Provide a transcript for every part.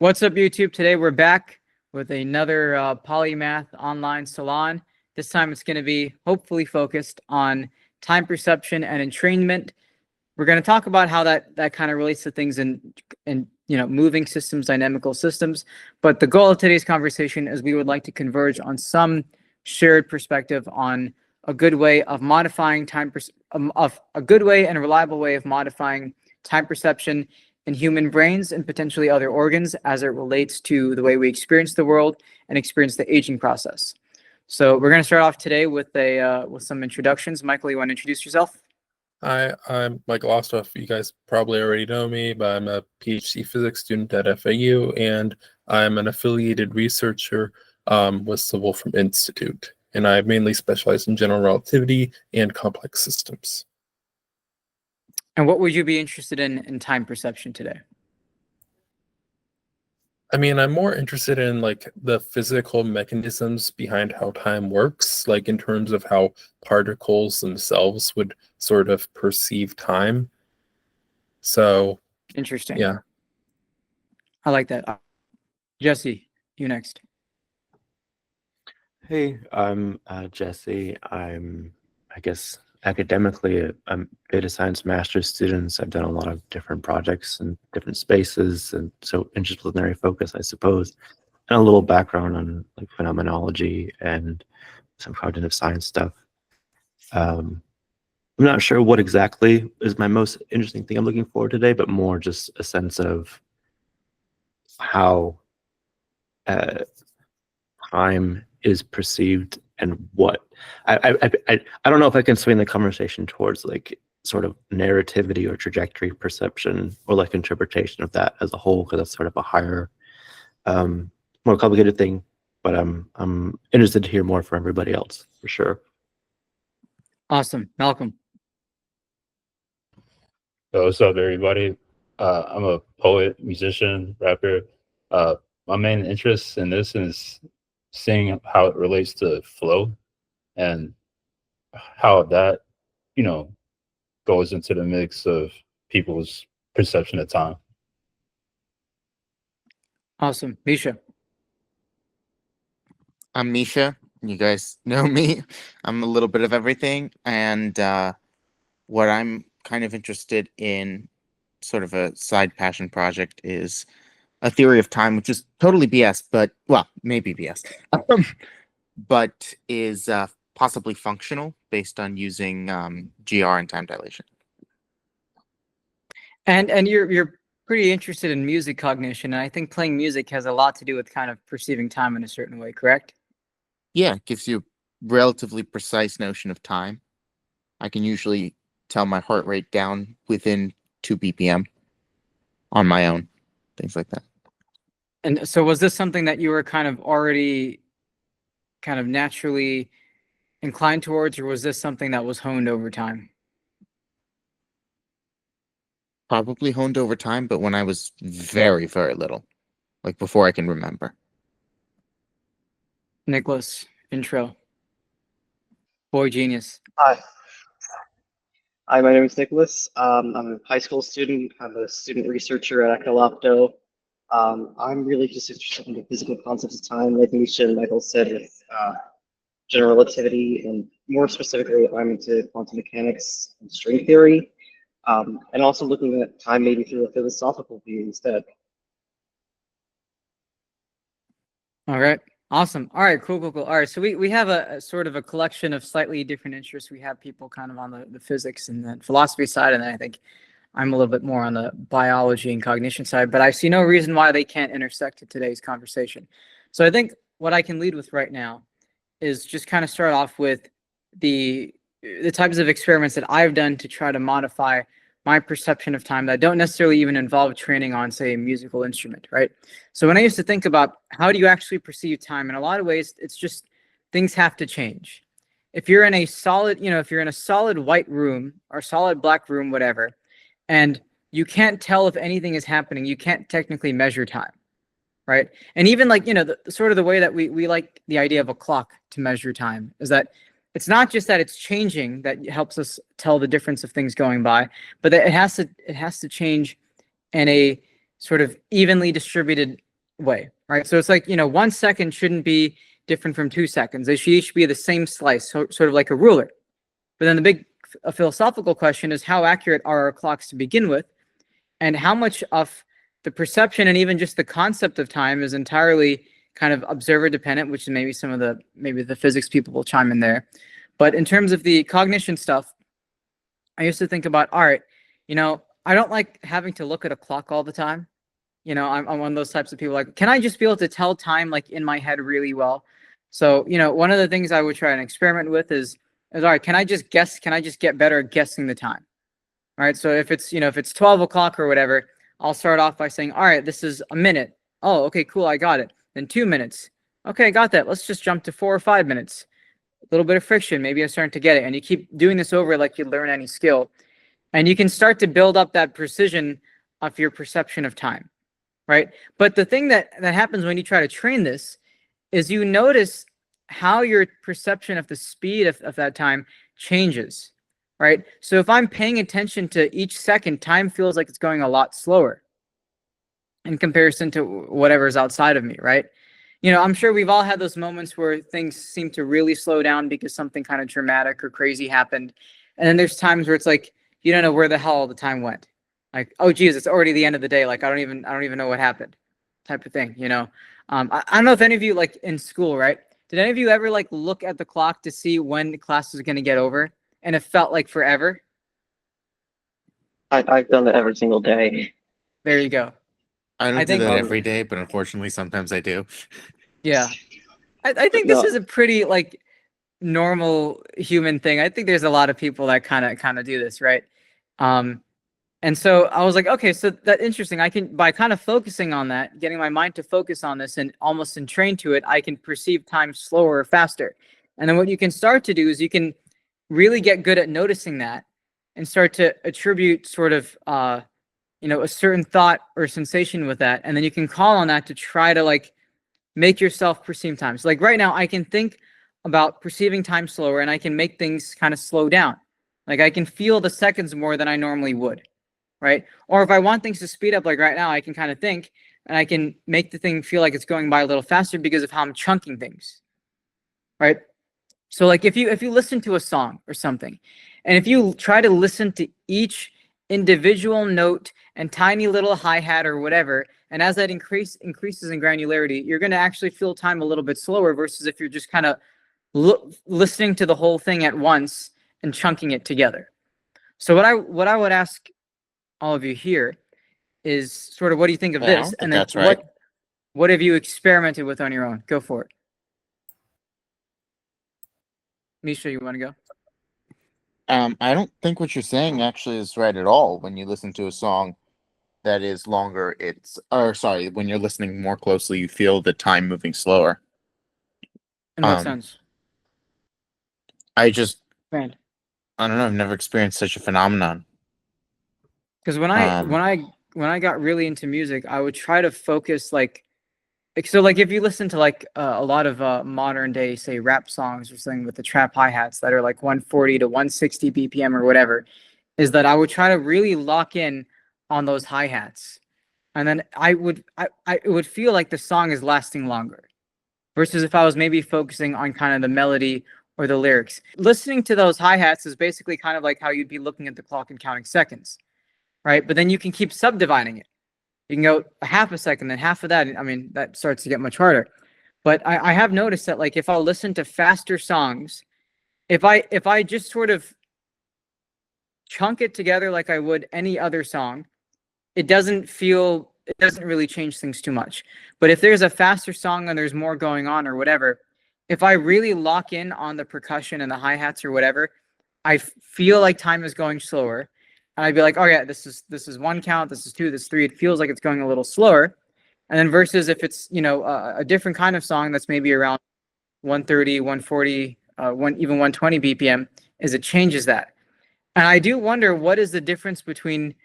What's up, YouTube? Today we're back with another Polymath online salon. This time it's going to be hopefully focused on time perception and entrainment. We're going to talk about how that kind of relates to things in moving systems, dynamical systems. But the goal of today's conversation is we would like to converge on some shared perspective on a good way of modifying a good way and a reliable way of modifying time perception in human brains and potentially other organs as it relates to the way we experience the world and experience the aging process. So we're going to start off today with some introductions. Michael, you want to introduce yourself? Hi, I'm Michael Ostoff. You guys probably already know me, but I'm a PhD physics student at FAU, and I'm an affiliated researcher with the Wolfram Institute. And I mainly specialize in general relativity and complex systems. And what would you be interested in time perception today? I mean, I'm more interested in like the physical mechanisms behind how time works, like in terms of how particles themselves would sort of perceive time. So Interesting. Yeah. I like that. Jesse, you next. Hey, I'm Jesse. I'm, I guess, academically a data science master's student. So I've done a lot of different projects in different spaces, and so interdisciplinary focus, I suppose, and a little background on like phenomenology and some cognitive science stuff. I'm not sure what exactly is my most interesting thing I'm looking for today, but more just a sense of how time is perceived and what I don't know if I can swing the conversation towards like sort of narrativity or trajectory perception or like interpretation of that as a whole, because that's sort of a higher, more complicated thing. But I'm interested to hear more from everybody else for sure. Awesome. Malcolm. So what's up, everybody? I'm a poet, musician, rapper. My main interest in this is seeing how it relates to flow and how that, goes into the mix of people's perception of time. Awesome. Misha. I'm Misha. You guys know me. I'm a little bit of everything. And what I'm kind of interested in, sort of a side passion project, is a theory of time, which is totally BS, but, well, maybe BS, but is possibly functional based on using GR and time dilation. And you're pretty interested in music cognition, and I think playing music has a lot to do with kind of perceiving time in a certain way, correct? Yeah, it gives you a relatively precise notion of time. I can usually tell my heart rate down within 2 BPM on my own, things like that. And so was this something that you were kind of already kind of naturally inclined towards, or was this something that was honed over time? Probably honed over time, but when I was very, very little, like before I can remember. Nicholas, intro. Boy genius. Hi. Hi, my name is Nicholas. I'm a high school student. I'm a student researcher at Ekkolápto. I'm really just interested in the physical concepts of time, like Misha and Michael said, with general relativity, and more specifically, I'm into quantum mechanics and string theory, and also looking at time maybe through a philosophical view instead. All right. Awesome. All right, cool. All right, so we have a sort of a collection of slightly different interests. We have people kind of on the physics and the philosophy side, and then I think I'm a little bit more on the biology and cognition side, but I see no reason why they can't intersect in today's conversation. So I think what I can lead with right now is just kind of start off with the types of experiments that I've done to try to modify my perception of time that don't necessarily even involve training on, say, a musical instrument, right? So when I used to think about how do you actually perceive time, in a lot of ways, it's just things have to change. If you're in a solid, if you're in a solid white room or solid black room, whatever, and you can't tell if anything is happening, you can't technically measure time, right? And even like, the sort of the way that we like the idea of a clock to measure time is that it's not just that it's changing that helps us tell the difference of things going by, but that it has to change in a sort of evenly distributed way, right? So it's like, 1 second shouldn't be different from 2 seconds. They should each be the same slice, sort of like a ruler. But then the big philosophical question is, how accurate are our clocks to begin with? And how much of the perception and even just the concept of time is entirely kind of observer dependent, which is maybe the physics people will chime in there. But in terms of the cognition stuff, I used to think about, all right, I don't like having to look at a clock all the time. I'm one of those types of people, like, can I just be able to tell time like in my head really well? So, one of the things I would try and experiment with is all right, can I just guess? Can I just get better at guessing the time? All right. So if it's 12 o'clock or whatever, I'll start off by saying, all right, this is a minute. Oh, okay, cool. I got it. Then 2 minutes. Okay, I got that. Let's just jump to 4 or 5 minutes. A little bit of friction. Maybe I'm starting to get it. And you keep doing this over like you learn any skill. And you can start to build up that precision of your perception of time, right? But the thing that happens when you try to train this is you notice how your perception of the speed of that time changes, right? So if I'm paying attention to each second, time feels like it's going a lot slower in comparison to whatever's outside of me, right? I'm sure we've all had those moments where things seem to really slow down because something kind of dramatic or crazy happened. And then there's times where it's like, you don't know where the hell all the time went. Like, oh geez, it's already the end of the day. Like, I don't even know what happened, type of thing. I don't know if any of you, like, in school, right? Did any of you ever like look at the clock to see when the class was going to get over, and it felt like forever? I've done it every single day. There you go. I don't I do think- that every day, but unfortunately, sometimes I do. Yeah, I think this No. is a pretty like normal human thing. I think there's a lot of people that kind of do this, right? And so I was like, okay, so that's interesting. I can, by kind of focusing on that, getting my mind to focus on this and almost entrain to it, I can perceive time slower or faster. And then what you can start to do is you can really get good at noticing that and start to attribute sort of, a certain thought or sensation with that. And then you can call on that to try to like make yourself perceive time. So like right now I can think about perceiving time slower and I can make things kind of slow down. Like I can feel the seconds more than I normally would. Right? Or if I want things to speed up, like right now, I can kind of think and I can make the thing feel like it's going by a little faster because of how I'm chunking things. Right? So like if you listen to a song or something, and if you try to listen to each individual note and tiny little hi-hat or whatever, and as that increases in granularity, you're going to actually feel time a little bit slower versus if you're just kind of listening to the whole thing at once and chunking it together. So what I would ask all of you here is sort of, what do you think of Yeah, I this? don't think And then that's right. what have you experimented with on your own? Go for it. Misha, you want to go? I don't think what you're saying actually is right at all. When you listen to a song that is longer, when you're listening more closely, you feel the time moving slower. In what Um, sense? I Right. don't know. I've never experienced such a phenomenon. Because when I got really into music, I would try to focus like if you listen to like a lot of modern day, say, rap songs or something with the trap hi-hats that are like 140 to 160 BPM or whatever, is that I would try to really lock in on those hi-hats. And then it would feel like the song is lasting longer versus if I was maybe focusing on kind of the melody or the lyrics. Listening to those hi-hats is basically kind of like how you'd be looking at the clock and counting seconds, right? But then you can keep subdividing it. You can go a half a second, then half of that. I mean, that starts to get much harder. But I have noticed that like if I'll listen to faster songs, if I just sort of chunk it together like I would any other song, it doesn't really change things too much. But if there's a faster song and there's more going on or whatever, if I really lock in on the percussion and the hi-hats or whatever, I feel like time is going slower. And I'd be like, oh yeah, this is 1 count, this is 2, this is 3. It feels like it's going a little slower. And then versus if it's, a different kind of song that's maybe around 130, 140, even 120 BPM, is it changes that. And I do wonder, what is the difference between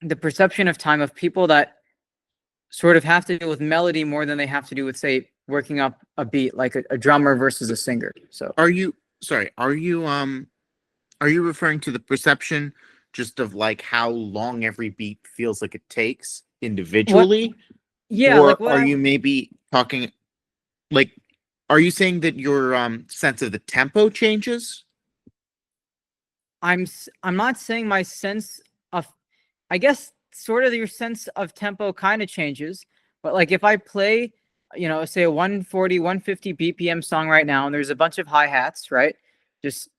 the perception of time of people that sort of have to do with melody more than they have to do with, say, working up a beat, like a drummer versus a singer. So Are you referring to the perception just of like how long every beat feels like it takes individually? Yeah, or like what are I'm you maybe talking like, are you saying that your sense of the tempo changes? I'm not saying my sense of, I guess sort of your sense of tempo kind of changes, but like if I play, say a 140, 150 BPM song right now, and there's a bunch of hi-hats, right? Just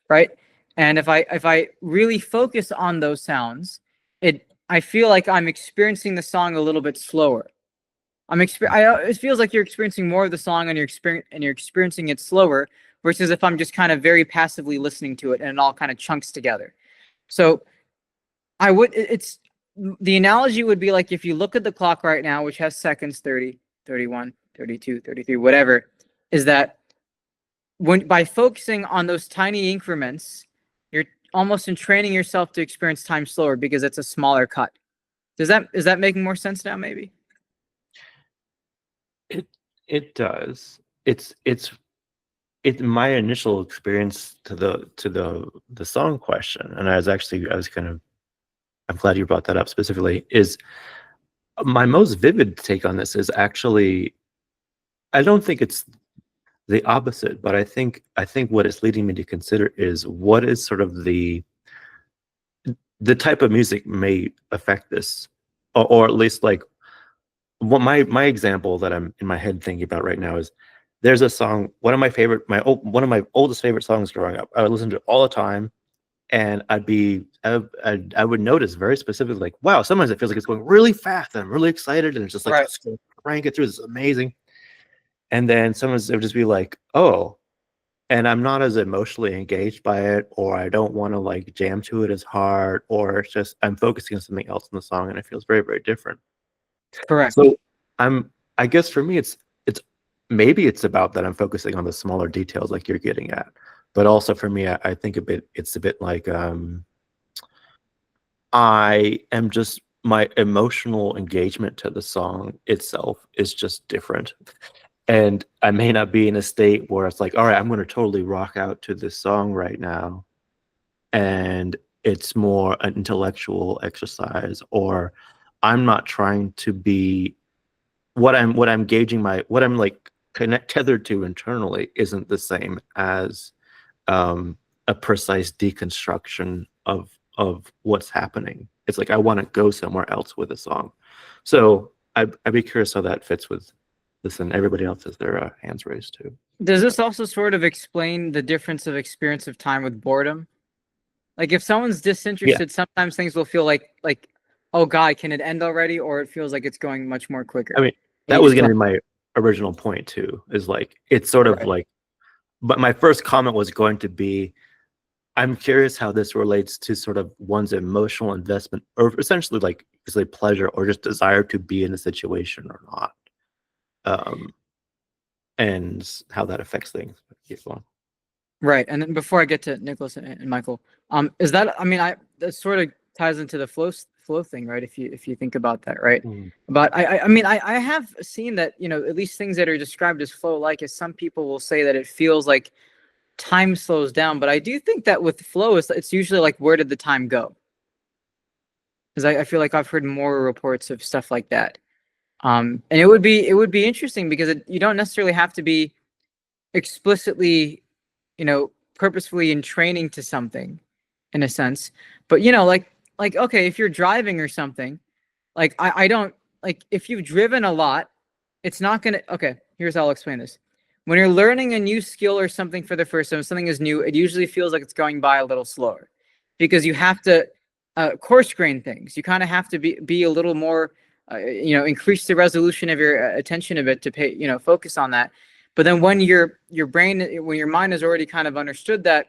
right. And if I really focus on those sounds, I feel like I'm experiencing the song a little bit slower. It feels like you're experiencing more of the song and you're experiencing it slower versus if I'm just kind of very passively listening to it and it all kind of chunks together. So it's the analogy would be like if you look at the clock right now, which has seconds, 30, 31, 32, 33, whatever, is that by focusing on those tiny increments, you're almost entraining yourself to experience time slower because it's a smaller cut. Is that making more sense now, maybe? It does. It's my initial experience to the song question, and I'm glad you brought that up specifically, is my most vivid take on this is actually, I don't think it's the opposite, but I think what it's leading me to consider is what is sort of the type of music may affect this, or at least like what my example that I'm in my head thinking about right now is there's a song, one of my oldest favorite songs growing up. I would listen to it all the time, and I would notice very specifically, like, wow, sometimes it feels like it's going really fast, and I'm really excited, and it's just like Right. just crank it through. This is amazing. And then sometimes it would just be like, oh, and I'm not as emotionally engaged by it, or I don't want to like jam to it as hard, or it's just I'm focusing on something else in the song, and it feels very, very different. Correct. So I guess for me, it's maybe it's about that I'm focusing on the smaller details like you're getting at, but also for me, I think it's a bit like I am just, my emotional engagement to the song itself is just different. And I may not be in a state where it's like, all right, I'm going to totally rock out to this song right now. And it's more an intellectual exercise, or I'm not trying to be what I'm gauging what I'm like tethered to internally isn't the same as a precise deconstruction of what's happening. It's like I want to go somewhere else with a song. So I'd be curious how that fits with this, and everybody else has their hands raised too. Does this also sort of explain the difference of experience of time with boredom? Like if someone's disinterested, sometimes things will feel like, oh God, can it end already? Or it feels like it's going much more quicker. I mean, And that you was just going to be my original point too, is like, it's sort of Right. like, but my first comment was going to be, I'm curious how this relates to sort of one's emotional investment, or essentially like pleasure or just desire to be in a situation or not, and how that affects things. Keep going. Right. And then before I get to Nicholas and Michael, is that, I mean, that sort of ties into the flow thing, right? If you think about that, right? But I mean, I have seen that, at least things that are described as flow-like, is some people will say that it feels like time slows down, but I do think that with flow, it's usually like, where did the time go? Because I feel like I've heard more reports of stuff like that. And it would be interesting because you don't necessarily have to be explicitly, purposefully in training to something, in a sense. But like okay, if you're driving or something, like I don't like, if you've driven a lot, it's not gonna. Okay, here's how I'll explain this. When you're learning a new skill or something for the first time, something is new, it usually feels like it's going by a little slower because you have to coarse grain things. You kind of have to be a little more, increase the resolution of your attention a bit to pay, focus on that. But then when your mind has already kind of understood that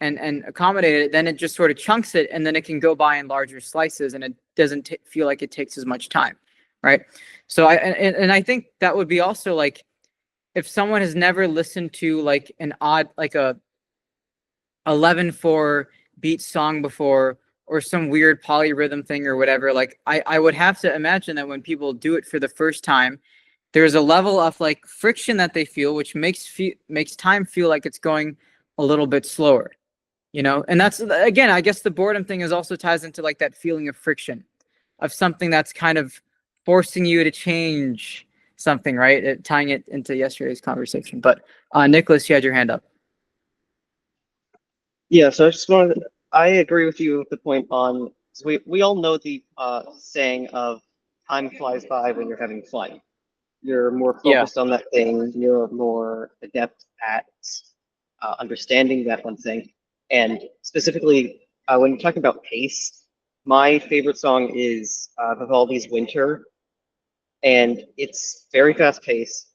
and accommodated it, then it just sort of chunks it, and then it can go by in larger slices, and it doesn't feel like it takes as much time, right? So I think that would be also like, if someone has never listened to like an odd, like a 11/4 beat song before, or some weird polyrhythm thing or whatever, like I would have to imagine that when people do it for the first time, there's a level of like friction that they feel, which makes time feel like it's going a little bit slower, and that's, again, I guess the boredom thing is also ties into like that feeling of friction, of something that's kind of forcing you to change something, right? Tying it into yesterday's conversation. But Nicholas, you had your hand up. Yeah, so I just wanted I agree with you with the point on so we all know the saying of time flies by when you're having fun. You're more Yeah. focused on that thing, you're more adept at understanding that one thing. And specifically, when you're talking about pace, my favorite song is Vivaldi's Winter, and it's very fast paced.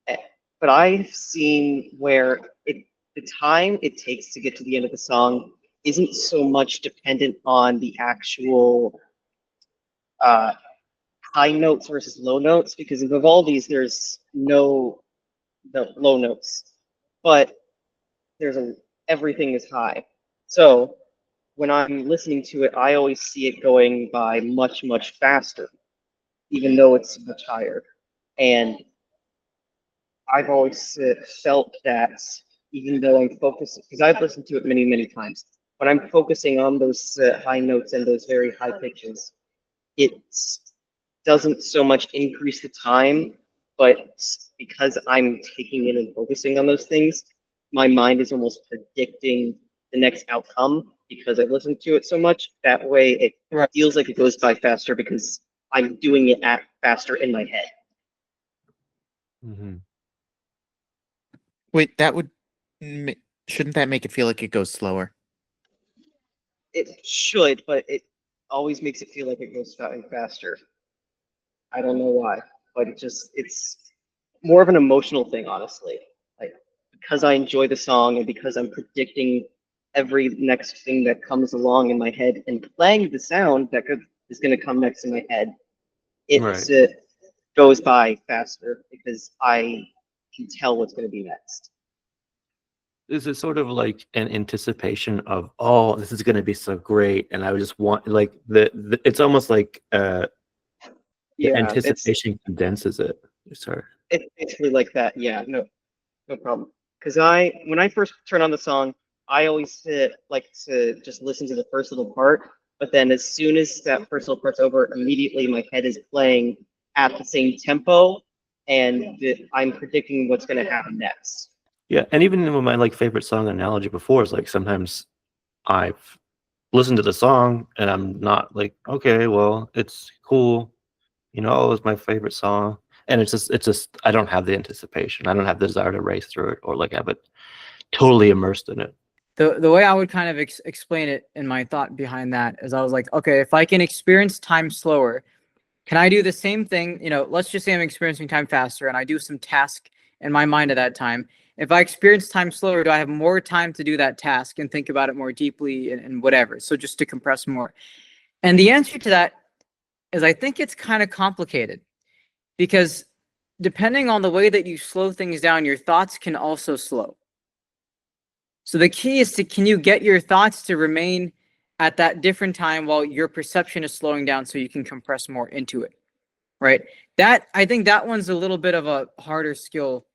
But I've seen where the time it takes to get to the end of the song isn't so much dependent on the actual uh, high notes versus low notes, because in Vivaldi's there's no the low notes, but there's a everything is high. So when I'm listening to it, I always see it going by much, much faster, even though it's much higher. And I've always felt that even though I'm focused, because I've listened to it many, many times, when I'm focusing on those high notes and those very high pitches, it doesn't so much increase the time, but because I'm taking in and focusing on those things, my mind is almost predicting the next outcome because I've listened to it so much. That way it Right. feels like it goes by faster because I'm doing it at faster in my head. Mm-hmm. Wait, that would shouldn't that make it feel like it goes slower? It should, but it always makes it feel like it goes faster. I don't know why, but it's more of an emotional thing, honestly. Like, because I enjoy the song and because I'm predicting every next thing that comes along in my head and playing the sound that is going to come next in my head, it Right. goes by faster because I can tell what's going to be next. Is it sort of like an anticipation of, oh, this is going to be so great, and I would just want like the it's almost like the Yeah, anticipation condenses it. Sorry. it's basically like that. Yeah, no problem. Because when I first turn on the song, I always like to just listen to the first little part. But then as soon as that first little part's over, immediately my head is playing at the same tempo, and I'm predicting what's going to happen next. Yeah, and even with my like favorite song analogy before is like sometimes I've listened to the song and I'm not like, okay, well, it's cool, it's my favorite song, and it's just I don't have the anticipation, I don't have the desire to race through it or like have it totally immersed in it. The way I would kind of explain it in my thought behind that is I was like, okay, if I can experience time slower, can I do the same thing? Let's just say I'm experiencing time faster and I do some task in my mind at that time. If I experience time slower, do I have more time to do that task and think about it more deeply and whatever? So just to compress more. And the answer to that is I think it's kind of complicated because depending on the way that you slow things down, your thoughts can also slow. So the key is can you get your thoughts to remain at that different time while your perception is slowing down so you can compress more into it, right? I think that one's a little bit of a harder skill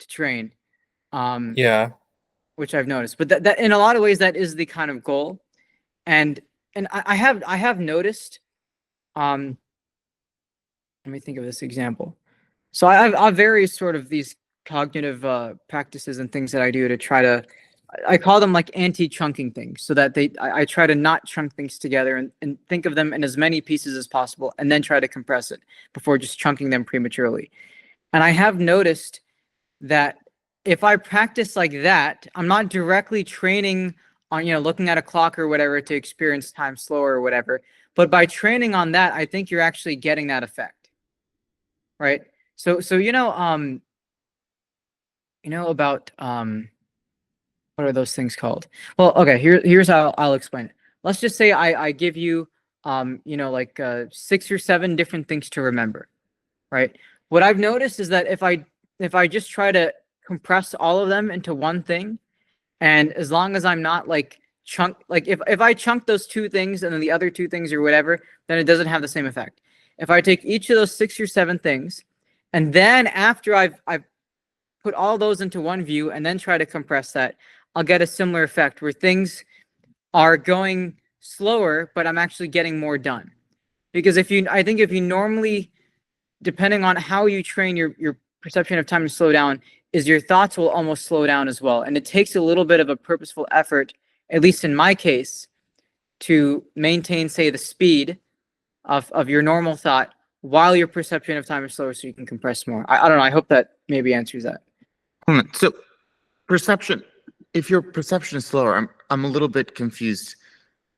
to train. Yeah. Which I've noticed, but that in a lot of ways that is the kind of goal, and I have noticed. Let me think of this example. So I have various sort of these cognitive practices and things that I do to try to. I call them like anti-chunking things, so that I try to not chunk things together and think of them in as many pieces as possible, and then try to compress it before just chunking them prematurely. And I have noticed that if I practice like that, I'm not directly training on, looking at a clock or whatever to experience time slower or whatever. But by training on that, I think you're actually getting that effect. Right. So about what are those things called? Well, okay, here's how I'll explain it. Let's just say I give you 6 or 7 different things to remember. Right. What I've noticed is that if I just try to compress all of them into one thing, and as long as I'm not like if I chunk those 2 things and then the other 2 things or whatever, then it doesn't have the same effect. If I take each of those 6 or 7 things, and then after I've put all those into one view and then try to compress that, I'll get a similar effect where things are going slower, but I'm actually getting more done. Because I think if you normally depending on how you train your perception of time to slow down, is your thoughts will almost slow down as well. And it takes a little bit of a purposeful effort, at least in my case, to maintain, say, the speed of your normal thought while your perception of time is slower, so you can compress more. I don't know. I hope that maybe answers that. So perception, if your perception is slower, I'm a little bit confused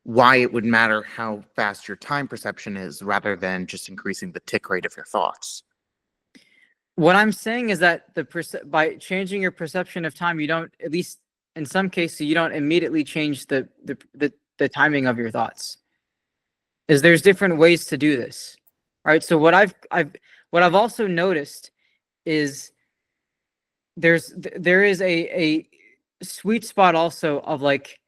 why it would matter how fast your time perception is rather than just increasing the tick rate of your thoughts. What I'm saying is that by changing your perception of time, you don't, at least in some cases, you don't immediately change the timing of your thoughts. There's different ways to do this. All right. So what I've also noticed is there is a sweet spot also of like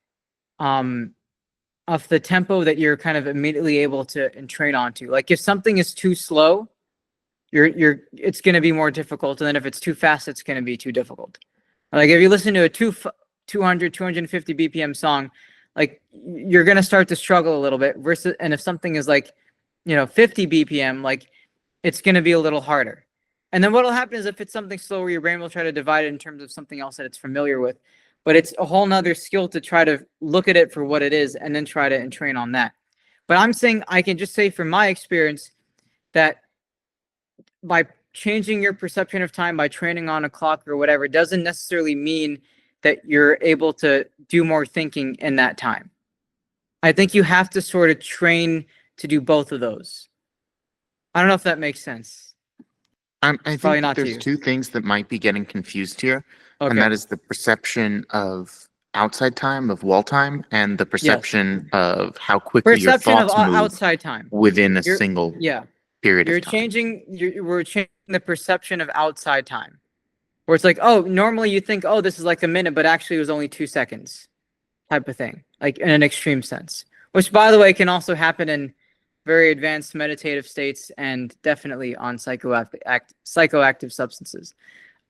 of the tempo that you're kind of immediately able to train onto. Like if something is too slow, it's going to be more difficult, and then if it's too fast, it's going to be too difficult. Like if you listen to a 250 BPM song, like you're going to start to struggle a little bit versus, and if something is like, 50 BPM, like it's going to be a little harder. And then what'll happen is if it's something slower, your brain will try to divide it in terms of something else that it's familiar with. But it's a whole nother skill to try to look at it for what it is and then try to train on that. But I'm saying, I can just say from my experience that by changing your perception of time, by training on a clock or whatever, doesn't necessarily mean that you're able to do more thinking in that time. I think you have to sort of train to do both of those. I don't know if that makes sense. I think Probably not to there's you. two things that might be getting confused here, Okay. and that is the perception of outside time, of wall time, and the perception of how quickly your Perception of thoughts move outside time. within a You're- single Yeah. period We're of time. changing the perception of outside time. Where it's like, oh, normally you think, oh, this is like a minute, but actually it was only 2 seconds type of thing, like in an extreme sense. Which, by the way, can also happen in very advanced meditative states and definitely on psychoactive substances.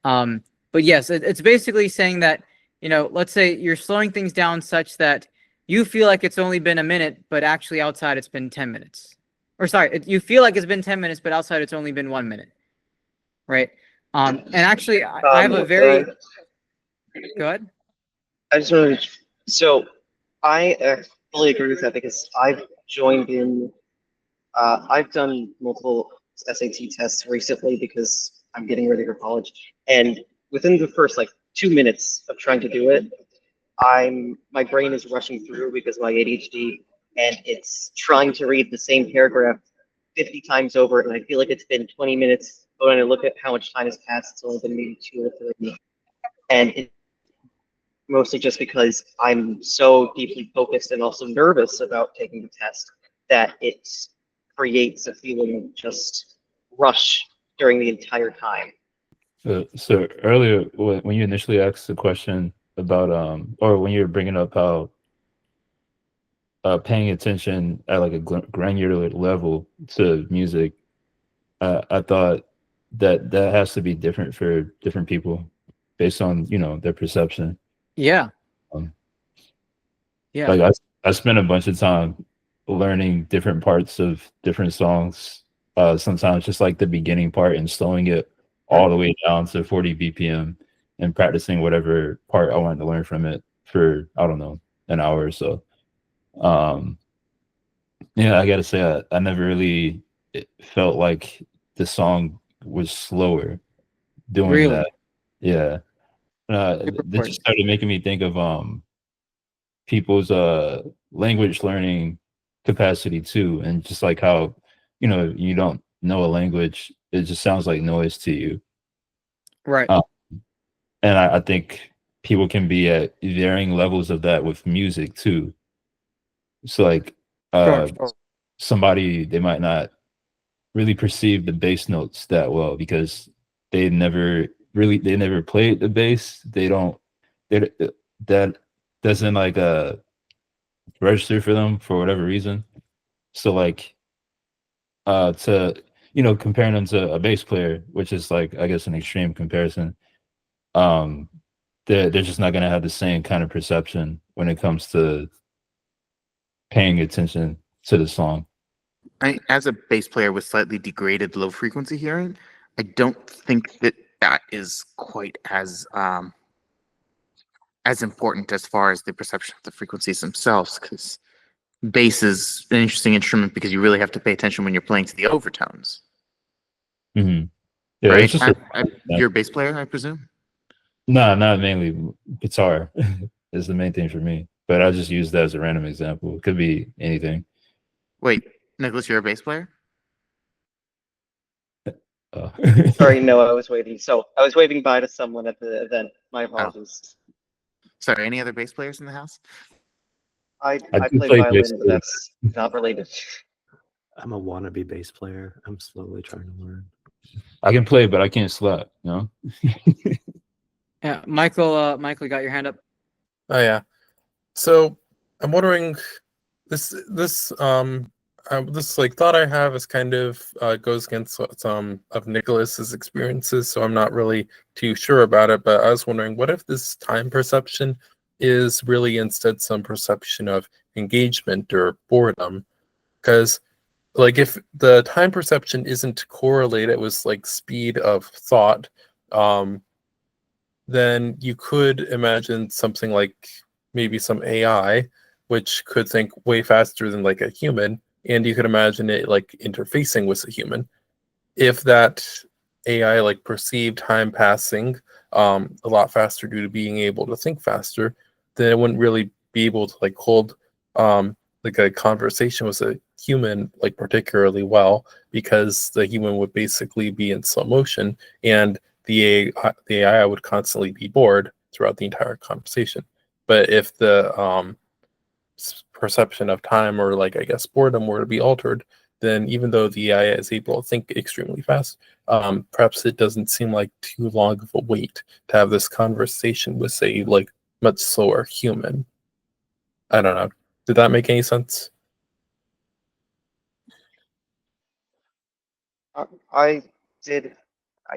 But yes, it's basically saying that, let's say you're slowing things down such that you feel like it's only been a minute, but actually outside it's been 10 minutes. Or sorry, you feel like it's been 10 minutes, but outside it's only been 1 minute. Right? And actually, I have a very... Go ahead. I just wanted to, so I fully agree with that because I've joined in, I've done multiple SAT tests recently because I'm getting ready for college. And within the first like 2 minutes of trying to do it, my brain is rushing through because of my ADHD, and it's trying to read the same paragraph 50 times over, and I feel like it's been 20 minutes, but when I look at how much time has passed, it's only been maybe 2 or 3. And it's mostly just because I'm so deeply focused and also nervous about taking the test that it creates a feeling of just rush during the entire time. So earlier, when you initially asked the question about, or when you were bringing up how paying attention at like a granular level to music, I thought that has to be different for different people based on, their perception. Yeah. Yeah. Like I spent a bunch of time learning different parts of different songs. Sometimes just like the beginning part and slowing it all the way down to 40 BPM and practicing whatever part I wanted to learn from it for, I don't know, an hour or so. Yeah, I gotta say, I never really felt like the song was slower doing Really? that. Yeah. That just started making me think of people's language learning capacity too, and just like how you don't know a language, it just sounds like noise to you, Right. and I think people can be at varying levels of that with music too. So like Sure. somebody, they might not really perceive the bass notes that well because they never played the bass. That doesn't like register for them for whatever reason. So like to comparing them to a bass player, which is like I guess an extreme comparison, they're just not gonna have the same kind of perception when it comes to paying attention to the song. as a bass player with slightly degraded low frequency hearing, I don't think that is quite as important as far as the perception of the frequencies themselves, because bass is an interesting instrument because you really have to pay attention when you're playing to the overtones. Hmm. Yeah, right? it's just You're a bass player, I presume? no, not mainly guitar is the main thing for me. But I just use that as a random example. It could be anything. Wait, Nicholas, you're a bass player? Uh, Sorry, no, I was waiting. So I was waving bye to someone at the event. My apologies. Sorry, any other bass players in the house? I I do play play violin, bass but too. that's not related. I'm a wannabe bass player. I'm slowly trying to learn. I can play, but I can't slap. You know. Yeah, Michael. Michael, you got your hand up. Oh yeah. So I'm wondering, this like thought I have is kind of goes against some of Nicholas's experiences, so I'm not really too sure about it. But I was wondering, what if this time perception is really instead some perception of engagement or boredom? Because like if the time perception isn't correlated with like speed of thought, then you could imagine something like maybe some AI, which could think way faster than like a human, and you could imagine it like interfacing with a human. If that AI like perceived time passing a lot faster due to being able to think faster, then it wouldn't really be able to like hold like a conversation with a human like particularly well, because the human would basically be in slow motion, and the AI would constantly be bored throughout the entire conversation. But if the perception of time, or like I guess boredom, were to be altered, then even though the AI is able to think extremely fast, perhaps it doesn't seem like too long of a wait to have this conversation with, say, like much slower human. I don't know. Did that make any sense? I did. I,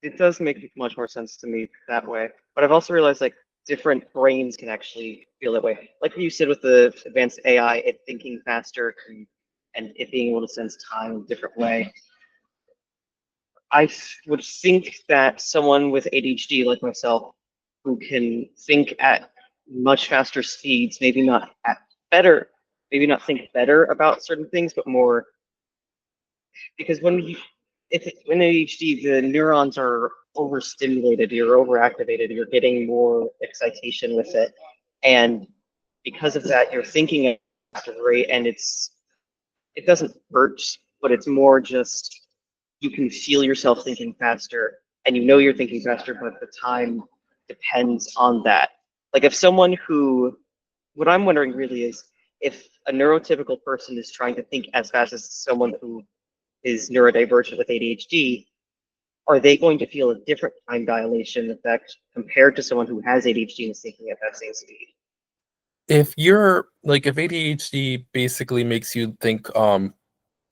it does make much more sense to me that way. But I've also realized like different brains can actually feel that way. Like you said with the advanced AI, it thinking faster and it being able to sense time in a different way. Would think that someone with ADHD like myself, who can think at much faster speeds, better, maybe not think better about certain things, but more because when ADHD, the neurons are overstimulated, you're overactivated, you're getting more excitation with it, and because of that, you're thinking at a faster rate, and it doesn't hurt, but it's more just you can feel yourself thinking faster, and you know you're thinking faster, but the time depends on that. Like if someone who, what I'm wondering really is if a neurotypical person is trying to think as fast as someone who is neurodivergent with ADHD, are they going to feel a different time dilation effect compared to someone who has ADHD and is thinking at that same speed? If you're like, if ADHD basically makes you think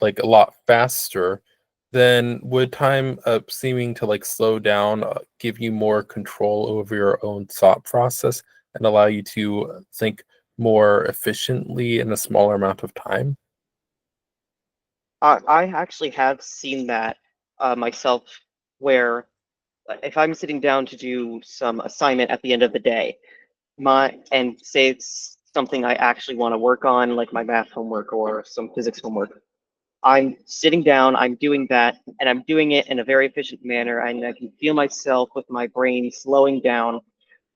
like a lot faster, then would time seeming to like slow down give you more control over your own thought process and allow you to think more efficiently in a smaller amount of time? I actually have seen that myself, where if I'm sitting down to do some assignment at the end of the day, and say it's something I actually want to work on, like my math homework or some physics homework, I'm sitting down, I'm doing that, and I'm doing it in a very efficient manner, and I can feel myself with my brain slowing down,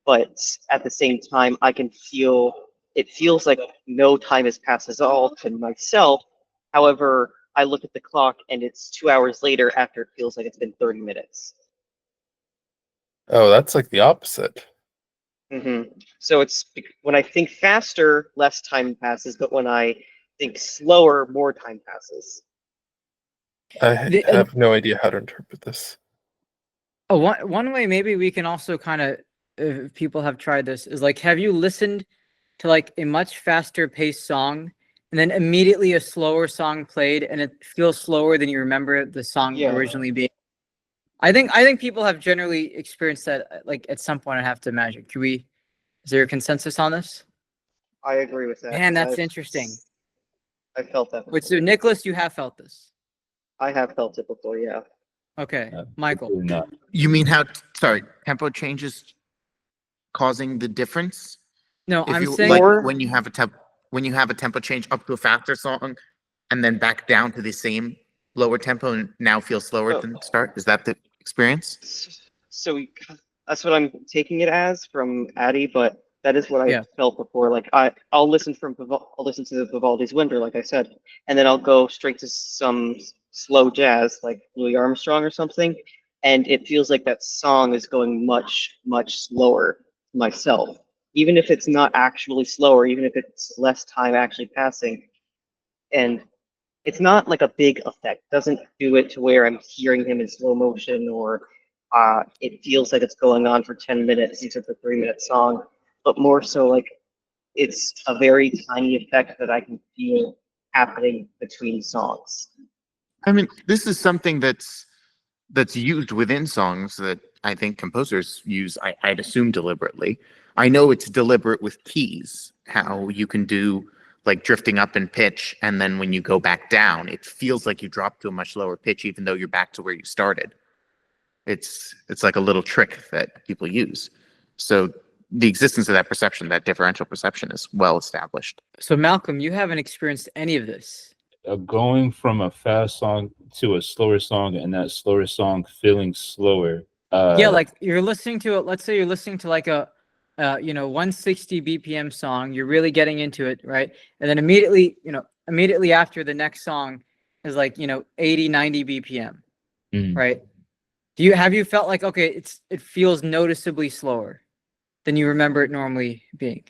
but at the same time, I can feel it feels like no time has passed at all to myself. However, I look at the clock and it's 2 hours later after it feels like it's been 30 minutes. Oh, that's like the opposite. So it's when I think faster, less time passes, but when I think slower, more time passes. I have no idea how to interpret this. Oh, one way maybe we can also kind of, if people have tried this, is like, have you listened to like a much faster paced song and then immediately a slower song played and it feels slower than you remember the song originally being? I think people have generally experienced that like at some point. I have to imagine. Is there a consensus on this? I agree with that. Man, that's interesting. I felt that. Wait, Before. so Nicholas, you have felt this? I have felt it before. Yeah. Okay, Michael. No. You mean how? Sorry, tempo changes causing the difference? No, If I'm you saying like Or- when you have a tempo change up to a faster song, and then back down to the same lower tempo and now feels slower So- than start. Is that the experience? So that's what I'm taking it as from Addy, but that is what I Yeah. felt before. Like I'll listen I'll listen to Vivaldi's Winter, like I said, and then I'll go straight to some slow jazz, like Louis Armstrong or something, and it feels like that song is going much, much slower myself. Even if it's not actually slower, even if it's less time actually passing, and it's not like a big effect. It doesn't do it to where I'm hearing him in slow motion or it feels like it's going on for 10 minutes instead of a 3-minute song, but more so like it's a very tiny effect that I can feel happening between songs. I mean, this is something that's used within songs that I think composers use. I'd assume deliberately. I know it's deliberate with keys. How you can do like drifting up in pitch, and then when you go back down, it feels like you drop to a much lower pitch, even though you're back to where you started. It's like a little trick that people use. So the existence of that perception, that differential perception, is well established. so. Malcolm, you haven't experienced any of this. Going from a fast song to a slower song, and that slower song feeling slower. Yeah, like you're listening to it. Let's say you're listening to like a 160 BPM song. You're really getting into it, right? And then immediately after the next song is like 80, 90 BPM, Mhm. right? Have you felt like, okay, it feels noticeably slower than you remember it normally being?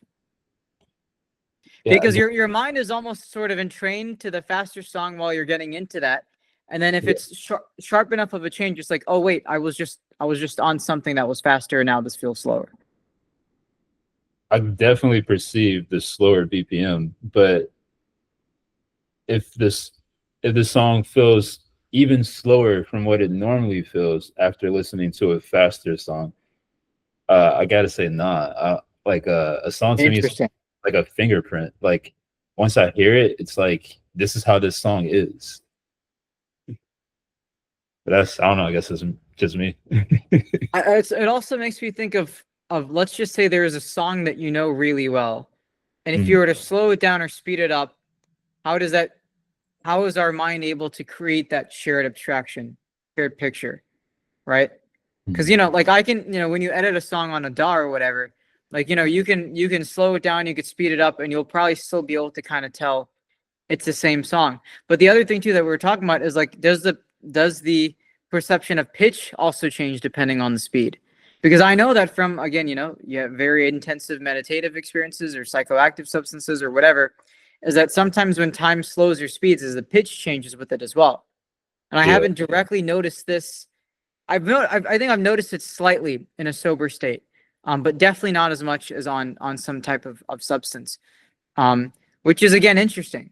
Yeah, Because your mind is almost sort of entrained to the faster song while you're getting into that, and then if it's sharp enough of a change, it's like, oh wait, I was just on something that was faster, and now this feels slower. I definitely perceive the slower BPM, but if the song feels even slower from what it normally feels after listening to a faster song, I gotta say, nah. Like a song to me is Interesting. like a fingerprint. Like once I hear it, it's like this is how this song is. But I don't know. I guess it's just me. It also makes me think of let's just say there is a song that you know really well, and if you were to slow it down or speed it up, how is our mind able to create that shared abstraction, shared picture, right? Because like I can, when you edit a song on a DAW or whatever, like you can slow it down, you could speed it up, and you'll probably still be able to kind of tell it's the same song. But the other thing too that we were talking about is like, does the perception of pitch also change depending on the speed? Because I know that from, again, you have very intensive meditative experiences or psychoactive substances or whatever, is that sometimes when time slows or speeds, is the pitch changes with it as well. And I haven't directly noticed this. I think I've noticed it slightly in a sober state, but definitely not as much as on some type of substance, which is again interesting,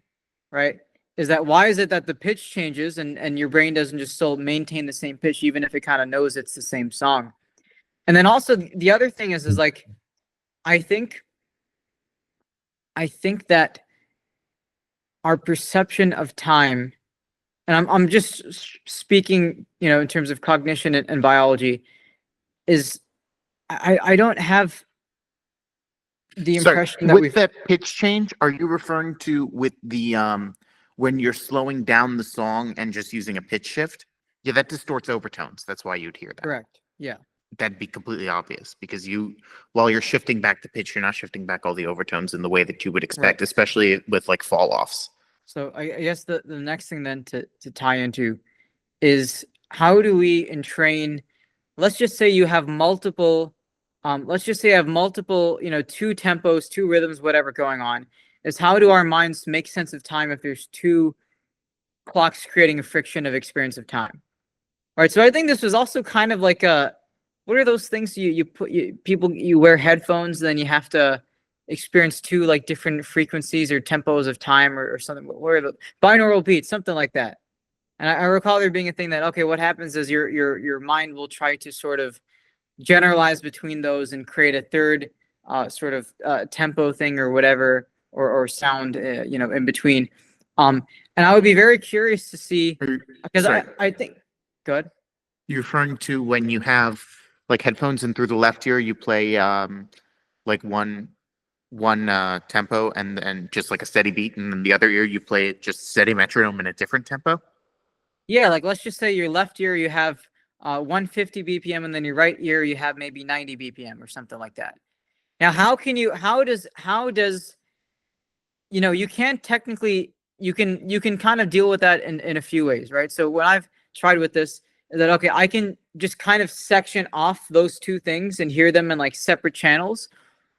right? Is that why is it that the pitch changes and your brain doesn't just still maintain the same pitch even if it kind of knows it's the same song? And then also the other thing is like I think that our perception of time, and I'm just speaking, in terms of cognition and biology, is I don't have the impression that with that pitch change, are you referring to with the when you're slowing down the song and just using a pitch shift? Yeah, that distorts overtones. That's why you'd hear that. correct. Yeah. That'd be completely obvious because while you're shifting back the pitch, you're not shifting back all the overtones in the way that you would expect, especially with like fall offs. So I guess the next thing then to tie into is how do we entrain? Let's just say you have multiple. Let's just say you have multiple, 2 tempos, 2 rhythms, whatever going on. Is how do our minds make sense of time if there's 2 clocks creating a friction of experience of time? All right. So I think this was also kind of like what are those things you wear headphones, then you have to experience 2 like different frequencies or tempos of time or something. What are the binaural beats, something like that? And I recall there being a thing that, okay, what happens is your mind will try to sort of generalize between those and create a third tempo thing or whatever, or sound, in between. And I would be very curious to see, because Sorry. I think, good. You're referring to when you have like headphones and through the left ear you play like one tempo and then just like a steady beat, and then the other ear you play just steady metronome in a different tempo? Yeah, like let's just say your left ear you have 150 BPM, and then your right ear you have maybe 90 BPM or something like that. Now, how does you can't technically, you can kind of deal with that in a few ways, right? So what I've tried with this is that, okay, I can just kind of section off those two things and hear them in like separate channels,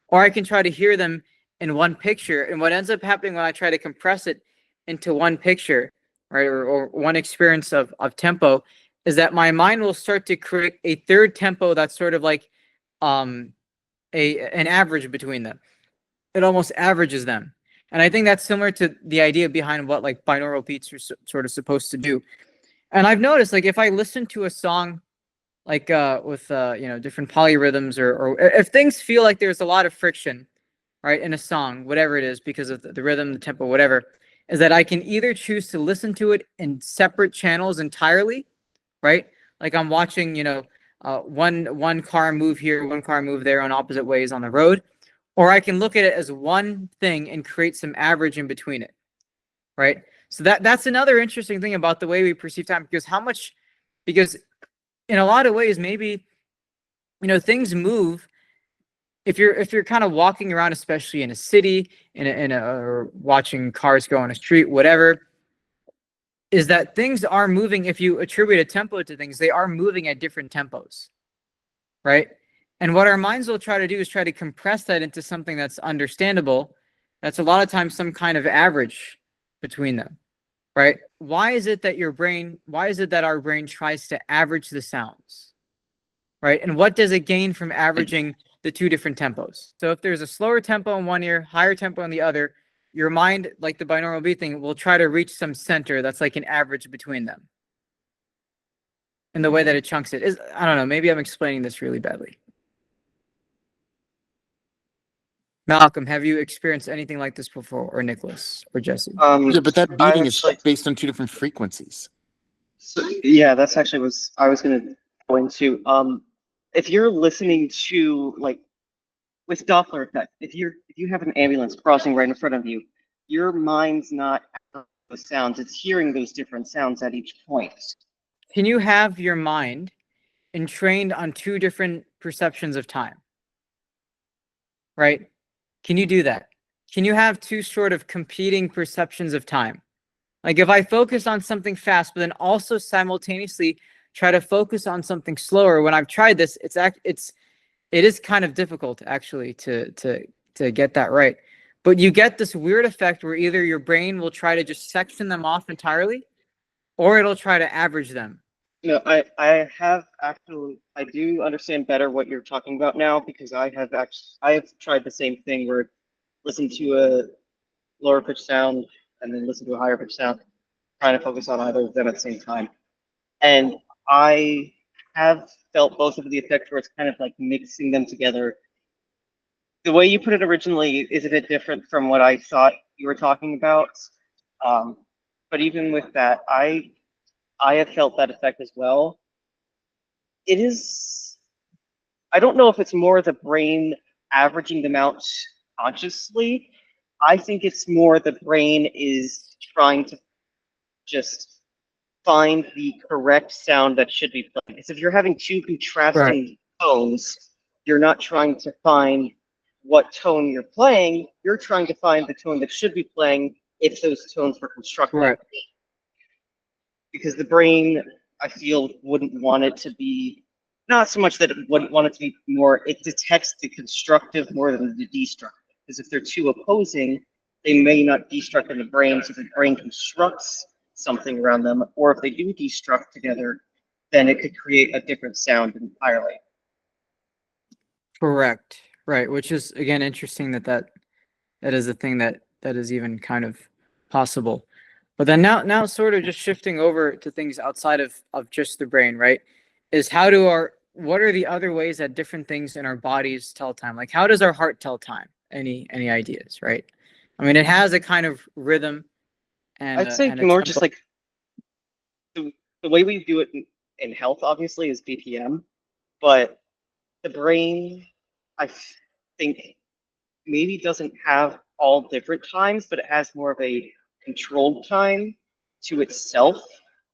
or I can try to hear them in one picture. And what ends up happening when I try to compress it into one picture, right, or one experience of tempo, is that my mind will start to create a third tempo that's sort of like an average between them. It almost averages them. And I think that's similar to the idea behind what like binaural beats are sort of supposed to do. And I've noticed, like, if I listen to a song like with different polyrhythms, or if things feel like there's a lot of friction, right, in a song, whatever it is, because of the rhythm, the tempo, whatever, is that I can either choose to listen to it in separate channels entirely, right? Like I'm watching, one car move here, one car move there on opposite ways on the road, or I can look at it as one thing and create some average in between it, right? So that's another interesting thing about the way we perceive time, because in a lot of ways, maybe, things move. If you're kind of walking around, especially in a city, or watching cars go on a street, whatever, is that things are moving. If you attribute a tempo to things, they are moving at different tempos, right? And what our minds will try to do is try to compress that into something that's understandable. That's a lot of times some kind of average between them, right? Why is it that our brain tries to average the sounds, right? And what does it gain from averaging the two different tempos? So if there's a slower tempo in one ear, higher tempo in the other, your mind, like the binaural beat thing, will try to reach some center that's like an average between them. And the way that it chunks it is, I don't know, maybe I'm explaining this really badly. Malcolm, have you experienced anything like this before, or Nicholas, or Jesse? Yeah, but that beating is actually- based on two different frequencies. So, yeah, that's actually what I was going to go into. If you're listening to, like, with Doppler effect, if you have an ambulance crossing right in front of you, your mind's not at those sounds; it's hearing those different sounds at each point. Can you have your mind entrained on two different perceptions of time? Right? Can you do that? Can you have two sort of competing perceptions of time? Like if I focus on something fast, but then also simultaneously try to focus on something slower. When I've tried this, it is kind of difficult actually to get that right. But you get this weird effect where either your brain will try to just section them off entirely, or it'll try to average them. No, I do understand better what you're talking about now, because I have tried the same thing where listen to a lower pitch sound and then listen to a higher pitch sound, trying to focus on either of them at the same time. And I have felt both of the effects where it's kind of like mixing them together. The way you put it originally is a bit different from what I thought you were talking about. But even with that, I have felt that effect as well. It is, I don't know if it's more the brain averaging them out consciously. I think it's more the brain is trying to just find the correct sound that should be played. Because if you're having two contrasting tones, you're not trying to find what tone you're playing, you're trying to find the tone that should be playing if those tones were constructed. Right. Because the brain, I feel, wouldn't want it to be, not so much that it wouldn't want it to be more, it detects the constructive more than the destructive. Because if they're two opposing, they may not destruct in the brain, so the brain constructs something around them, or if they do destruct together, then it could create a different sound entirely. Correct. Right. Which is, again, interesting that is a thing that is even kind of possible. But then now sort of just shifting over to things outside of just the brain, right? Is what are the other ways that different things in our bodies tell time? Like, how does our heart tell time? Any ideas, right? I mean, it has a kind of rhythm, and I'd say and a more tempo. just like the way we do it in health, obviously, is BPM, but the brain, I think, maybe doesn't have all different times, but it has more of a controlled time to itself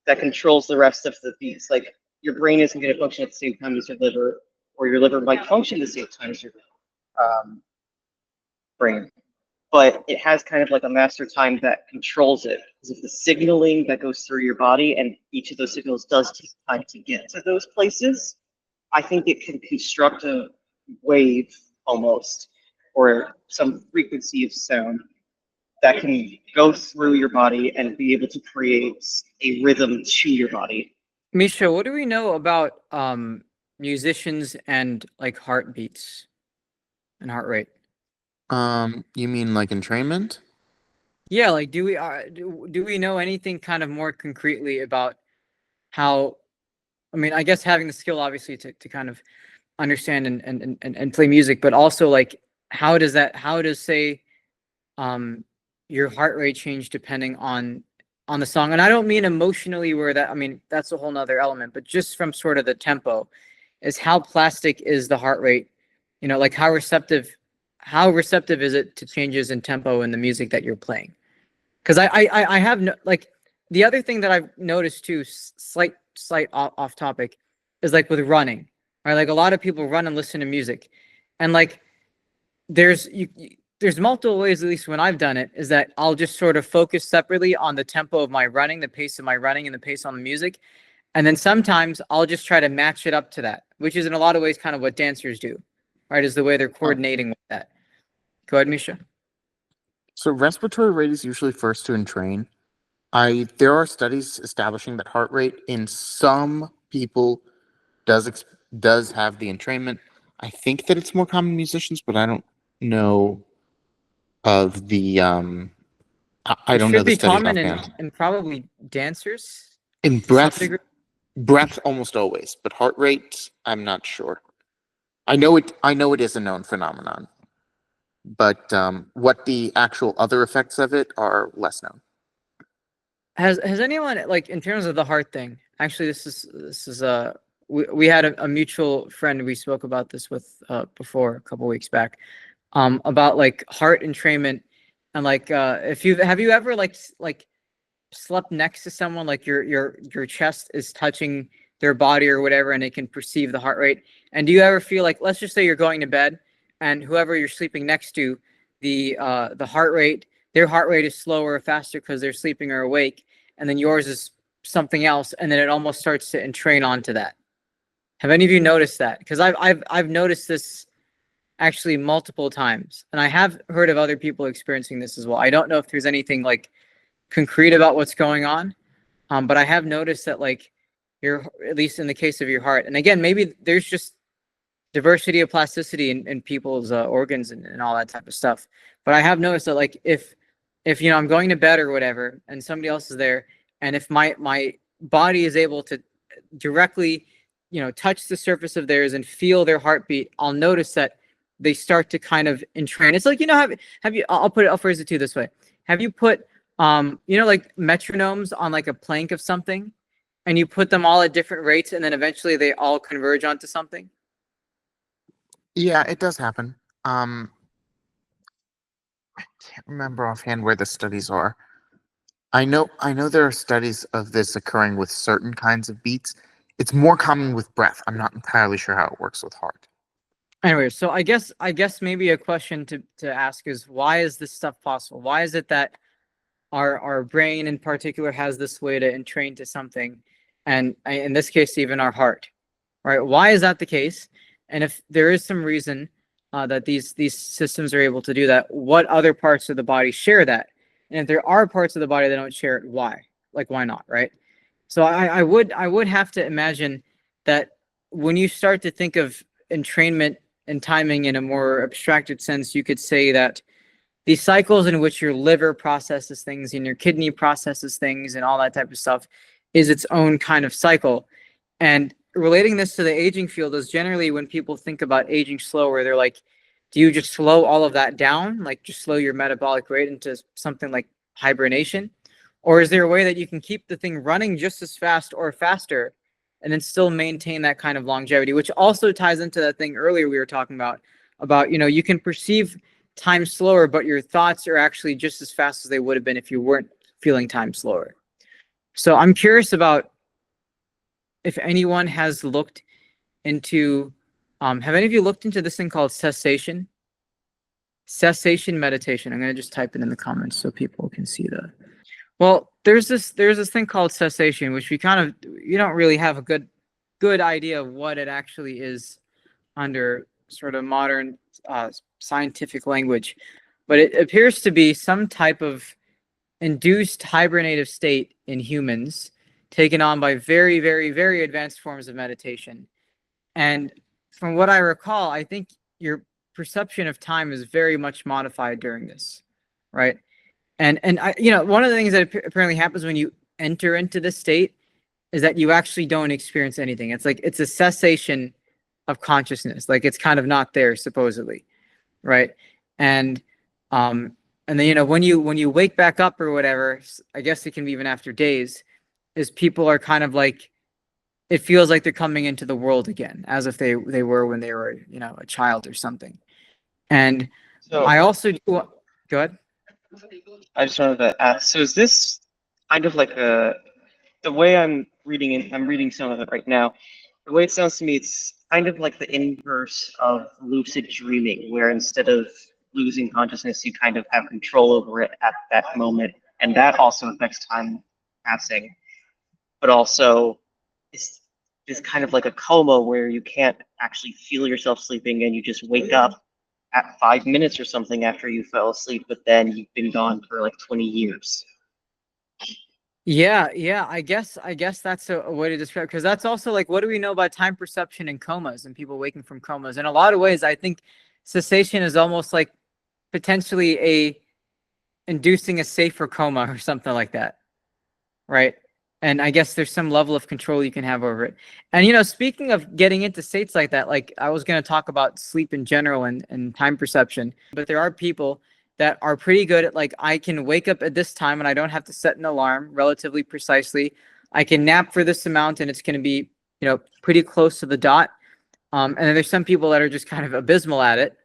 that controls the rest of the beats. Like your brain isn't going to function at the same time as your liver, or your liver might function at the same time as your brain. But it has kind of like a master time that controls it. Because of the signaling that goes through your body, and each of those signals does take time to get to those places, I think it can construct a wave almost, or some frequency of sound that can go through your body and be able to create a rhythm to your body. Misha, what do we know about musicians and like heartbeats and heart rate? You mean like entrainment? Yeah, like do we know anything kind of more concretely about how, I mean, I guess having the skill obviously to kind of understand and play music, but also like how does say your heart rate change depending on the song? And I don't mean emotionally, where that, I mean, that's a whole nother element, but just from sort of the tempo, is how plastic is the heart rate, you know, like how receptive is it to changes in tempo in the music that you're playing? Because I have no, like, the other thing that I've noticed too, slight off topic, is like with running, right? Like a lot of people run and listen to music, and like there's there's multiple ways, at least when I've done it, is that I'll just sort of focus separately on the tempo of my running, the pace of my running, and the pace on the music, and then sometimes I'll just try to match it up to that, which is in a lot of ways kind of what dancers do, right? Is the way they're coordinating with that. Go ahead, Misha. So respiratory rate is usually first to entrain. There are studies establishing that heart rate in some people does have the entrainment. I think that it's more common in musicians, but I don't know of the I It don't know should the be studies common offhand. in probably dancers In to some breath, degree. breath almost always, but heart rate, I'm not sure. I know it is a known phenomenon, but what the actual other effects of it are less known. Has anyone, like, in terms of the heart thing? Actually, this is we had a mutual friend we spoke about this with before a couple weeks back, about like heart entrainment, and like if you have you ever like slept next to someone, like your chest is touching their body or whatever, and it can perceive the heart rate. And do you ever feel like, let's just say you're going to bed, and whoever you're sleeping next to, the heart rate, their heart rate is slower or faster because they're sleeping or awake, and then yours is something else, and then it almost starts to entrain onto that. Have any of you noticed that? Because I've noticed this actually multiple times, and I have heard of other people experiencing this as well. I don't know if there's anything like concrete about what's going on, but I have noticed that, like, at least in the case of your heart, and again, maybe there's just diversity of plasticity in people's organs and all that type of stuff. But I have noticed that, like, if you know, I'm going to bed or whatever, and somebody else is there, and if my body is able to directly, you know, touch the surface of theirs and feel their heartbeat, I'll notice that they start to kind of entrain. It's like, you know, have you? I'll phrase it to you this way. Have you put you know, like metronomes on like a plank of something, and you put them all at different rates, and then eventually they all converge onto something? Yeah, it does happen. I can't remember offhand where the studies are. I know there are studies of this occurring with certain kinds of beats. It's more common with breath. I'm not entirely sure how it works with heart. Anyway, so I guess maybe a question to ask is, why is this stuff possible? Why is it that our brain in particular has this way to entrain to something, and in this case even our heart, right? Why is that the case? And if there is some reason that these systems are able to do that, what other parts of the body share that? And if there are parts of the body that don't share it, why? Like, why not, right? So I would have to imagine that when you start to think of entrainment and timing in a more abstracted sense, you could say that the cycles in which your liver processes things and your kidney processes things and all that type of stuff is its own kind of cycle. And relating this to the aging field is, generally when people think about aging slower, they're like, do you just slow all of that down? Like, just slow your metabolic rate into something like hibernation? Or is there a way that you can keep the thing running just as fast or faster and then still maintain that kind of longevity, which also ties into that thing earlier we were talking about, you know, you can perceive time slower, but your thoughts are actually just as fast as they would have been if you weren't feeling time slower. So I'm curious about if anyone has looked into, have any of you looked into this thing called cessation? Cessation meditation. I'm going to just type it in the comments so people can see the. Well, there's this thing called cessation, which you don't really have a good idea of what it actually is under sort of modern scientific language, but it appears to be some type of induced hibernative state in humans taken on by very, very, very advanced forms of meditation. And from what I recall, I think your perception of time is very much modified during this, right? And I, you know, one of the things that apparently happens when you enter into this state is that you actually don't experience anything. It's like it's a cessation of consciousness. Like it's kind of not there supposedly, right? And then, you know, when you wake back up or whatever, I guess it can be even after days, is people are kind of like, it feels like they're coming into the world again, as if they were when they were, you know, a child or something. And So I also do. Go ahead. I just wanted to ask, so is this kind of like the way I'm reading it, I'm reading some of it right now. The way it sounds to me, it's kind of like the inverse of lucid dreaming, where instead of losing consciousness, you kind of have control over it at that moment. And that also affects time passing, but also it's kind of like a coma where you can't actually feel yourself sleeping and you just wake up at 5 minutes or something after you fell asleep, but then you've been gone for like 20 years. Yeah. I guess that's a way to describe, because that's also like, what do we know about time perception in comas and people waking from comas? In a lot of ways, I think cessation is almost like potentially inducing a safer coma or something like that, right? And I guess there's some level of control you can have over it. And, you know, speaking of getting into states like that, like I was going to talk about sleep in general and time perception, but there are people that are pretty good at, like, I can wake up at this time and I don't have to set an alarm relatively precisely. I can nap for this amount and it's going to be, you know, pretty close to the dot. And then there's some people that are just kind of abysmal at it.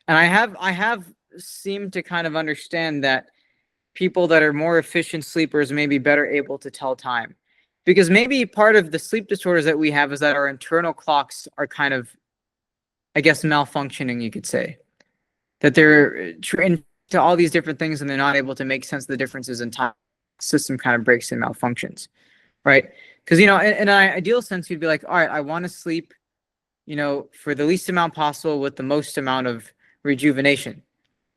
And I have seemed to kind of understand that people that are more efficient sleepers may be better able to tell time, because maybe part of the sleep disorders that we have is that our internal clocks are kind of, I guess, malfunctioning, you could say, that they're trained to all these different things and they're not able to make sense of the differences in time. The system kind of breaks and malfunctions, right? Because, you know, in an ideal sense, you'd be like, all right, I want to sleep, you know, for the least amount possible with the most amount of rejuvenation.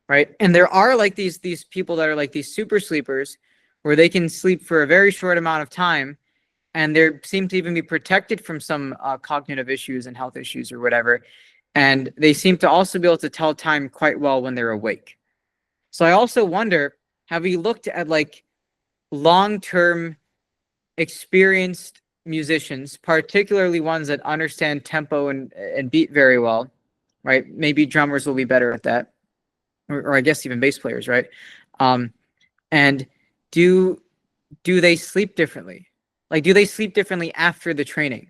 Right. And there are like these people that are like these super sleepers where they can sleep for a very short amount of time and they seem to even be protected from some cognitive issues and health issues or whatever. And they seem to also be able to tell time quite well when they're awake. So I also wonder, have we looked at like long-term experienced musicians, particularly ones that understand tempo and beat very well, right? Maybe drummers will be better at that. Or I guess even bass players, right? And do they sleep differently? Like, do they sleep differently after the training?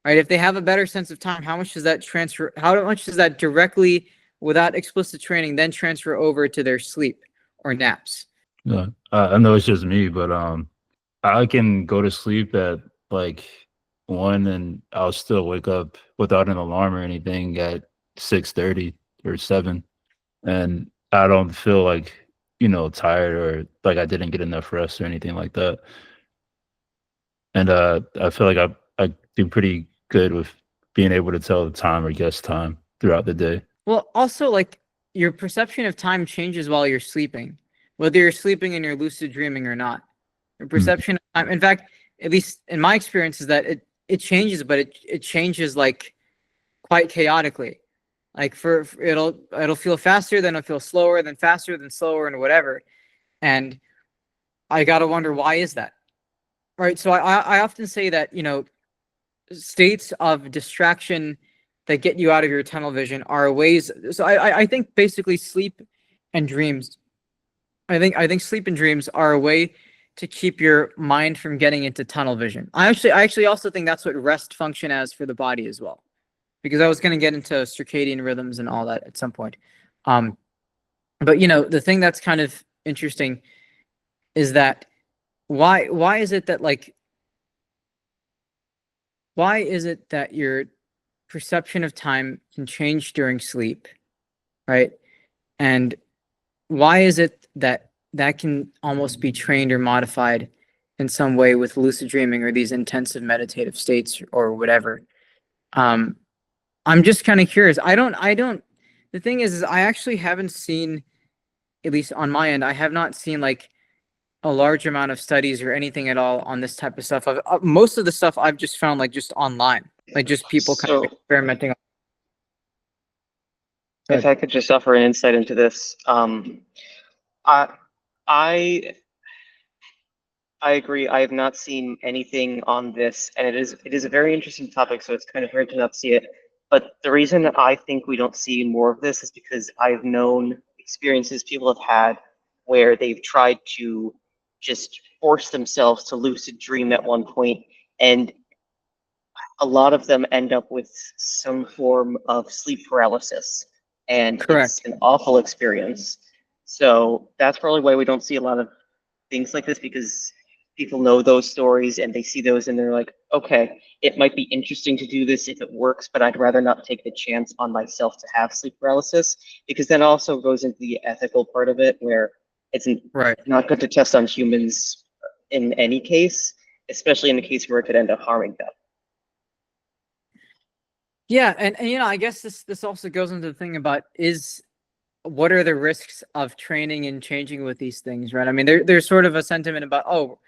Right? If they have a better sense of time, how much does that transfer? How much does that directly, without explicit training, then transfer over to their sleep or naps? Yeah, I know it's just me, but I can go to sleep at like 1 and I'll still wake up without an alarm or anything at 6:30 or 7. And I don't feel like, you know, tired or like I didn't get enough rest or anything like that. And I feel like I do pretty good with being able to tell the time or guess time throughout the day. Well, also, like, your perception of time changes while you're sleeping, whether you're sleeping and you're lucid dreaming or not. Your perception of time, in fact, at least in my experience, is that it changes, but it changes like quite chaotically. Like it'll feel faster, then it'll feel slower, then faster, then slower, and whatever. And I gotta wonder, why is that? Right. So I often say that, you know, states of distraction that get you out of your tunnel vision are ways. So I think basically sleep and dreams. I think sleep and dreams are a way to keep your mind from getting into tunnel vision. I actually also think that's what rest function as for the body as well, because I was going to get into circadian rhythms and all that at some point. But you know, the thing that's kind of interesting is that why is it that your perception of time can change during sleep, right? And why is it that that can almost be trained or modified in some way with lucid dreaming or these intensive meditative states or whatever? I'm just kind of curious. The thing is I actually haven't seen, at least on my end, I have not seen like a large amount of studies or anything at all on this type of stuff. Most of the stuff I've just found like just online, like just people kind of experimenting. If I could just offer an insight into this, I agree. I have not seen anything on this, and it is a very interesting topic. So it's kind of hard to not see it. But the reason I think we don't see more of this is because I've known experiences people have had where they've tried to just force themselves to lucid dream at one point, and a lot of them end up with some form of sleep paralysis, and Correct. it's an awful experience. So that's probably why we don't see a lot of things like this, because people know those stories and they see those and they're like, okay, it might be interesting to do this if it works, but I'd rather not take the chance on myself to have sleep paralysis, because then also goes into the ethical part of it where it's Right. not good to test on humans in any case, especially in the case where it could end up harming them. Yeah, and you know, I guess this also goes into the thing about what are the risks of training and changing with these things, right? I mean, there's sort of a sentiment about, oh,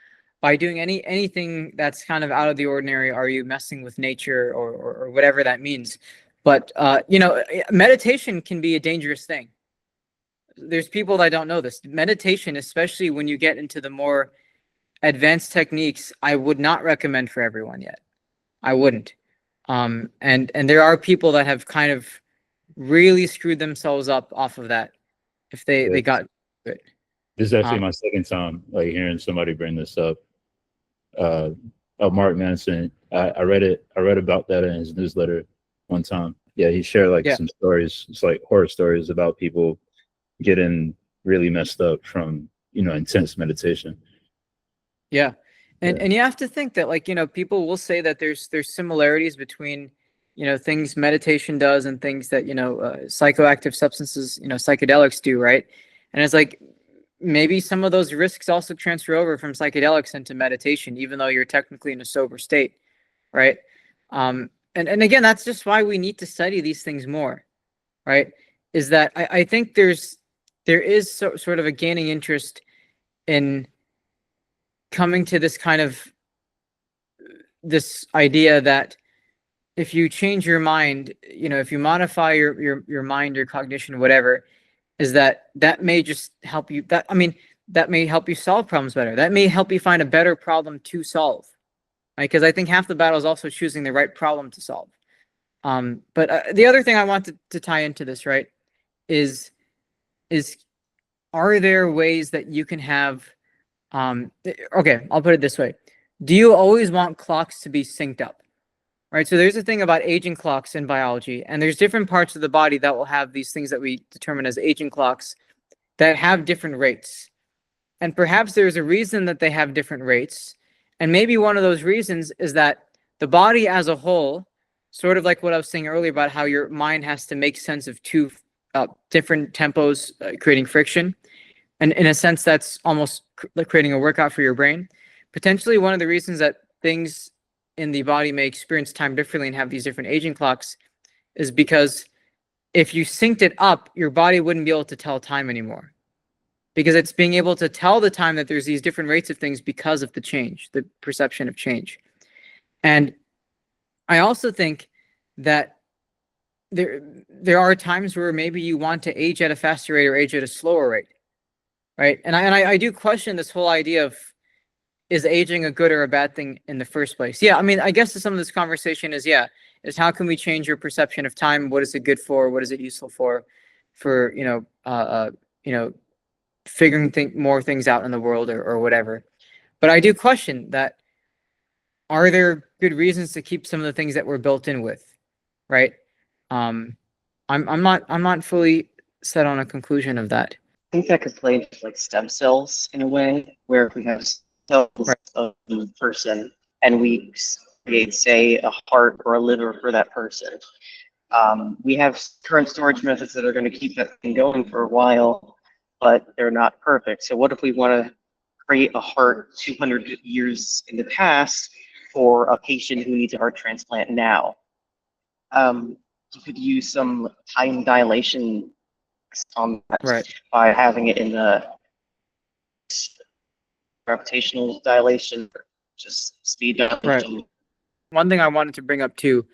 by doing anything that's kind of out of the ordinary, are you messing with nature or whatever that means? But you know, meditation can be a dangerous thing. There's people that don't know this. Meditation, especially when you get into the more advanced techniques, I would not recommend for everyone yet. I wouldn't. And there are people that have kind of really screwed themselves up off of that if they got it. This is actually my second time like hearing somebody bring this up. Mark Manson. I read about that in his newsletter one time. Yeah, he shared like some stories. It's like horror stories about people getting really messed up from, you know, intense meditation. Yeah. And you have to think that, like, you know, people will say that there's similarities between, you know, things meditation does and things that, you know, psychoactive substances, you know, psychedelics do, right? And it's like maybe some of those risks also transfer over from psychedelics into meditation, even though you're technically in a sober state, right? And again, that's just why we need to study these things more, right? Is that I think there is sort of a gaining interest in coming to this kind of this idea that if you change your mind, you know, if you modify your mind, your cognition, whatever, is that may just help you. That may help you solve problems better. That may help you find a better problem to solve, right? Because I think half the battle is also choosing the right problem to solve. But the other thing I want to tie into this, right, is are there ways that you can have okay, I'll put it this way. Do you always want clocks to be synced up? Right? So there's a thing about aging clocks in biology, and there's different parts of the body that will have these things that we determine as aging clocks that have different rates. And perhaps there's a reason that they have different rates. And maybe one of those reasons is that the body as a whole, sort of like what I was saying earlier about how your mind has to make sense of two different tempos, creating friction. And in a sense, that's almost like creating a workout for your brain. Potentially one of the reasons that things in the body may experience time differently and have these different aging clocks is because if you synced it up, your body wouldn't be able to tell time anymore. Because it's being able to tell the time that there's these different rates of things because of the change, the perception of change. And I also think that there are times where maybe you want to age at a faster rate or age at a slower rate. Right. And I do question this whole idea of, is aging a good or a bad thing in the first place? Yeah, I mean, I guess some of this conversation is how can we change your perception of time? What is it good for? What is it useful for figuring more things out in the world or whatever. But I do question that, are there good reasons to keep some of the things that we're built in with, right? I'm not fully set on a conclusion of that. I think that could play into like stem cells in a way, where if we have cells Right. of a person and we create, say, a heart or a liver for that person, we have current storage methods that are going to keep that thing going for a while, but they're not perfect. So what if we want to create a heart 200 years in the past for a patient who needs a heart transplant now? You could use some time dilation on that Right. by having it in the gravitational dilation, just speed up. Right. One thing I wanted to bring up too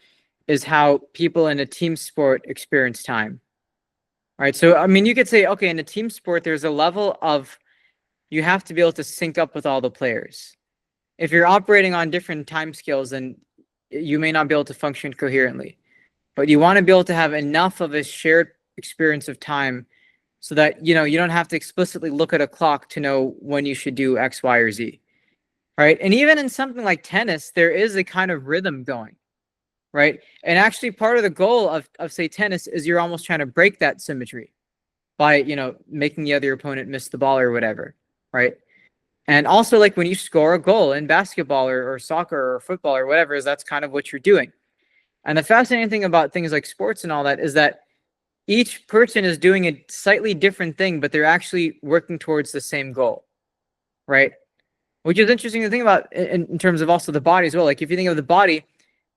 is how people in a team sport experience time. Right. So, I mean, you could say, okay, in a team sport, there's a level of, you have to be able to sync up with all the players. If you're operating on different time scales, then you may not be able to function coherently. But you want to be able to have enough of a shared experience of time so that, you know, you don't have to explicitly look at a clock to know when you should do X, Y, or Z. Right. And even in something like tennis, there is a kind of rhythm going. Right. And actually part of the goal of say tennis is you're almost trying to break that symmetry by, you know, making the other opponent miss the ball or whatever. Right. And also, like when you score a goal in basketball or soccer or football or whatever, that's kind of what you're doing. And the fascinating thing about things like sports and all that is that each person is doing a slightly different thing, but they're actually working towards the same goal, right? Which is interesting to think about in terms of also the body as well. Like if you think of the body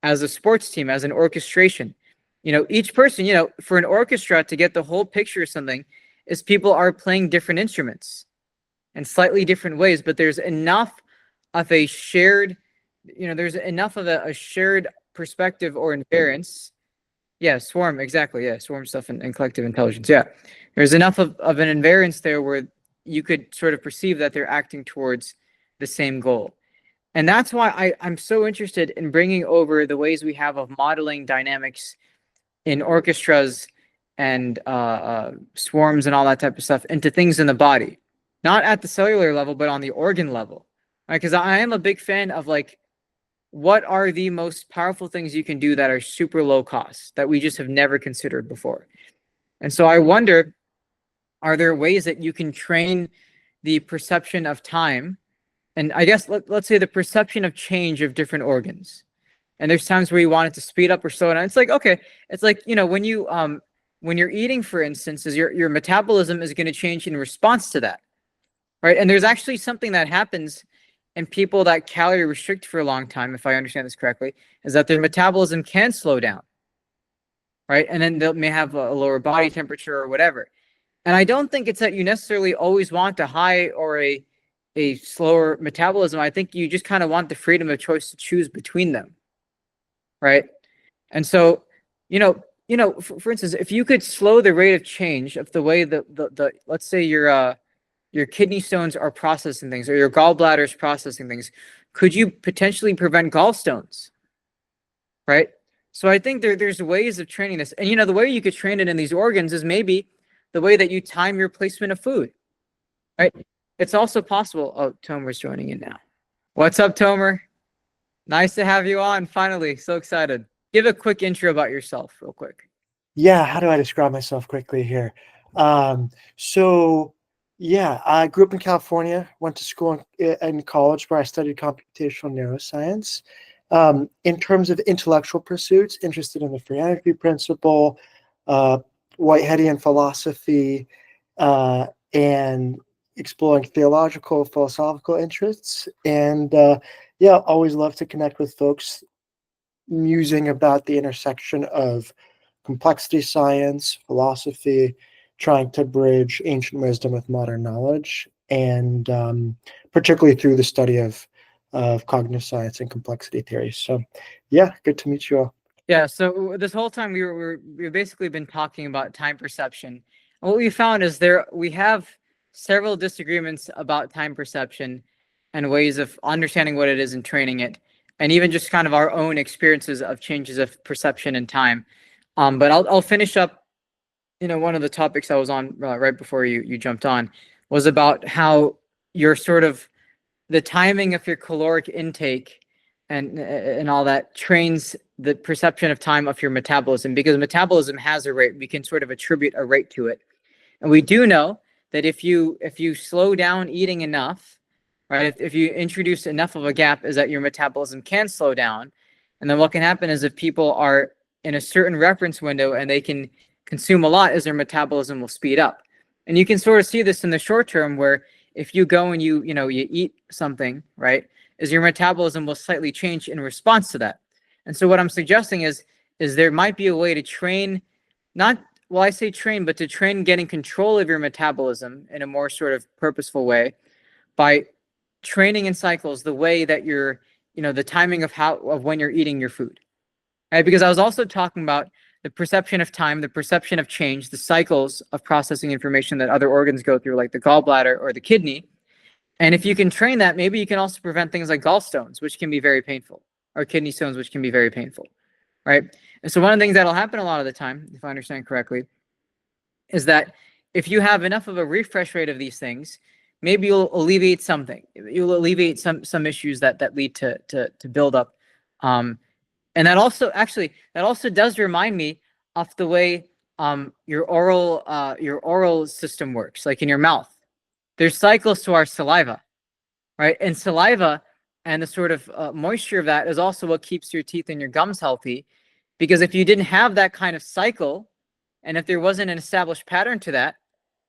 as a sports team, as an orchestration, you know, each person, you know, for an orchestra to get the whole picture of something is people are playing different instruments in slightly different ways, but there's enough of a shared, you know, there's enough of a shared perspective or invariance. Yeah, swarm, exactly. Yeah, swarm stuff and collective intelligence. Yeah, there's enough of an invariance there where you could sort of perceive that they're acting towards the same goal. And that's why I'm so interested in bringing over the ways we have of modeling dynamics in orchestras and swarms and all that type of stuff into things in the body. Not at the cellular level, but on the organ level. Right? Because I am a big fan of like, what are the most powerful things you can do that are super low cost that we just have never considered before? And so I wonder, are there ways that you can train the perception of time? And I guess let's say the perception of change of different organs. And there's times where you want it to speed up or slow down. It's like, okay, it's like, you know, when you're eating, for instance, is your metabolism is going to change in response to that. Right. And there's actually something that happens in people that calorie restrict for a long time, if I understand this correctly, is that their metabolism can slow down. Right. And then they may have a lower body temperature or whatever. And I don't think it's that you necessarily always want a high or a slower metabolism. I think you just kind of want the freedom of choice to choose between them. Right. And so, for instance, if you could slow the rate of change of the way the let's say your kidney stones are processing things or your gallbladder is processing things, could you potentially prevent gallstones? Right. So I think there's ways of training this. And, you know, the way you could train it in these organs is maybe the way that you time your placement of food. Right. It's also possible. Oh, Tomer's joining in now. What's up, Tomer? Nice to have you on. Finally. So excited. Give a quick intro about yourself real quick. Yeah. How do I describe myself quickly here? Yeah, I grew up in California, went to school in college where I studied computational neuroscience. In terms of intellectual pursuits, interested in the free energy principle, Whiteheadian philosophy, and exploring theological, philosophical interests. And always love to connect with folks musing about the intersection of complexity science, philosophy, trying to bridge ancient wisdom with modern knowledge, and particularly through the study of cognitive science and complexity theory. So, yeah, good to meet you all. Yeah. So this whole time we've basically been talking about time perception. And what we found is we have several disagreements about time perception and ways of understanding what it is and training it, and even just kind of our own experiences of changes of perception and time. But I'll finish up. You know, one of the topics I was on right before you jumped on was about how you're sort of the timing of your caloric intake and all that trains the perception of time of your metabolism, because metabolism has a rate. We can sort of attribute a rate to it. And we do know that if you slow down eating enough, right, if you introduce enough of a gap, is that your metabolism can slow down. And then what can happen is if people are in a certain reference window and they can consume a lot, is their metabolism will speed up. And you can sort of see this in the short term, where if you go and you eat something, right, is your metabolism will slightly change in response to that. And so what I'm suggesting is there might be a way to train, not, well, I say train, but to train getting control of your metabolism in a more sort of purposeful way by training in cycles the way that you're, the timing of when you're eating your food. Right? Because I was also talking about the perception of time, the perception of change, the cycles of processing information that other organs go through, like the gallbladder or the kidney. And if you can train that, maybe you can also prevent things like gallstones, which can be very painful, or kidney stones, which can be very painful, right? And so one of the things that'll happen a lot of the time, if I understand correctly, is that if you have enough of a refresh rate of these things, maybe you'll alleviate something. You'll alleviate some issues that lead to buildup. And that also does remind me of the way your oral system works, like in your mouth. There's cycles to our saliva, right? And saliva and the sort of moisture of that is also what keeps your teeth and your gums healthy. Because if you didn't have that kind of cycle, and if there wasn't an established pattern to that,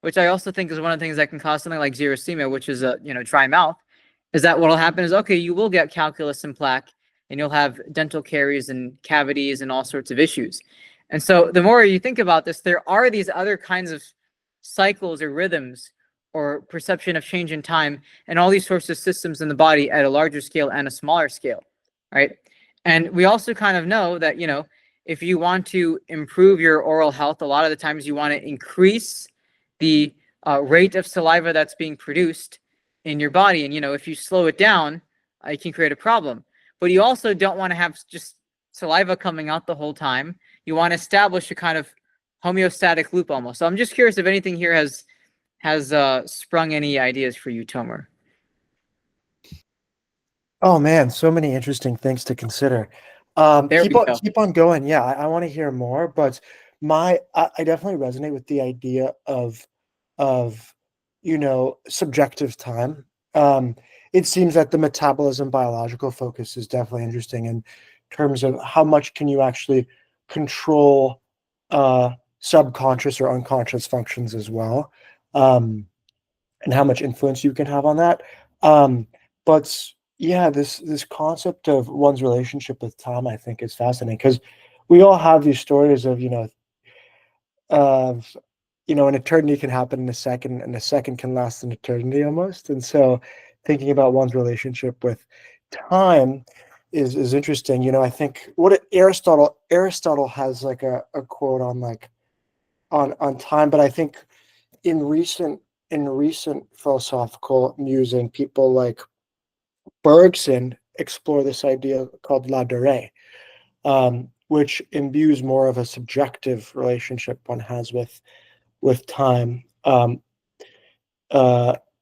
which I also think is one of the things that can cause something like xerostomia, which is a dry mouth, is that what'll happen is, okay, you will get calculus and plaque, and you'll have dental caries and cavities and all sorts of issues. And so the more you think about this, there are these other kinds of cycles or rhythms or perception of change in time and all these sorts of systems in the body at a larger scale and a smaller scale, right? And we also kind of know that, if you want to improve your oral health, a lot of the times you want to increase the rate of saliva that's being produced in your body. And, if you slow it down, it can create a problem. But you also don't want to have just saliva coming out the whole time. You want to establish a kind of homeostatic loop almost. So I'm just curious if anything here has sprung any ideas for you, Tomer. Oh man, so many interesting things to consider. Keep on going. Yeah, I want to hear more, but I definitely resonate with the idea of subjective time. It seems that the metabolism biological focus is definitely interesting in terms of how much can you actually control subconscious or unconscious functions as well, and how much influence you can have on that. But yeah, this concept of one's relationship with time, I think, is fascinating, because we all have these stories of an eternity can happen in a second, and a second can last an eternity almost. And so thinking about one's relationship with time is interesting. I think what Aristotle has like a quote on time, but I think in recent philosophical musing, people like Bergson explore this idea called la durée, which imbues more of a subjective relationship one has with time,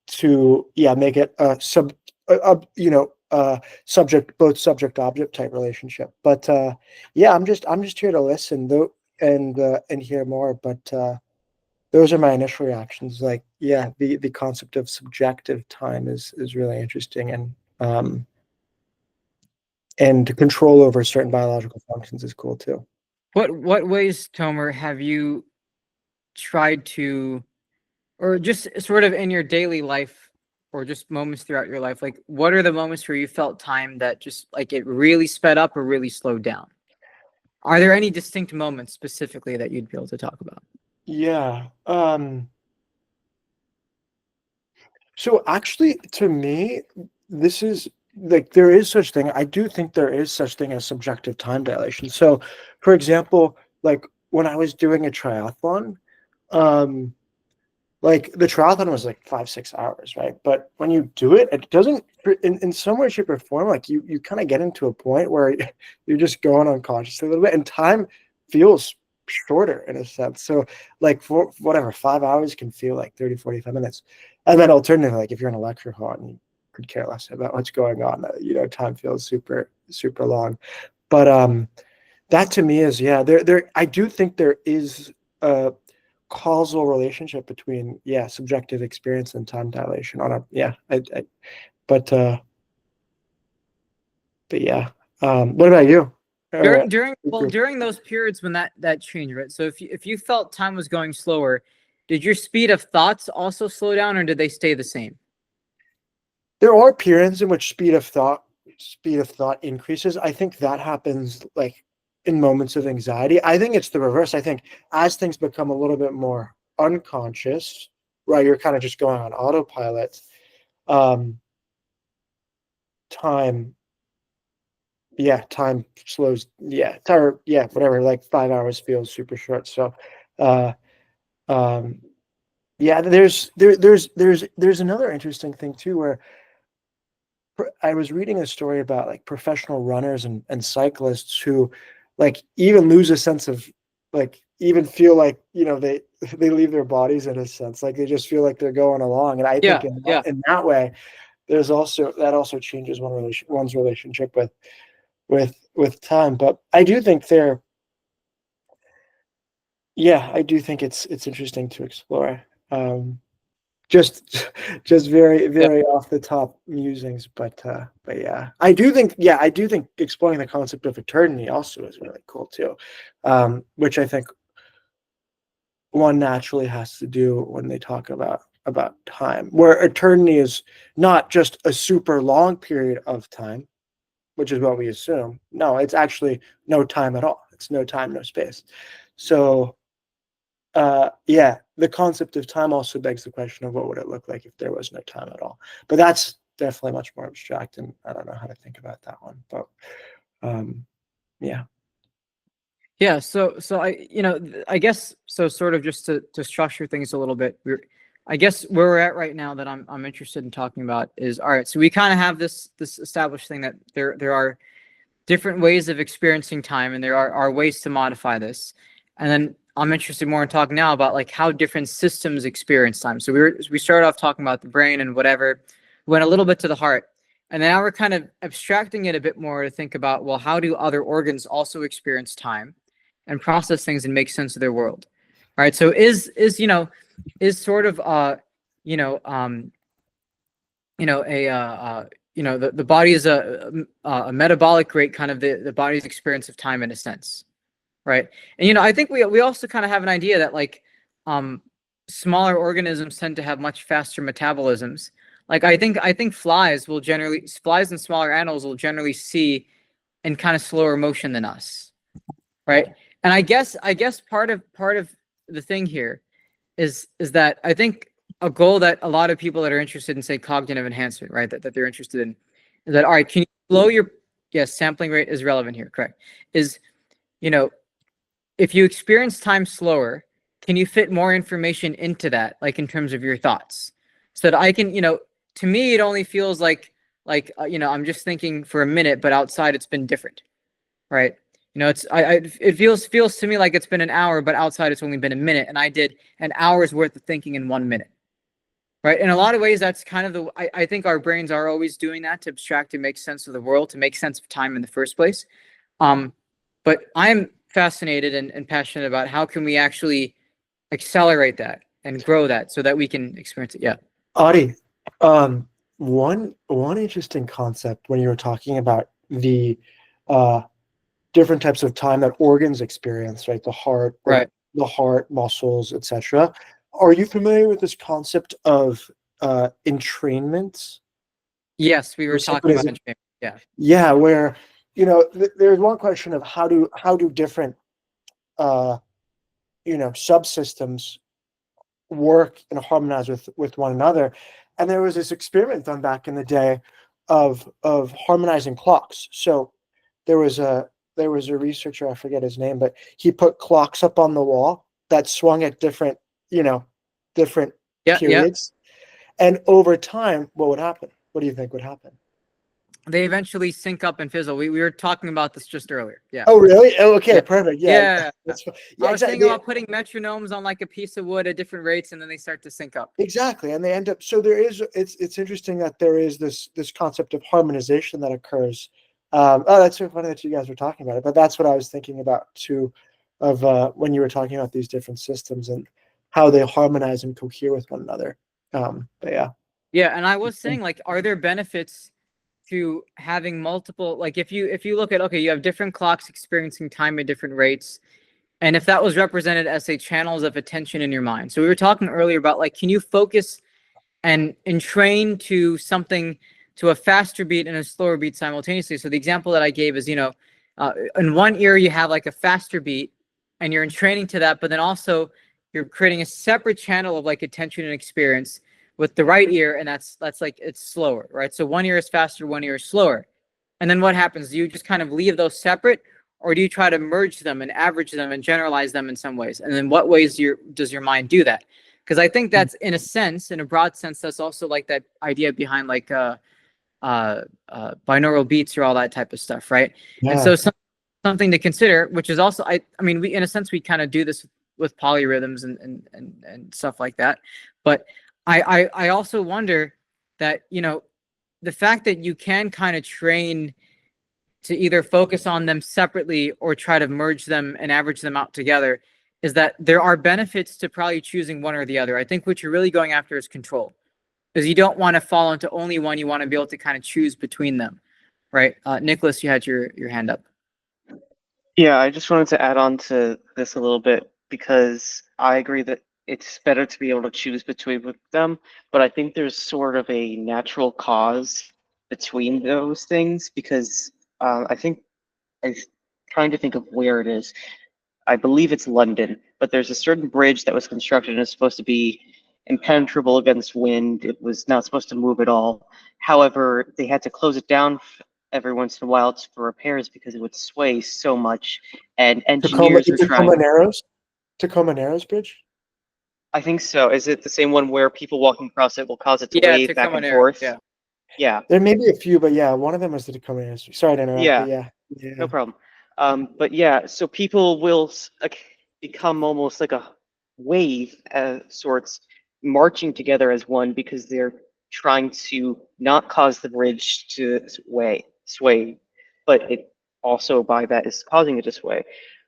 to make it a subject object type relationship. But I'm just here to listen though, and hear more. But those are my initial reactions. Like, the concept of subjective time is really interesting, and control over certain biological functions is cool too. What ways, Tomer, have you tried to, or just sort of in your daily life, or just moments throughout your life, like what are the moments where you felt time that just like it really sped up or really slowed down? Are there any distinct moments specifically that you'd be able to talk about? Yeah. So actually, to me, this is like, there is such thing. I do think there is such thing as subjective time dilation. So, for example, like when I was doing a triathlon, like the triathlon was like 5-6 hours, right? But when you do it, it doesn't, in some way, shape, or form, like you kind of get into a point where you're just going unconsciously a little bit, and time feels shorter in a sense. So like for whatever, 5 hours can feel like 30-45 minutes. And then alternatively, like if you're in a lecture hall and you could care less about what's going on. Time feels super, super long. But that to me is, I do think there is a causal relationship between, subjective experience and time dilation on but yeah. What about you? During those periods when that changed, right? So if you felt time was going slower, did your speed of thoughts also slow down, or did they stay the same? There are periods in which speed of thought increases. I think that happens like in moments of anxiety. I think it's the reverse. I think as things become a little bit more unconscious, right, you're kind of just going on autopilot, time slows, whatever, like 5 hours feels super short. So there's another interesting thing too, where I was reading a story about like professional runners and cyclists who like even lose a sense of, like, even feel like, they leave their bodies in a sense, like they just feel like they're going along. And I think in that way, that also changes one's relationship with time. But I do think I do think it's interesting to explore. Just very, very off the top musings, but yeah, I do think exploring the concept of eternity also is really cool too, which I think one naturally has to do when they talk about time, where eternity is not just a super long period of time, which is what we assume. No, it's actually no time at all. It's no time, no space. So the concept of time also begs the question of what would it look like if there was no time at all. But that's definitely much more abstract, and I don't know how to think about that one. But So I guess, so sort of just to structure things a little bit, I guess where we're at right now that I'm interested in talking about is, all right, so we kind of have this established thing that there are different ways of experiencing time, and there are ways to modify this. And then I'm interested more in talking now about like how different systems experience time. So we started off talking about the brain and whatever, went a little bit to the heart, and now we're kind of abstracting it a bit more to think about, well, how do other organs also experience time and process things and make sense of their world? All right. So is sort of the body is a metabolic rate, kind of the body's experience of time in a sense, right? And I think we also kind of have an idea that like smaller organisms tend to have much faster metabolisms. Like I think flies and smaller animals will generally see in kind of slower motion than us, right? And I guess part of the thing here is that I think a goal that a lot of people that are interested in, say, cognitive enhancement, right, that they're interested in, is that, all right, can you slow your, yes, sampling rate is relevant here, correct, is, if you experience time slower, can you fit more information into that, like in terms of your thoughts, so that I can, to me, it only feels like I'm just thinking for a minute, but outside it's been different, right? It feels to me like it's been an hour, but outside it's only been a minute, and I did an hour's worth of thinking in 1 minute, right? In a lot of ways, that's kind of I think our brains are always doing that to abstract and make sense of the world, to make sense of time in the first place. But I'm fascinated and passionate about how can we actually accelerate that and grow that so that we can experience it. Yeah. Adi, one interesting concept when you were talking about the different types of time that organs experience, right? The heart, right? The heart, muscles, etc. Are you familiar with this concept of entrainment? Yes, we were talking about entrainment. Yeah. Yeah, where there's one question of how do different subsystems work and harmonize with one another. And there was this experiment done back in the day of harmonizing clocks. So there was a researcher, I forget his name, but he put clocks up on the wall that swung at different periods. And over time, what would happen? What do you think would happen? they eventually sync up and fizzle. We were talking about this just earlier. Yeah. Oh, really? Oh, okay, Yeah. perfect. Yeah, Yeah. that's I yeah, was thinking exactly. about putting metronomes on like a piece of wood at different rates, and then they start to sync up. Exactly, and they end up. So there is. It's interesting that there is this concept of harmonization that occurs. Oh, that's so funny that you guys were talking about it. But that's what I was thinking about too, of when you were talking about these different systems and how they harmonize and cohere with one another. But yeah. Yeah, and I was saying, like, are there benefits to having multiple? Like, if you look at, okay, you have different clocks experiencing time at different rates, and if that was represented as, say, channels of attention in your mind. So we were talking earlier about, like, can you focus and entrain to something, to a faster beat and a slower beat simultaneously? So the example that I gave is, in one ear you have like a faster beat and you're entraining to that, but then also you're creating a separate channel of like attention and experience with the right ear, and that's like it's slower, right? So one ear is faster, one ear is slower. And then what happens? Do you just kind of leave those separate, or do you try to merge them and average them and generalize them in some ways? And then what ways does your mind do that? Because I think that's, in a sense, in a broad sense, that's also like that idea behind like binaural beats or all that type of stuff, right? Yeah. And so something to consider, which is also, I mean, we, in a sense, we kind of do this with polyrhythms and stuff like that. But I also wonder that, the fact that you can kind of train to either focus on them separately or try to merge them and average them out together, is that there are benefits to probably choosing one or the other. I think what you're really going after is control, because you don't want to fall into only one. You want to be able to kind of choose between them, right? Nicholas, you had your hand up. Yeah, I just wanted to add on to this a little bit because I agree that it's better to be able to choose between them, but I think there's sort of a natural cause between those things because I think I'm trying to think of where it is. I believe it's London, but there's a certain bridge that was constructed and is supposed to be impenetrable against wind. It was not supposed to move at all. However, they had to close it down every once in a while for repairs because it would sway so much. And engineers were trying. Tacoma Narrows Bridge. I think so. Is it the same one where people walking across it will cause it to Yeah, wave back Tacoma and Narrows, forth? yeah. Yeah. There may be a few, but yeah, one of them was the Tacoma Narrows. Sorry to interrupt. Yeah. But yeah. No problem. But yeah, so people will become almost like a wave sorts marching together as one because they're trying to not cause the bridge to sway, but it also by that is causing it to sway.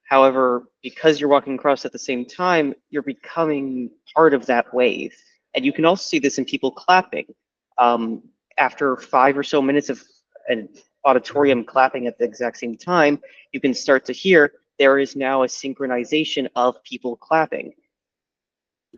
However, because you're walking across at the same time, you're becoming part of that wave. And you can also see this in people clapping. After 5 or so minutes of an auditorium clapping at the exact same time, you can start to hear there is now a synchronization of people clapping.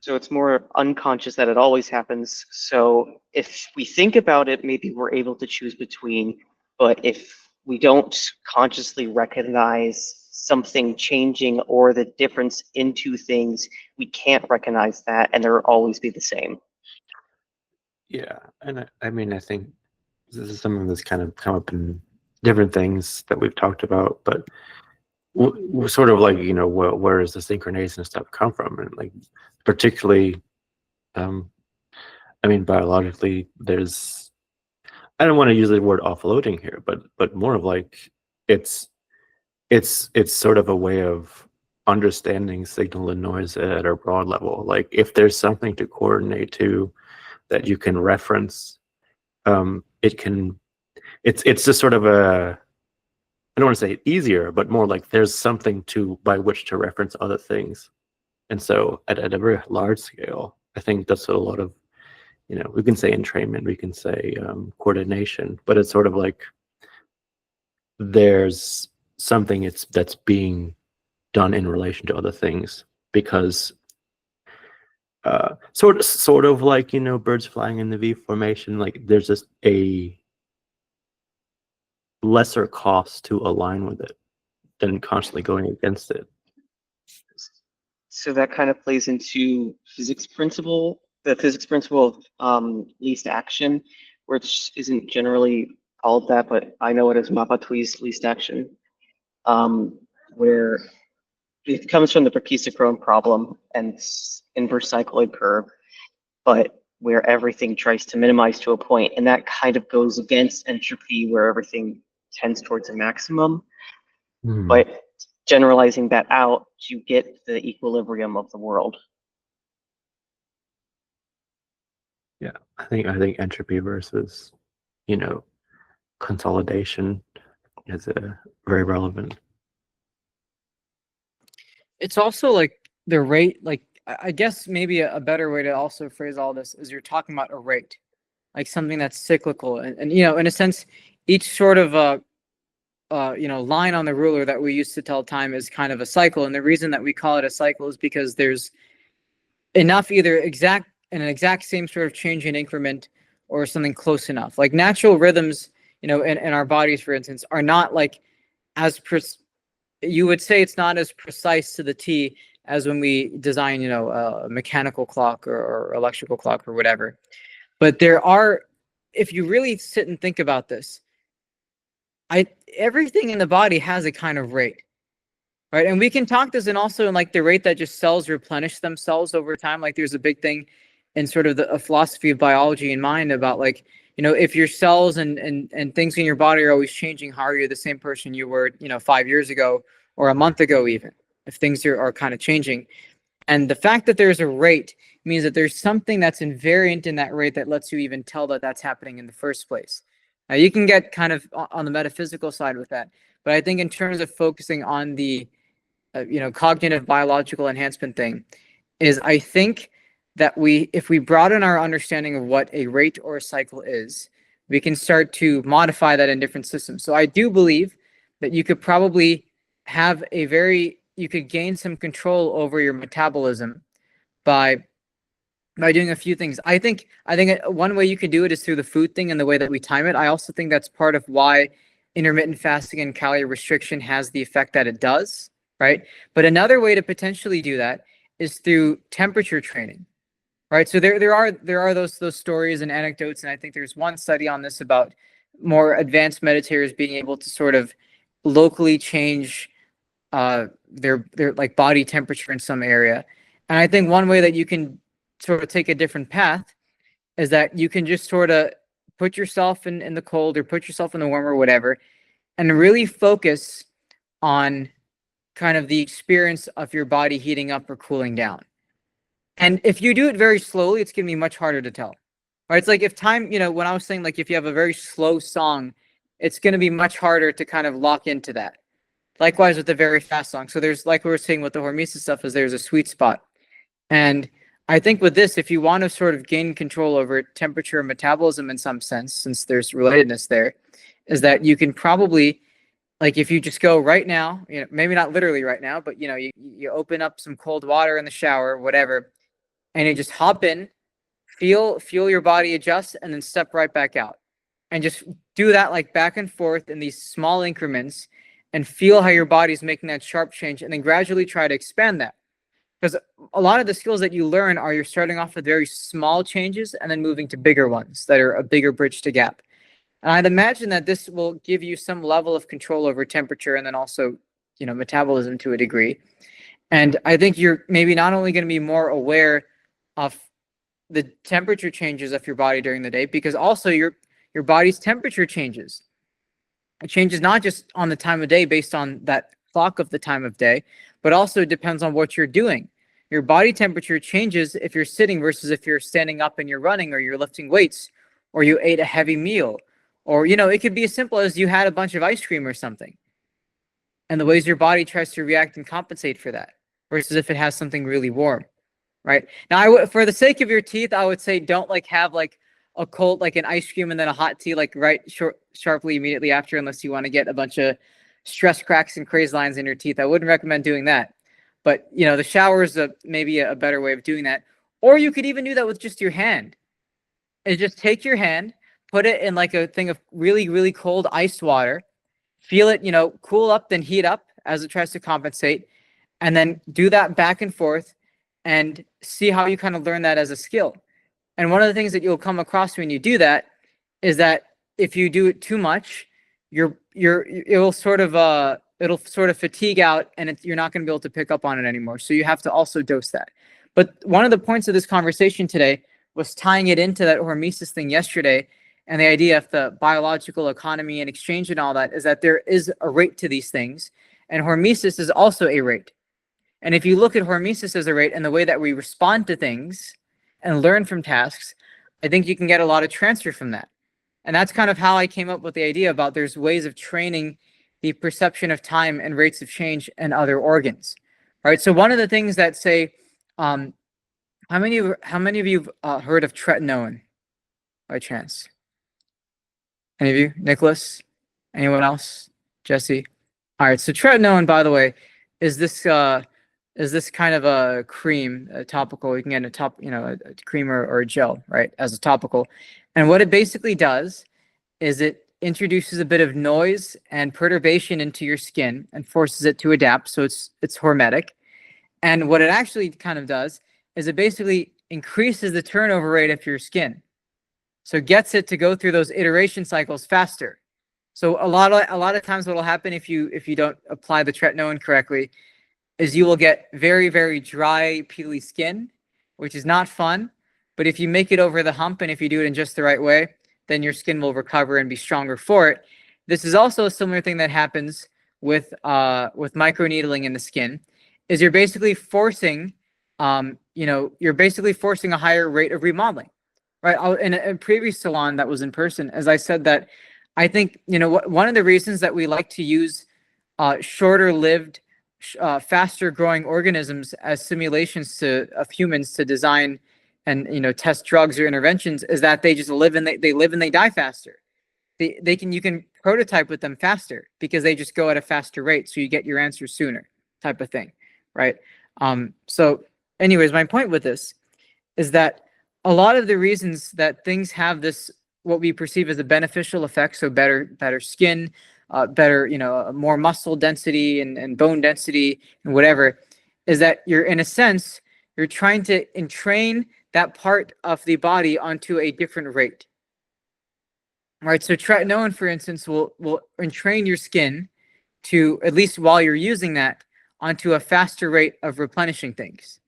So it's more unconscious that it always happens. So if we think about it, maybe we're able to choose between, but if we don't consciously recognize something changing or the difference in two things, we can't recognize that and they'll always be the same. Yeah, and I mean, I think this is something that's kind of come up in different things that we've talked about, but we're sort of like, where does the synchronization stuff come from? And like, particularly, I mean, biologically, I don't want to use the word offloading here, but more of like, it's sort of a way of understanding signal and noise at a broad level. Like if there's something to coordinate to that you can reference, it's just sort of I don't want to say easier, but more like there's something by which to reference other things. And so at a very large scale, I think that's a lot of, we can say entrainment, we can say coordination, but it's sort of like there's something that's being done in relation to other things because sort of like, birds flying in the V formation, like there's just a lesser cost to align with it than constantly going against it. So that kind of plays into the physics principle of least action, which isn't generally called that, but I know it as Mapatui's least action, where it comes from the Perkisachrome problem and inverse cycloid curve. But where everything tries to minimize to a point, and that kind of goes against entropy, where everything tends towards a maximum. Hmm. But generalizing that out, you get the equilibrium of the world. Yeah, I think entropy versus, you know, consolidation is very relevant. It's also like the rate, like I guess maybe a better way to also phrase all this is you're talking about a rate, like something that's cyclical, and you know, in a sense, each sort of you know, line on the ruler that we use to tell time is kind of a cycle, and the reason that we call it a cycle is because there's enough either an exact same sort of change in increment or something close enough. Like natural rhythms, you know, in our bodies, for instance, are not like as you would say it's not as precise to the T as when we design, you know, a mechanical clock or electrical clock or whatever. But there are, if you really sit and think about this, everything in the body has a kind of rate, right? And we can talk this and also in like the rate that just cells replenish themselves over time. Like there's a big thing in sort of a philosophy of biology in mind about like, you know, if your cells and things in your body are always changing, how are you the same person you were, you know, 5 years ago or a month ago, even if things are kind of changing. And the fact that there's a rate means that there's something that's invariant in that rate that lets you even tell that that's happening in the first place. Now you can get kind of on the metaphysical side with that, but I think in terms of focusing on the you know, cognitive biological enhancement thing, is I think that if we broaden our understanding of what a rate or a cycle is, we can start to modify that in different systems. So I do believe that you could probably have you could gain some control over your metabolism by doing a few things. I think one way you can do it is through the food thing and the way that we time it. I also think that's part of why intermittent fasting and calorie restriction has the effect that it does, right? But another way to potentially do that is through temperature training, right? So there are those stories and anecdotes, and I think there's one study on this about more advanced meditators being able to sort of locally change their like body temperature in some area. And I think one way that you can sort of take a different path is that you can just sort of put yourself in the cold or put yourself in the warm or whatever, and really focus on kind of the experience of your body heating up or cooling down. And if you do it very slowly, it's going to be much harder to tell. Right? It's like if time, you know, when I was saying like if you have a very slow song, it's going to be much harder to kind of lock into that. Likewise with the very fast song. So there's, like we were saying with the hormesis stuff, is there's a sweet spot. And I think with this, if you want to sort of gain control over temperature and metabolism in some sense, since there's relatedness there, is that you can probably, like if you just go right now, you know, maybe not literally right now, but you know, you open up some cold water in the shower, whatever, and you just hop in, feel your body adjust, and then step right back out. And just do that like back and forth in these small increments and feel how your body's making that sharp change, and then gradually try to expand that. Because a lot of the skills that you learn are you're starting off with very small changes and then moving to bigger ones that are a bigger bridge to gap. And I'd imagine that this will give you some level of control over temperature and then also, you know, metabolism to a degree. And I think you're maybe not only going to be more aware of the temperature changes of your body during the day, because also your body's temperature changes. It changes not just on the time of day based on that clock of the time of day, but also depends on what you're doing. Your body temperature changes if you're sitting versus if you're standing up and you're running or you're lifting weights or you ate a heavy meal. Or, you know, it could be as simple as you had a bunch of ice cream or something. And the ways your body tries to react and compensate for that versus if it has something really warm, right? Now, for the sake of your teeth, I would say don't like have like a cold, like an ice cream and then a hot tea, like sharply immediately after, unless you want to get a bunch of stress cracks and crazy lines in your teeth. I wouldn't recommend doing that. But, you know, the shower is maybe a better way of doing that. Or you could even do that with just your hand. And just take your hand, put it in like a thing of really, really cold iced water, feel it, you know, cool up, then heat up as it tries to compensate, and then do that back and forth and see how you kind of learn that as a skill. And one of the things that you'll come across when you do that is that if you do it too much, it'll sort of fatigue out, and you're not going to be able to pick up on it anymore. So you have to also dose that. But one of the points of this conversation today was tying it into that hormesis thing yesterday. And the idea of the biological economy and exchange and all that is that there is a rate to these things. And hormesis is also a rate. And if you look at hormesis as a rate and the way that we respond to things and learn from tasks, I think you can get a lot of transfer from that. And that's kind of how I came up with the idea about there's ways of training the perception of time and rates of change in other organs. Right. So one of the things that say, how many of you have heard of tretinoin by chance? Any of you? Nicholas? Anyone else? Jesse? All right. So tretinoin, by the way, is this kind of a cream, a topical? You can get a cream or a gel, right, as a topical. And what it basically does is it introduces a bit of noise and perturbation into your skin and forces it to adapt. So it's hormetic. And what it actually kind of does is it basically increases the turnover rate of your skin. So it gets it to go through those iteration cycles faster. So a lot of times what will happen if you don't apply the tretinoin correctly is you will get very, very dry, peely skin, which is not fun. But if you make it over the hump and if you do it in just the right way, then your skin will recover and be stronger for it. This is also a similar thing that happens with microneedling in the skin, is you're basically forcing, you're basically forcing a higher rate of remodeling, right? In a previous salon that was in person, as I said that, I think, one of the reasons that we like to use shorter-lived, faster-growing organisms as simulations of humans to design and test drugs or interventions is that they just live and they die faster. You can prototype with them faster because they just go at a faster rate, so you get your answer sooner, type of thing, right? So anyways, my point with this is that a lot of the reasons that things have this, what we perceive as a beneficial effect, so better skin, better, more muscle density and bone density and whatever, is that you're, in a sense, you're trying to entrain that part of the body onto a different rate. Right, so tretinoin, for instance, will entrain your skin to, at least while you're using that, onto a faster rate of replenishing things.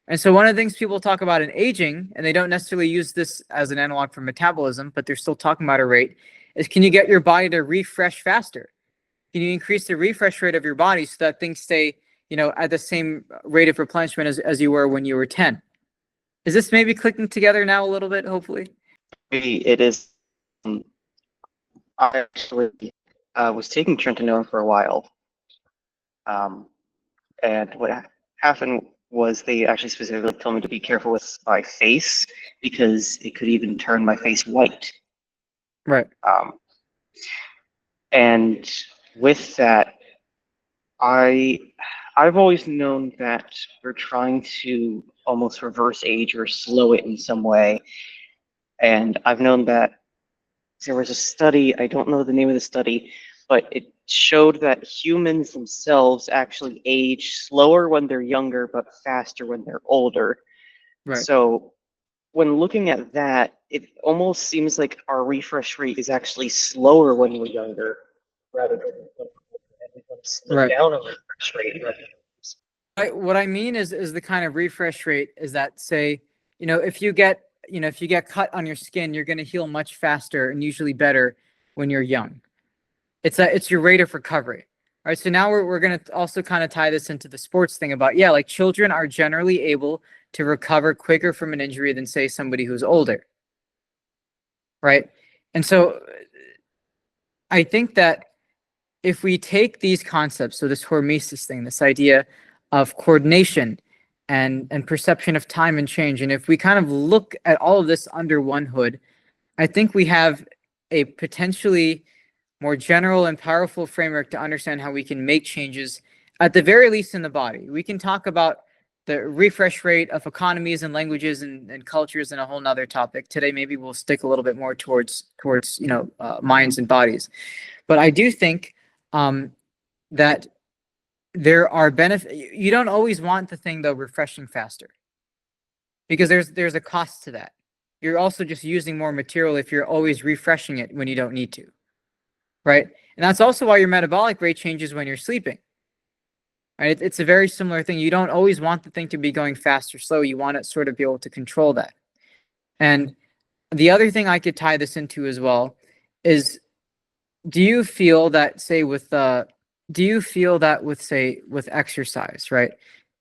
And so one of the things people talk about in aging, and they don't necessarily use this as an analog for metabolism, but they're still talking about a rate, is can you get your body to refresh faster? Can you increase the refresh rate of your body so that things stay, at the same rate of replenishment as you were when you were 10? Is this maybe clicking together now a little bit, hopefully? It is. I actually was taking tretinoin for a while. And what happened was they actually specifically told me to be careful with my face because it could even turn my face white. Right. And with that, I've always known that we're trying to almost reverse age or slow it in some way. And I've known that there was a study, I don't know the name of the study, but it showed that humans themselves actually age slower when they're younger, but faster when they're older. Right. So when looking at that, it almost seems like our refresh rate is actually slower when we're younger, rather than when we slow Right. down a refresh rate. What I mean is the kind of refresh rate is that, say, if you get cut on your skin, you're going to heal much faster and usually better when you're young. It's your rate of recovery. All right. So now we're going to also kind of tie this into the sports thing about, like children are generally able to recover quicker from an injury than, say, somebody who's older. Right. And so I think that if we take these concepts, so this hormesis thing, this idea of coordination and perception of time and change, and if we kind of look at all of this under one hood, I think we have a potentially more general and powerful framework to understand how we can make changes, at the very least in the body. We can talk about the refresh rate of economies and languages and cultures in a whole nother topic. Today, maybe we'll stick a little bit more towards minds and bodies. But I do think that there are benefits. You don't always want the thing, though, refreshing faster, because there's a cost to that. You're also just using more material if you're always refreshing it when you don't need to, right? And that's also why your metabolic rate changes when you're sleeping, right? It's a very similar thing. You don't always want the thing to be going fast or slow. You want it sort of be able to control that. And the other thing I could tie this into as well is, do you feel that, say, with exercise, right?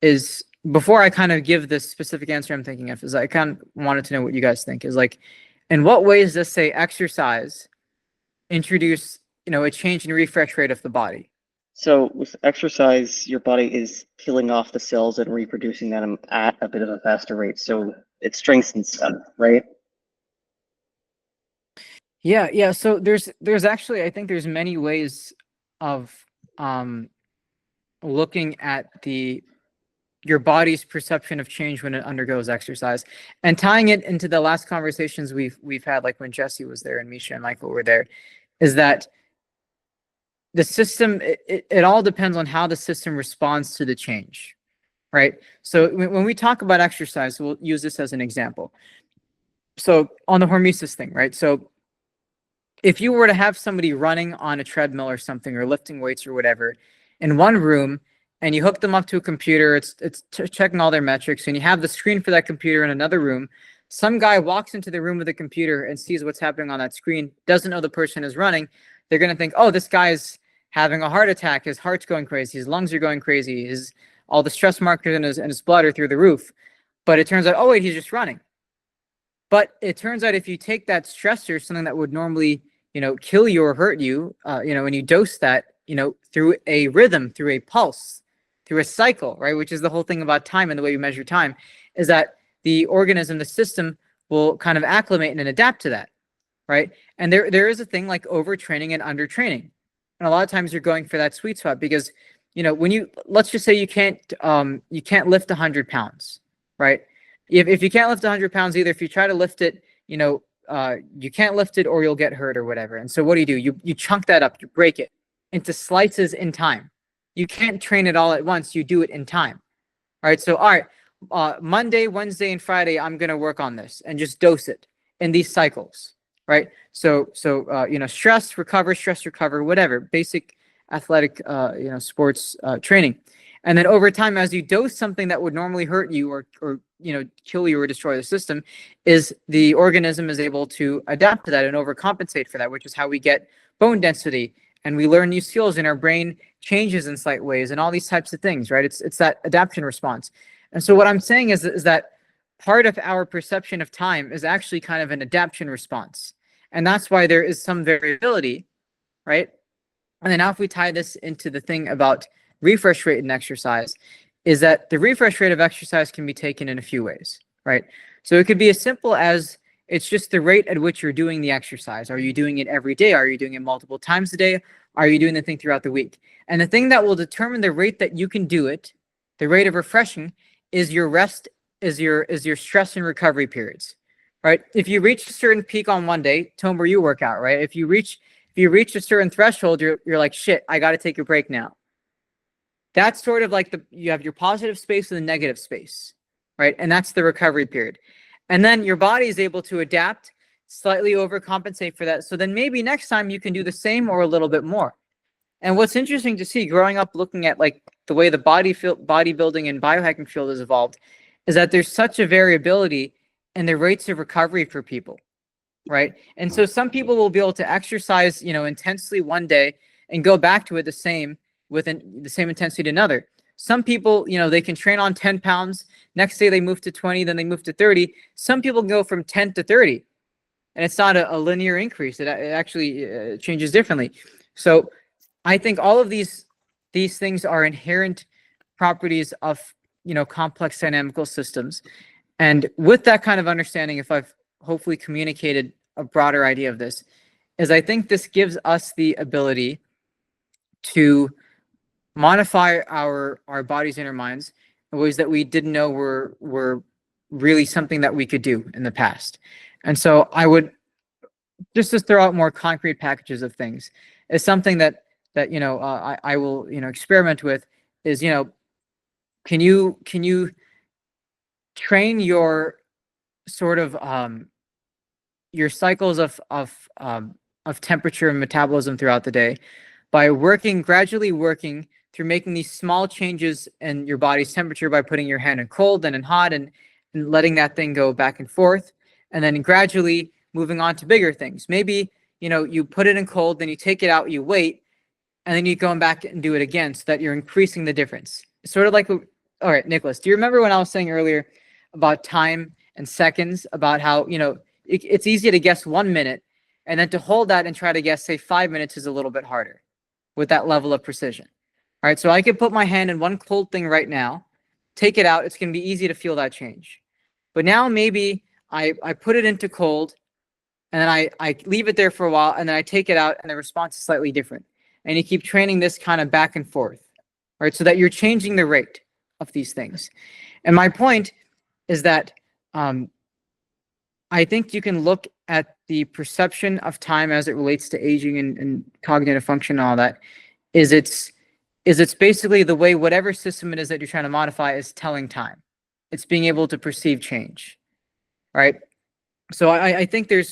Is, before I kind of give this specific answer I'm thinking of, is I kind of wanted to know what you guys think, is like, in what ways does, say, exercise introduce, a change in refresh rate of the body? So with exercise, your body is killing off the cells and reproducing them at a bit of a faster rate. So it strengthens them, right? Yeah. So there's actually, I think there's many ways of looking at your body's perception of change when it undergoes exercise, and tying it into the last conversations we've had, like when Jesse was there and Misha and Michael were there, is that the system, it all depends on how the system responds to the change, right? So when we talk about exercise, we'll use this as an example. So on the hormesis thing, right? So if you were to have somebody running on a treadmill or something, or lifting weights or whatever, in one room, and you hook them up to a computer, it's checking all their metrics, and you have the screen for that computer in another room, some guy walks into the room with the computer and sees what's happening on that screen, doesn't know the person is running, they're going to think, oh, this guy's having a heart attack, his heart's going crazy, his lungs are going crazy, all the stress markers in his blood are through the roof. But it turns out, oh wait, he's just running. But it turns out if you take that stressor, something that would normally, kill you or hurt you, and you dose that, through a rhythm, through a pulse, through a cycle, right? Which is the whole thing about time and the way we measure time, is that the organism, the system, will kind of acclimate and adapt to that, right? And there is a thing like overtraining and undertraining. And a lot of times you're going for that sweet spot because, when let's just say you can't lift 100 pounds, right? If you can't lift 100 pounds either, if you try to lift it, you can't lift it or you'll get hurt or whatever. And so what do? You chunk that up, you break it into slices in time. You can't train it all at once. You do it in time. All right. So, all right, Monday, Wednesday, and Friday, I'm going to work on this and just dose it in these cycles. Right. So, stress, recover, whatever, basic athletic, sports training. And then over time, as you dose something that would normally hurt you or kill you or destroy the system, is the organism is able to adapt to that and overcompensate for that, which is how we get bone density and we learn new skills and our brain changes in slight ways and all these types of things, right? It's that adaptation response. And so what I'm saying is that part of our perception of time is actually kind of an adaptation response. And that's why there is some variability, right? And then now if we tie this into the thing about refresh rate in exercise, is that the refresh rate of exercise can be taken in a few ways, right? So it could be as simple as it's just the rate at which you're doing the exercise. Are you doing it every day? Are you doing it multiple times a day? Are you doing the thing throughout the week? And the thing that will determine the rate that you can do it, the rate of refreshing, is your rest, is your stress and recovery periods, right? If you reach a certain peak on one day, Tomer, you work out, right? If you reach a certain threshold, you're like, shit, I got to take a break now. That's sort of like you have your positive space and the negative space, right? And that's the recovery period. And then your body is able to adapt, slightly overcompensate for that. So then maybe next time you can do the same or a little bit more. And what's interesting to see growing up, looking at like the way the bodybuilding and biohacking field has evolved, is that there's such a variability in the rates of recovery for people, right? And so some people will be able to exercise, intensely one day and go back to it the same intensity another. Some people, they can train on 10 pounds. Next day they move to 20, then they move to 30. Some people go from 10 to 30. And it's not a linear increase. It actually changes differently. So I think all of these things are inherent properties of, complex dynamical systems. And with that kind of understanding, if I've hopefully communicated a broader idea of this, is I think this gives us the ability to modify our bodies and our minds in ways that we didn't know were really something that we could do in the past. And so I would just to throw out more concrete packages of things is something that I will experiment with is can you train your sort of your cycles of temperature and metabolism throughout the day by gradually working through making these small changes in your body's temperature by putting your hand in cold and in hot and letting that thing go back and forth. and then gradually moving on to bigger things. Maybe, you put it in cold, then you take it out, you wait, and then you go back and do it again so that you're increasing the difference. It's sort of like, all right, Nicholas, do you remember when I was saying earlier about time and seconds, about how, it's easy to guess 1 minute, and then to hold that and try to guess, say, 5 minutes is a little bit harder with that level of precision. All right, so I could put my hand in one cold thing right now, take it out, it's going to be easy to feel that change. But now maybe I put it into cold, and then I leave it there for a while, and then I take it out, and the response is slightly different. And you keep training this kind of back and forth, right? So that you're changing the rate of these things. And my point is that I think you can look at the perception of time as it relates to aging and cognitive function and all that, is it's basically the way whatever system it is that you're trying to modify is telling time. It's being able to perceive change, right? So I think I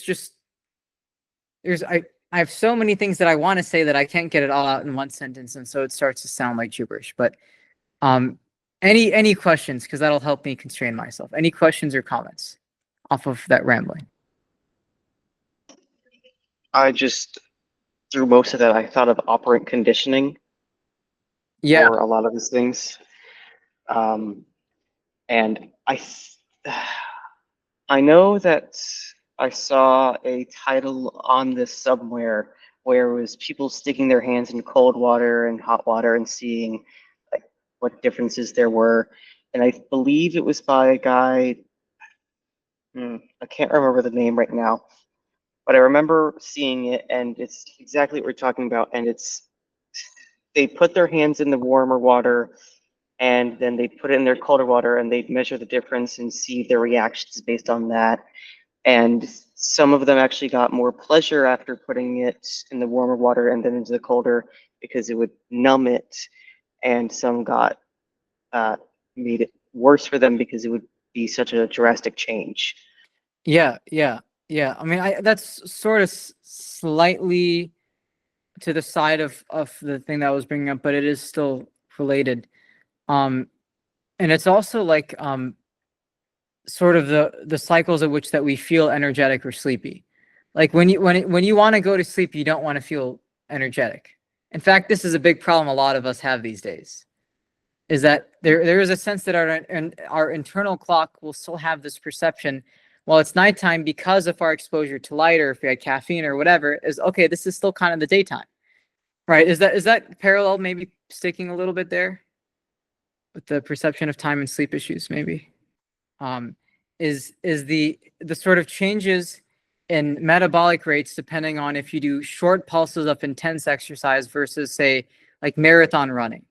have so many things that I want to say that I can't get it all out in one sentence, and so it starts to sound like gibberish. But any questions, because that'll help me constrain myself. Any questions or comments off of that rambling? I just, through most of that, I thought of operant conditioning. Yeah. For a lot of these things. And I know that I saw a title on this somewhere where it was people sticking their hands in cold water and hot water and seeing like what differences there were. And I believe it was by a guy, I can't remember the name right now, but I remember seeing it, and it's exactly what we're talking about. And they put their hands in the warmer water, and then they put it in their colder water, and they measure the difference and see their reactions based on that. And some of them actually got more pleasure after putting it in the warmer water and then into the colder, because it would numb it. And some got made it worse for them because it would be such a drastic change. Yeah. I mean, that's sort of slightly to the side of the thing that I was bringing up, but it is still related. And it's also like sort of the cycles at which that we feel energetic or sleepy. Like when you want to go to sleep, you don't want to feel energetic. In fact, this is a big problem a lot of us have these days, is that there is a sense that our internal clock will still have this perception while it's nighttime, because of our exposure to light, or if we had caffeine or whatever, is okay, this is still kind of the daytime. Right? Is that parallel maybe sticking a little bit there with the perception of time and sleep issues maybe? Is the sort of changes in metabolic rates depending on if you do short pulses of intense exercise versus, say, like marathon running.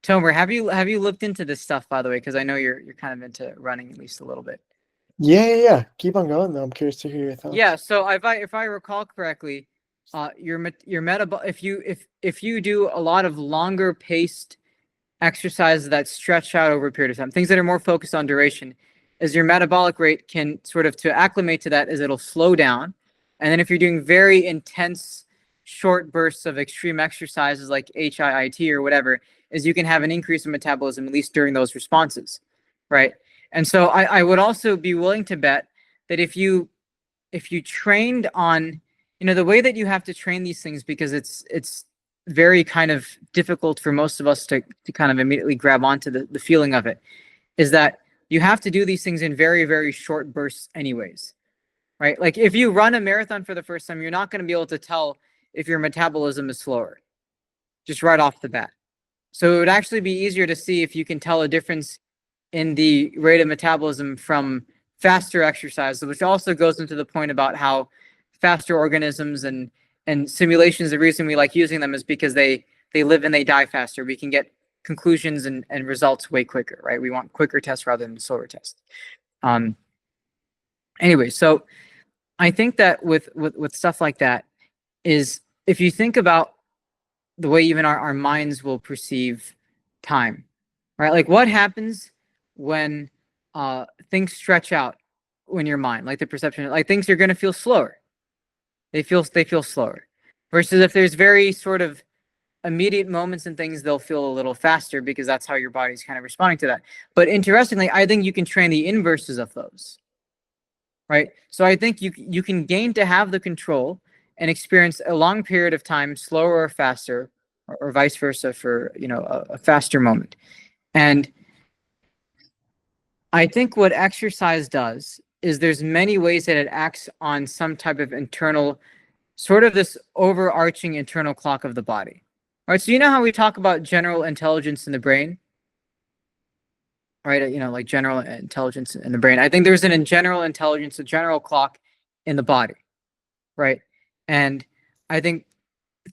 Tomer, have you looked into this stuff, by the way? Because I know you're kind of into running at least a little bit. Yeah. Keep on going though. I'm curious to hear your thoughts. Yeah. So if I recall correctly, your metabolic, if you do a lot of longer paced exercises that stretch out over a period of time, things that are more focused on duration, is your metabolic rate can sort of, to acclimate to that, is it'll slow down. And then if you're doing very intense short bursts of extreme exercises like HIIT or whatever, is you can have an increase in metabolism, at least during those responses, right? And so I would also be willing to bet that if you trained on, the way that you have to train these things, because it's very kind of difficult for most of us to kind of immediately grab onto the feeling of it, is that you have to do these things in very, very short bursts anyways, right? Like if you run a marathon for the first time, you're not going to be able to tell if your metabolism is slower, just right off the bat. So it would actually be easier to see if you can tell a difference in the rate of metabolism from faster exercise, which also goes into the point about how faster organisms and simulations, the reason we like using them is because they live and they die faster. We can get conclusions and results way quicker, right? We want quicker tests rather than slower tests. Anyway, so I think that with stuff like that, is if you think about the way even our minds will perceive time, right? Like what happens when things stretch out in your mind, like the perception, like things are going to feel slower. They feel slower, versus if there's very sort of immediate moments and things, they'll feel a little faster because that's how your body's kind of responding to that. But interestingly, I think you can train the inverses of those, right? So I think you can gain to have the control and experience a long period of time slower or faster, or vice versa for a faster moment. And I think what exercise does is there's many ways that it acts on some type of internal, sort of this overarching internal clock of the body. All right, so you know how we talk about general intelligence in the brain? Right, like general intelligence in the brain. I think there's an general intelligence, a general clock in the body, right? And I think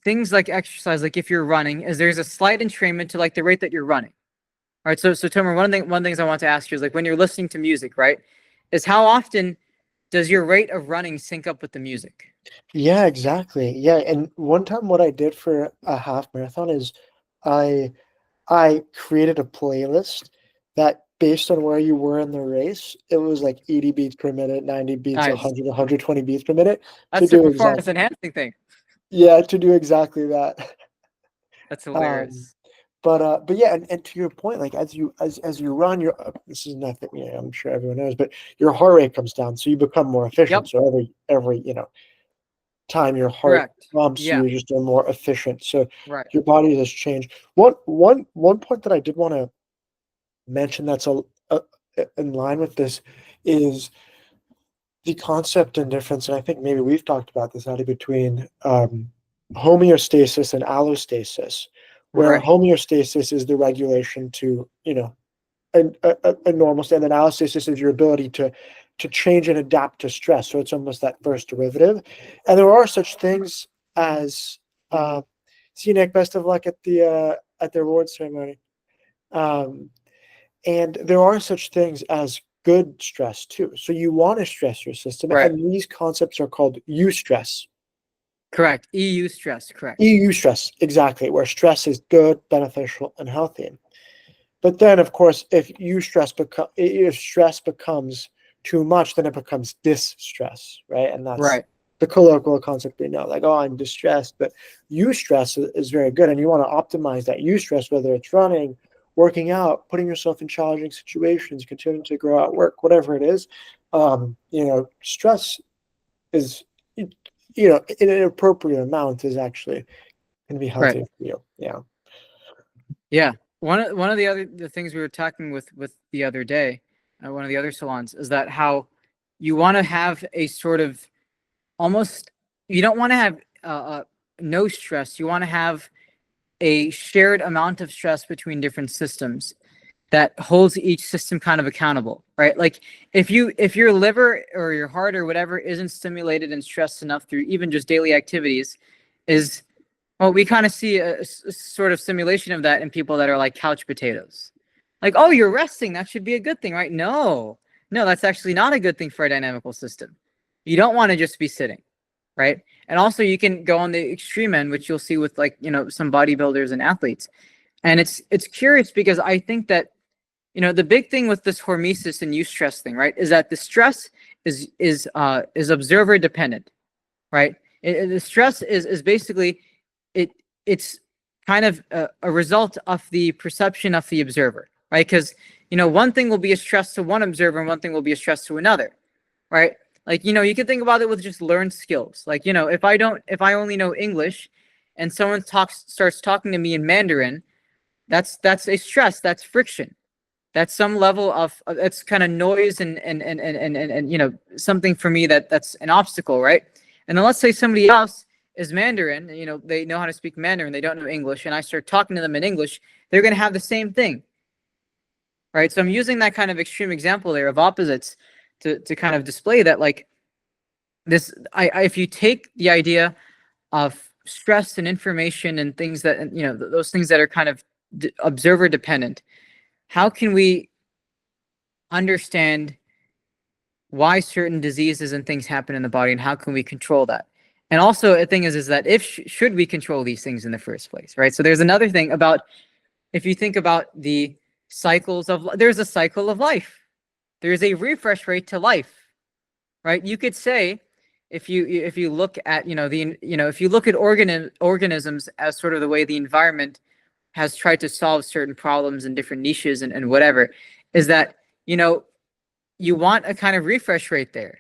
things like exercise, like if you're running, is there's a slight entrainment to like the rate that you're running. All right, so Tomer, one of the things I want to ask you is like when you're listening to music, right? Is how often does your rate of running sync up with the music? Yeah, exactly. Yeah, and one time what I did for a half marathon is I created a playlist that based on where you were in the race, it was like 80 beats per minute, 90 beats, Nice. 100, 120 beats per minute. That's the performance enhancing thing. Yeah, to do exactly that. That's hilarious. But yeah, and to your point, like as you run, this is nothing, I'm sure everyone knows, but your heart rate comes down, so you become more efficient. Yep. So every time your heart Correct. pumps, Yeah. you're just more efficient. So Right. your body has changed. One point that I did want to mention that's in line with this is the concept and difference, and I think maybe we've talked about this, Adi, between homeostasis and allostasis, where Right. homeostasis is the regulation to a normal state, and then allostasis is your ability to change and adapt to stress. So it's almost that first derivative. And there are such things as see, Nick, best of luck at the award ceremony. And there are such things as good stress too. So you want to stress your system, Right. and these concepts are called eustress. Correct. EU stress. Correct. EU stress, exactly, where stress is good, beneficial, and healthy. But then, of course, if stress becomes too much, then it becomes distress, right? And that's Right. the colloquial concept we know, like, oh, I'm distressed. But eustress is very good, and you want to optimize that eustress, whether it's running, working out, putting yourself in challenging situations, continuing to grow at work, whatever it is. Stress is, in an appropriate amount is actually going to be healthy for you. Yeah. Yeah. One of the things we were talking with the other day, one of the other salons, is that how you want to have a sort of almost, you don't want to have no stress. You want to have a shared amount of stress between different systems that holds each system kind of accountable, right? Like if your liver or your heart or whatever isn't stimulated and stressed enough through even just daily activities, well, we kind of see a sort of simulation of that in people that are like couch potatoes. Like, oh, you're resting. That should be a good thing, right? No, that's actually not a good thing for a dynamical system. You don't want to just be sitting, right? And also you can go on the extreme end, which you'll see with some bodybuilders and athletes. And it's curious because I think that, the big thing with this hormesis and eustress thing, right, is that the stress is observer dependent, right? The stress is basically, it's kind of a result of the perception of the observer, right? Because one thing will be a stress to one observer and one thing will be a stress to another, right? Like you can think about it with just learned skills. Like if I only know English, and someone starts talking to me in Mandarin, that's a stress. That's friction. That's some level of it's kind of noise and something for me that's an obstacle, right? And then let's say somebody else is Mandarin, they know how to speak Mandarin, they don't know English, and I start talking to them in English, they're going to have the same thing, right? So I'm using that kind of extreme example there of opposites to kind of display that, like, this, if you take the idea of stress and information and things that, those things that are kind of observer dependent, how can we understand why certain diseases and things happen in the body, and how can we control that? And also a thing is that should we control these things in the first place, right? So there's another thing about, if you think about the cycles of, there's a cycle of life. There's a refresh rate to life, right? You could say, if you look at, if you look at organisms as sort of the way the environment has tried to solve certain problems in different niches and whatever, is that, you want a kind of refresh rate there.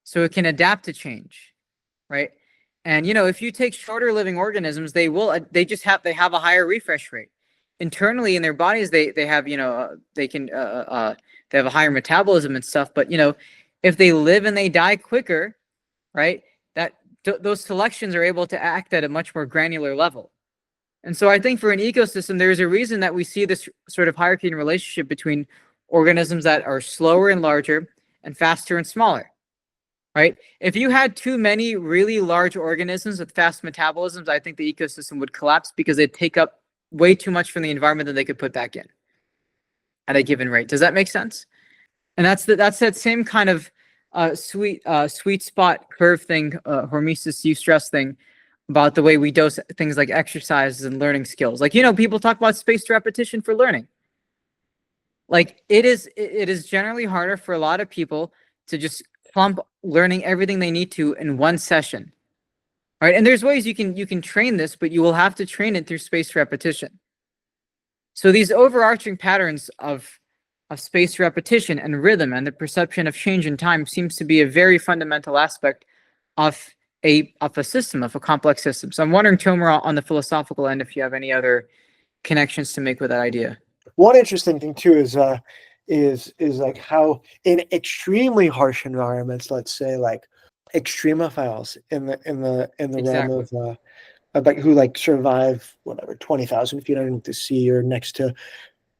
so it can adapt to change, right? And if you take shorter living organisms, they have a higher refresh rate. Internally in their bodies, they have they have a higher metabolism and stuff. But if they live and they die quicker, right? Those selections are able to act at a much more granular level. And so I think for an ecosystem, there's a reason that we see this sort of hierarchy and relationship between organisms that are slower and larger and faster and smaller, right? If you had too many really large organisms with fast metabolisms, I think the ecosystem would collapse because they'd take up way too much from the environment than they could put back in at a given rate. Does that make sense? And that's that same kind of sweet spot curve thing, hormesis eustress thing, about the way we dose things like exercises and learning skills. Like, people talk about spaced repetition for learning. Like it is generally harder for a lot of people to just clump learning everything they need to in one session. Right? And there's ways you can train this, but you will have to train it through spaced repetition. So these overarching patterns of spaced repetition and rhythm and the perception of change in time seems to be a very fundamental aspect of a system, of a complex system. So I'm wondering, Tomer, on the philosophical end, if you have any other connections to make with that idea. One interesting thing too is like how in extremely harsh environments, let's say like extremophiles in the Exactly. realm of like who like survive 20,000 feet underneath the sea or next to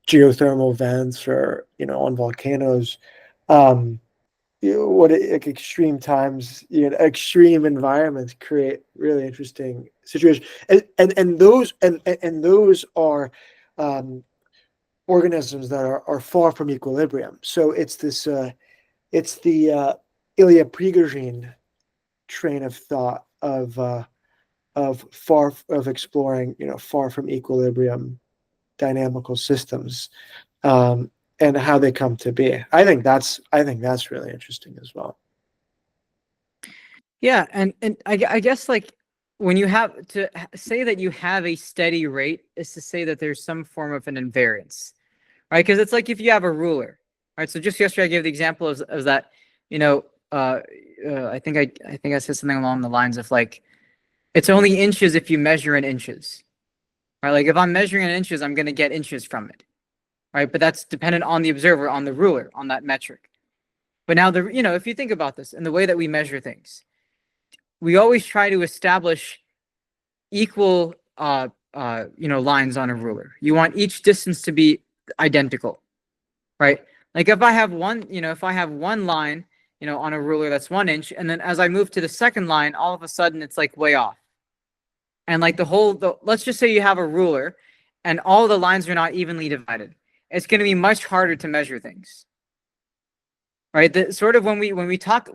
geothermal vents or on volcanoes, like extreme times, extreme environments create really interesting situations, and those are organisms that are far from equilibrium. So it's this it's the Ilya Prigogine train of thought of exploring far from equilibrium dynamical systems, and how they come to be. I think that's really interesting as well. Yeah, and I guess like when you have to say that you have a steady rate is to say that there's some form of an invariance, right? Because it's like if you have a ruler, right? So just yesterday I gave the example of that, I think I said something along the lines of like, it's only inches if you measure in inches, right? Like if I'm measuring in inches, I'm going to get inches from it, right? But that's dependent on the observer, on the ruler, on that metric. But now if you think about this and the way that we measure things, we always try to establish equal, lines on a ruler. You want each distance to be identical, right? Like if I have one line, on a ruler that's 1 inch, and then as I move to the second line, all of a sudden it's like way off. And like let's just say you have a ruler and all the lines are not evenly divided. It's going to be much harder to measure things, right? Sort of when we talk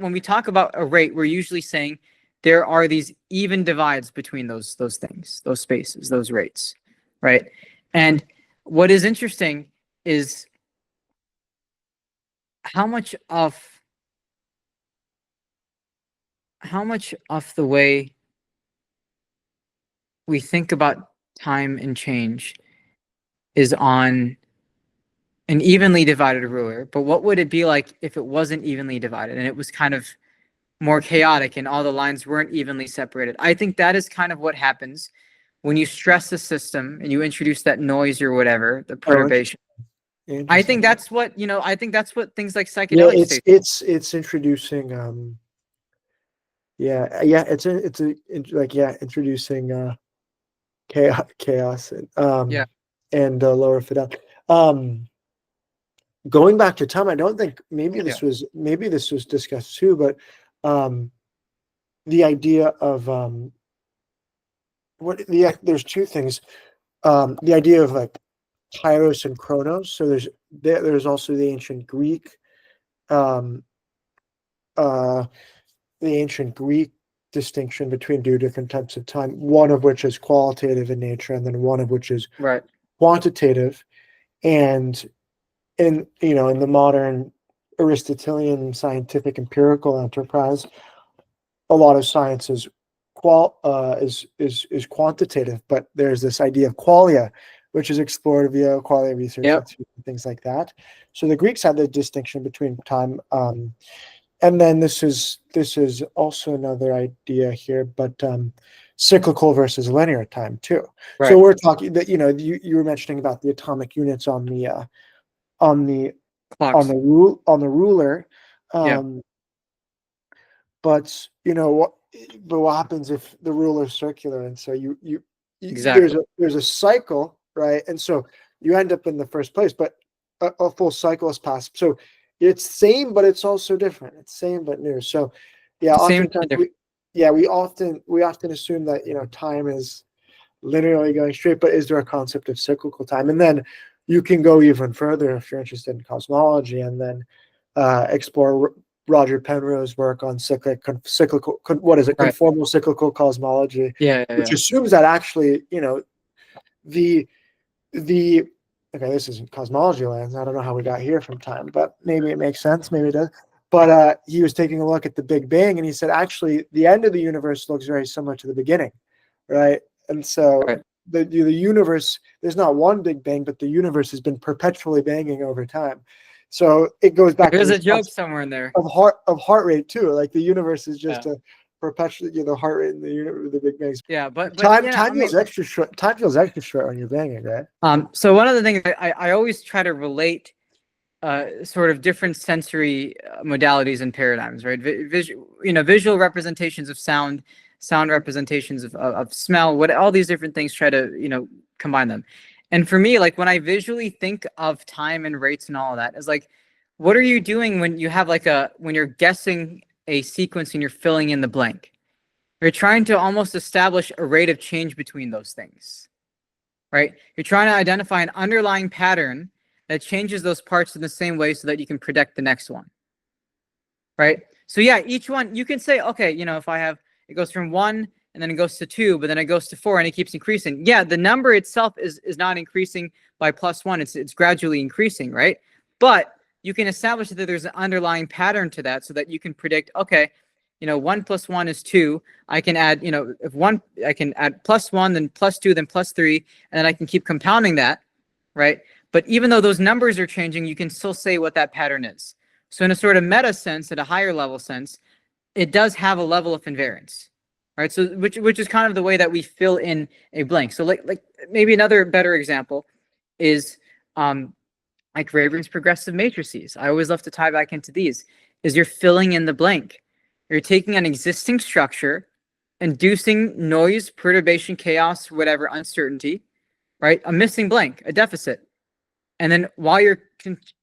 about a rate, we're usually saying there are these even divides between those things, those spaces, those rates, right? And what is interesting is how much of the way we think about time and change is on an evenly divided ruler. But what would it be like if it wasn't evenly divided and it was kind of more chaotic and all the lines weren't evenly separated? I think that is kind of what happens when you stress the system and you introduce that noise or whatever, the perturbation. I think that's what things like psychedelics. It's introducing introducing chaos and lower fidelity. Going back to time, I don't think maybe this was discussed too, but the idea of there's two things. The idea of like Kairos and Chronos. So there's also the ancient Greek distinction between two different types of time, one of which is qualitative in nature and then one of which is quantitative. And in the modern Aristotelian scientific empirical enterprise, a lot of science is quantitative, but there's this idea of qualia, which is explored via qualia research and things like that. So the Greeks had the distinction between time and then this is also another idea here, but cyclical versus linear time too. Right. So we're talking that, you were mentioning about the atomic units on the Clocks. ruler. Yeah. But what happens if the ruler is circular, and so you Exactly. there's a cycle, right? And so you end up in the first place, but a full cycle has passed. So it's same, but it's also different. It's same but new. So yeah, Same, oftentimes different. we often assume that time is linearly going straight, but is there a concept of cyclical time? And then you can go even further if you're interested in cosmology, and then explore Roger Penrose's work on cyclical, what is it, Right. conformal cyclical cosmology, Yeah. which assumes that actually, the okay, this isn't cosmology lands. I don't know how we got here from time, but maybe it makes sense. Maybe it does. But he was taking a look at the Big Bang, and he said, actually, the end of the universe looks very similar to the beginning, right? And so Right. the universe, there's not one Big Bang, but the universe has been perpetually banging over time. So it goes back There's to a joke somewhere in there. of heart rate too. Like the universe is just a perpetually, the heart rate in the universe, the Big Bangs. Yeah, but Time yeah, feels extra short. Time feels extra short when you're banging, right? So one of the things I always try to relate sort of different sensory modalities and paradigms, right? Visual representations of sound representations of smell, all these different things, try to, combine them. And for me, like when I visually think of time and rates and all of that, is like, what are you doing when you have when you're guessing a sequence and you're filling in the blank? You're trying to almost establish a rate of change between those things, right? You're trying to identify an underlying pattern that changes those parts in the same way so that you can predict the next one, right? So yeah, each one, you can say, okay, if I have, it goes from 1 and then it goes to 2, but then it goes to 4 and it keeps increasing. Yeah, the number itself is not increasing by +1. It's gradually increasing, right? But you can establish that there's an underlying pattern to that so that you can predict, okay, 1 + 1 is 2. I can add, I can add +1, then +2, then +3, and then I can keep compounding that, right? But even though those numbers are changing, you can still say what that pattern is. So in a sort of meta sense, at a higher level sense, it does have a level of invariance, right? So which is kind of the way that we fill in a blank. So like maybe another better example is like Raven's progressive matrices. I always love to tie back into these, is you're filling in the blank. You're taking an existing structure, inducing noise, perturbation, chaos, whatever, uncertainty, right? A missing blank, a deficit. And then while you're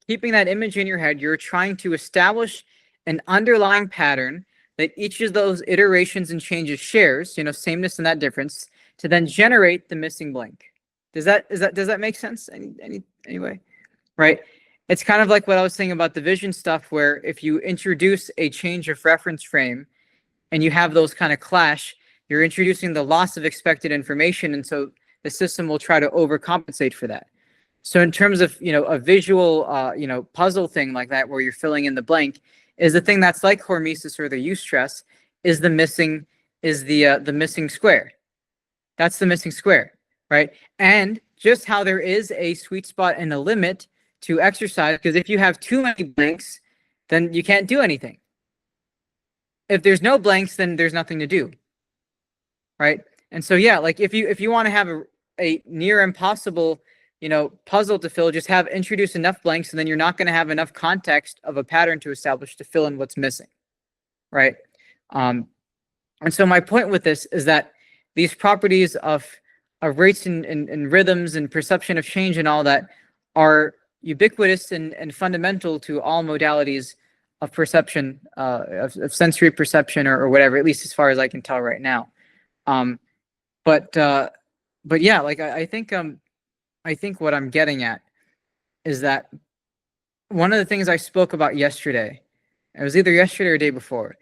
keeping that image in your head, you're trying to establish an underlying pattern that each of those iterations and changes shares, sameness and that difference, to then generate the missing blank. Does that make sense? Anyway, right? It's kind of like what I was saying about the vision stuff, where if you introduce a change of reference frame and you have those kind of clash, you're introducing the loss of expected information, and so the system will try to overcompensate for that. So in terms of, a visual, puzzle thing like that, where you're filling in the blank, is the thing that's like hormesis or the eustress is the missing square. That's the missing square, right? And just how there is a sweet spot and a limit to exercise, because if you have too many blanks, then you can't do anything. If there's no blanks, then there's nothing to do, right? And so yeah, like if you want to have a near impossible puzzle to fill, just introduce enough blanks, and then you're not going to have enough context of a pattern to establish to fill in what's missing, right? And so my point with this is that these properties of rates and rhythms and perception of change and all that are ubiquitous and fundamental to all modalities of perception, of sensory perception or whatever, at least as far as I can tell right now. But yeah, like I think what I'm getting at is that one of the things I spoke about yesterday, it was either yesterday or day before,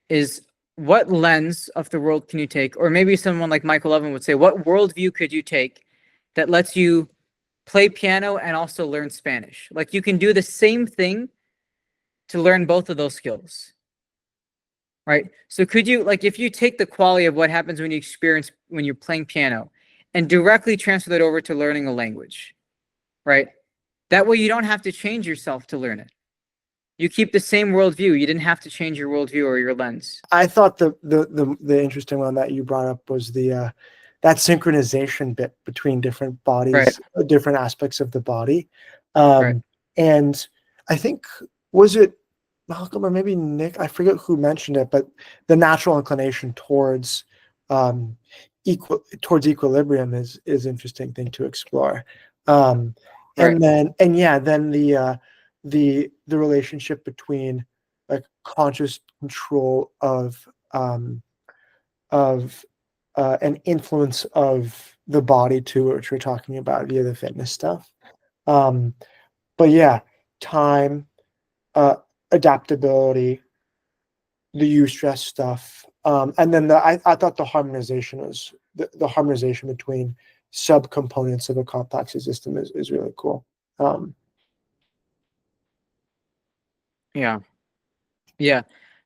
is what lens of the world can you take? Or maybe someone like Michael Levin would say, what worldview could you take that lets you play piano and also learn Spanish? Like you can do the same thing to learn both of those skills, right? So could you, like, if you take the quality of what happens when you're playing piano and directly transfer that over to learning a language, right? That way you don't have to change yourself to learn it, You keep the same worldview. You didn't have to change your worldview or your lens. I thought the interesting one that you brought up was the that synchronization bit between different bodies, different aspects of the body. And I think, was it Malcolm or maybe Nick? I forget who mentioned it, but the natural inclination towards equilibrium is interesting thing to explore. And then the relationship between like conscious control of an influence of the body too, which we're talking about via the fitness stuff. But yeah, time, adaptability, the eustress stuff, and then I thought the harmonization was the harmonization between subcomponents of a complex system is really cool. Yeah.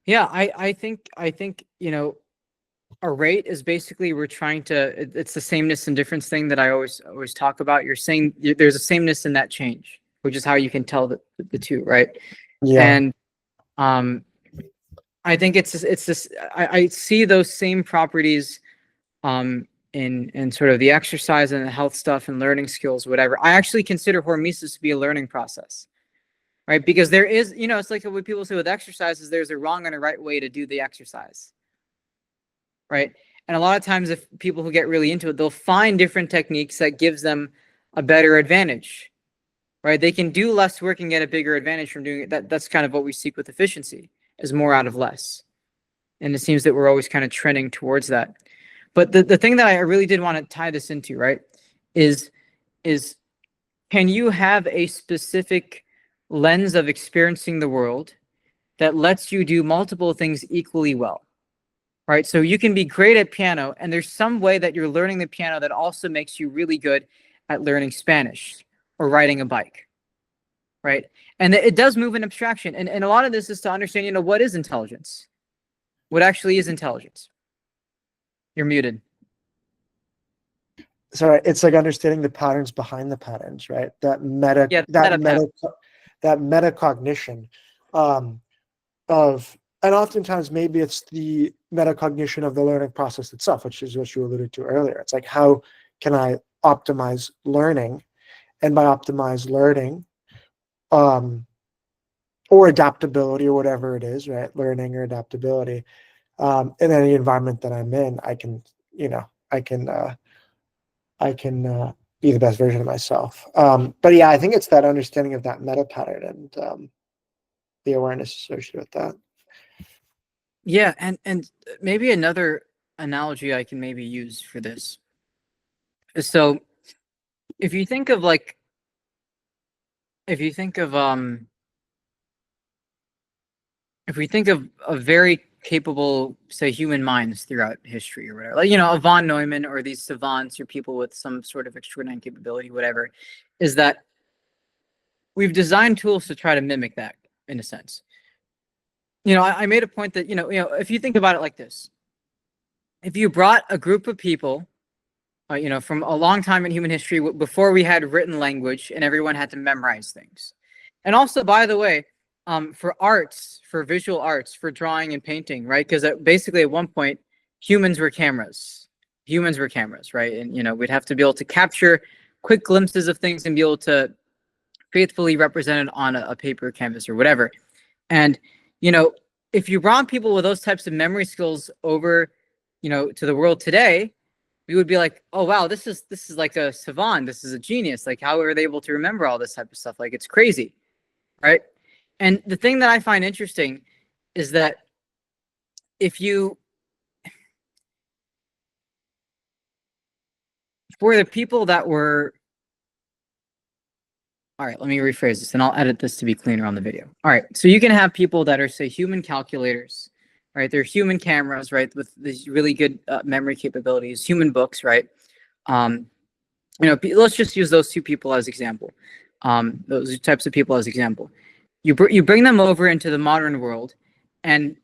I think, you know, a rate is basically we're trying to, it's the sameness and difference thing that I always talk about. You're saying there's a sameness in that change, which is how you can tell the two, right? Yeah. And I think it's this, I see those same properties in sort of the exercise and the health stuff and learning skills, whatever. I actually consider hormesis to be a learning process. Right, because there is, you know, it's like what people say with exercises, there's a wrong and a right way to do the exercise. Right. And a lot of times if people who get really into it, they'll find different techniques that gives them a better advantage. Right. They can do less work and get a bigger advantage from doing it. That's kind of what we seek with efficiency, is more out of less. And it seems that we're always kind of trending towards that. But the thing that I really did want to tie this into, right, is can you have a specific lens of experiencing the world that lets you do multiple things equally well, right? So you can be great at piano, and there's some way that you're learning the piano that also makes you really good at learning Spanish or riding a bike, right? And it does move in abstraction. And a lot of this is to understand, you know, what is intelligence? What actually is intelligence? You're muted. Sorry, it's like understanding the patterns behind the patterns, right? That metacognition of, and oftentimes maybe it's the metacognition of the learning process itself, which is what you alluded to earlier. It's like, how can I optimize learning? And by optimize learning, or adaptability or whatever it is, right? Learning or adaptability, in any environment that I'm in, I can be the best version of myself. But yeah, I think it's that understanding of that meta pattern and the awareness associated with that. Yeah, and maybe another analogy I can maybe use for this is, so if you think of very capable, say, human minds throughout history or whatever, like, you know, a von Neumann or these savants or people with some sort of extraordinary capability, whatever, is that we've designed tools to try to mimic that in a sense. You know, I made a point that, you know, if you think about it like this, if you brought a group of people, you know, from a long time in human history, before we had written language and everyone had to memorize things. And also, by the way, for arts, for visual arts, for drawing and painting, right? Because basically at one point, humans were cameras, right? And, you know, we'd have to be able to capture quick glimpses of things and be able to faithfully represent it on a paper canvas or whatever. And, you know, if you brought people with those types of memory skills over, you know, to the world today, we would be like, oh, wow, this is like a savant. This is a genius. Like, how are they able to remember all this type of stuff? Like, it's crazy, right? And the thing that I find interesting is that for the people that were, all right, let me rephrase this and I'll edit this to be cleaner on the video. All right, so you can have people that are, say, human calculators, right? They're human cameras, right? With these really good memory capabilities, human books, right? You know, let's just use those two people as example. Those types of people as example. You bring them over into the modern world, and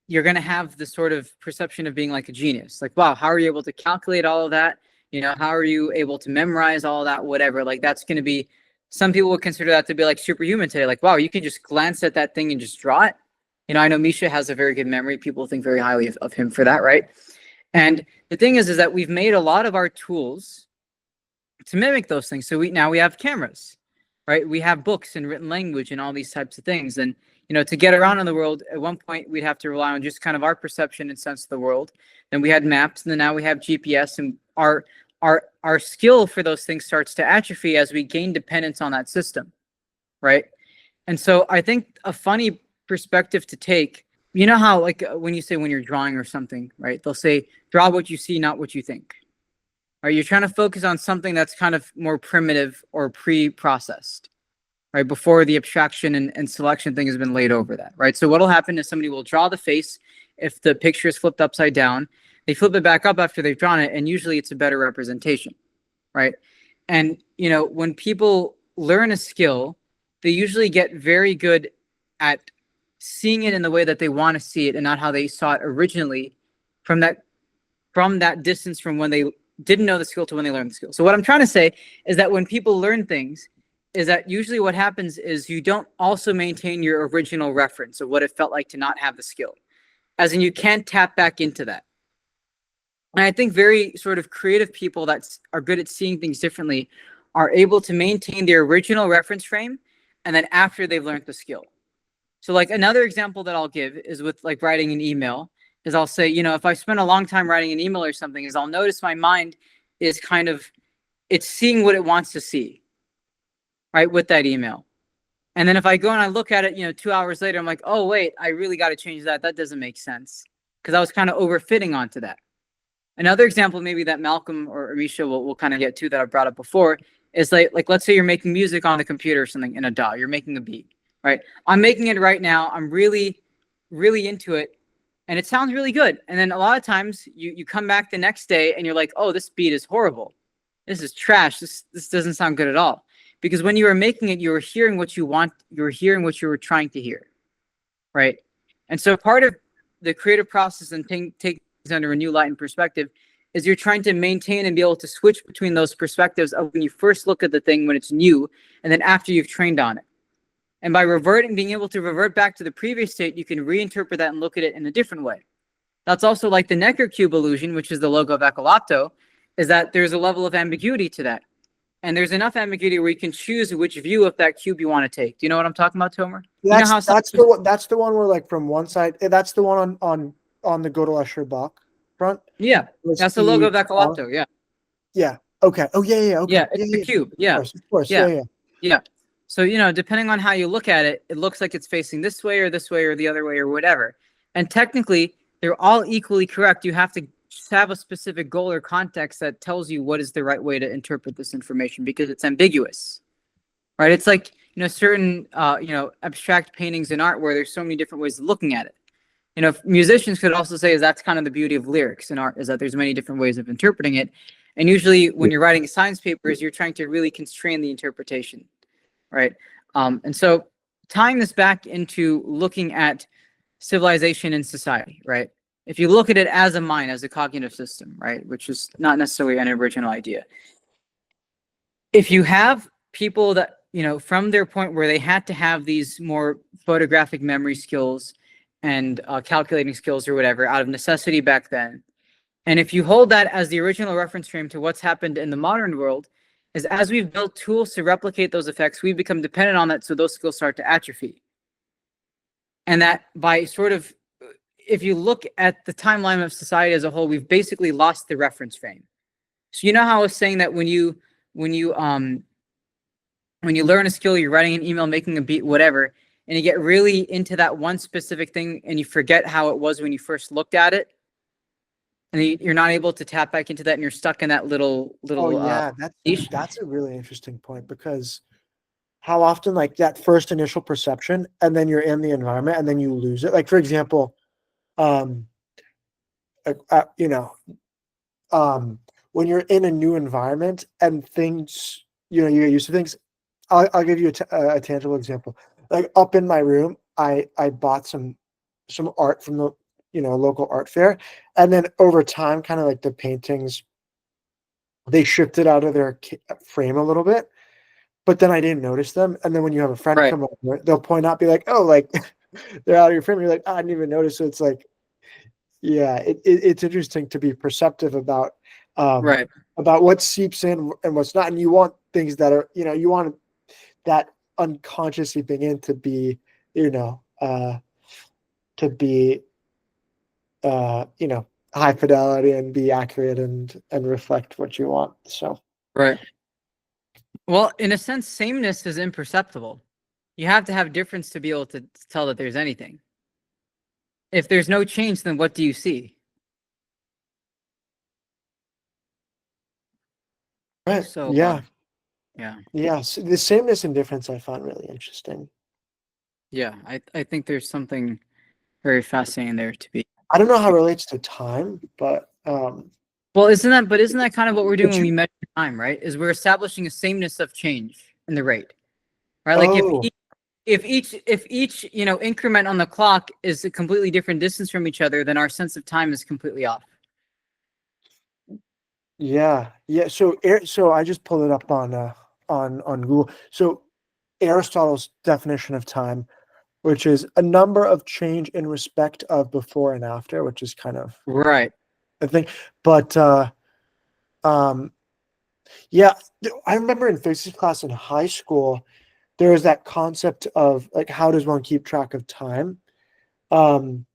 you're going to have this sort of perception of being like a genius. Like, wow, how are you able to calculate all of that? You know, how are you able to memorize all of that? Whatever. Like, that's going to be some people would consider that to be like superhuman today. Like, wow, you can just glance at that thing and just draw it. You know, I know Misha has a very good memory. People think very highly of him for that, right? And the thing is that we've made a lot of our tools to mimic those things. So now we have cameras, right? We have books and written language and all these types of things. And, you know, to get around in the world, at one point we'd have to rely on just kind of our perception and sense of the world. Then we had maps, and then now we have GPS, and our skill for those things starts to atrophy as we gain dependence on that system, right? And so I think a funny perspective to take, you know how like when you say when you're drawing or something, right? They'll say, draw what you see, not what you think. Right? You're trying to focus on something that's kind of more primitive or pre-processed, right? Before the abstraction and selection thing has been laid over that, right? So what'll happen is somebody will draw the face. If the picture is flipped upside down, they flip it back up after they've drawn it, and usually it's a better representation, right? And, you know, when people learn a skill, they usually get very good at seeing it in the way that they want to see it and not how they saw it originally from that distance from when they didn't know the skill to when they learned the skill. So what I'm trying to say is that when people learn things, is that usually what happens is you don't also maintain your original reference of what it felt like to not have the skill. As in, you can't tap back into that. And I think very sort of creative people that are good at seeing things differently are able to maintain their original reference frame, and then after they've learned the skill. So like another example that I'll give is with like writing an email, is I'll say, you know, if I spend a long time writing an email or something, is I'll notice my mind is kind of, it's seeing what it wants to see, right, with that email. And then if I go and I look at it, you know, 2 hours later, I'm like, oh, wait, I really got to change that. That doesn't make sense, because I was kind of overfitting onto that. Another example maybe that Malcolm or Misha will kind of get to that I've brought up before is like let's say you're making music on the computer or something in a DAW. You're making a beat, right? I'm making it right now. I'm really, really into it, and it sounds really good. And then a lot of times you come back the next day and you're like, oh, this beat is horrible. This is trash. This doesn't sound good at all. Because when you were making it, you were hearing what you want. You were hearing what you were trying to hear, right? And so part of the creative process and take under a new light and perspective is you're trying to maintain and be able to switch between those perspectives of when you first look at the thing when it's new, and then after you've trained on it. And by being able to revert back to the previous state, you can reinterpret that and look at it in a different way. That's also like the Necker cube illusion, which is the logo of Ekkolápto, is that there's a level of ambiguity to that. And there's enough ambiguity where you can choose which view of that cube you want to take. Do you know what I'm talking about, Tomer? That's the one where like from one side, that's the one on the Gödel Bach front. Yeah, that's the logo of Ekkolápto. Yeah. Yeah. Okay. Oh yeah. Okay. Yeah, it's the cube. Yeah. Of course. Yeah. So, you know, depending on how you look at it, it looks like it's facing this way or the other way or whatever. And technically, they're all equally correct. You have to have a specific goal or context that tells you what is the right way to interpret this information, because it's ambiguous, right? It's like, you know, certain, abstract paintings in art where there's so many different ways of looking at it. You know, musicians could also say is that's kind of the beauty of lyrics in art, is that there's many different ways of interpreting it. And usually when you're writing science papers, you're trying to really constrain the interpretation, right? And so tying this back into looking at civilization and society, right? If you look at it as a mind, as a cognitive system, right, which is not necessarily an original idea. If you have people that, you know, from their point where they had to have these more photographic memory skills and calculating skills or whatever out of necessity back then, and if you hold that as the original reference frame to what's happened in the modern world, is as we've built tools to replicate those effects, we've become dependent on that, so those skills start to atrophy. And that by sort of, if you look at the timeline of society as a whole, we've basically lost the reference frame. So you know how I was saying that when you learn a skill, you're writing an email, making a beat, whatever, and you get really into that one specific thing and you forget how it was when you first looked at it, and you're not able to tap back into that, and you're stuck in that little. Oh yeah, that's a really interesting point, because how often like that first initial perception, and then you're in the environment, and then you lose it. Like for example, when you're in a new environment and things, you know, you get used to things. I'll give you a tangible example. Like up in my room, I bought some art from the local art fair, and then over time, kind of like the paintings, they shifted out of their frame a little bit, but then I didn't notice them. And then when you have a friend Right. come over, they'll point out, be like, oh, like they're out of your frame. You're like, I didn't even notice. So it's like, yeah, it's interesting to be perceptive about Right. about what seeps in and what's not. And you want things that are, you want that unconscious seeping in to be, to be, high fidelity and be accurate and reflect what you want. So, Right. Well, in a sense, sameness is imperceptible. You have to have difference to be able to tell that there's anything. If there's no change, then what do you see? right. So, Yeah. Yeah. Yeah. So the sameness and difference I find really interesting. Yeah. I think there's something very fascinating there to be. I don't know how it relates to time, but Well, isn't that kind of what we're doing But when you- we measure time, right? Is we're establishing a sameness of change in the rate, right? Like Oh. if each increment on the clock is a completely different distance from each other, then our sense of time is completely off. Yeah. So I just pulled it up on Google. So Aristotle's definition of time, which is a number of change in respect of before and after, which is kind of Right. a thing. But yeah, I remember in physics class in high school, there was that concept of like, how does one keep track of time? And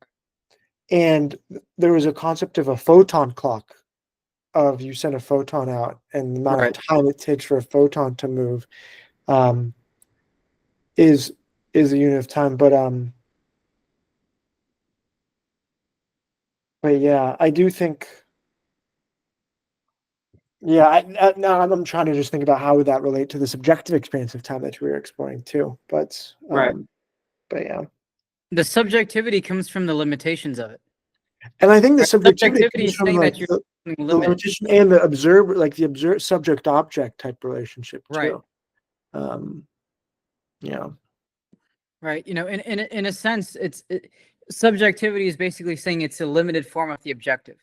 there was a concept of a photon clock, of you send a photon out and the amount Right. of time it takes for a photon to move is a unit of time. But yeah, I do think. Yeah, now I'm trying to just think about how would that relate to the subjective experience of time that we were exploring too. But Right. But yeah, The subjectivity comes from the limitations of it. and I think the Right? subjectivity Subjectivity comes is from saying like that you're the limited. limitation and the observer, like the subject object type relationship Right. too. Yeah. Right. In a sense, subjectivity is basically saying it's a limited form of the objective.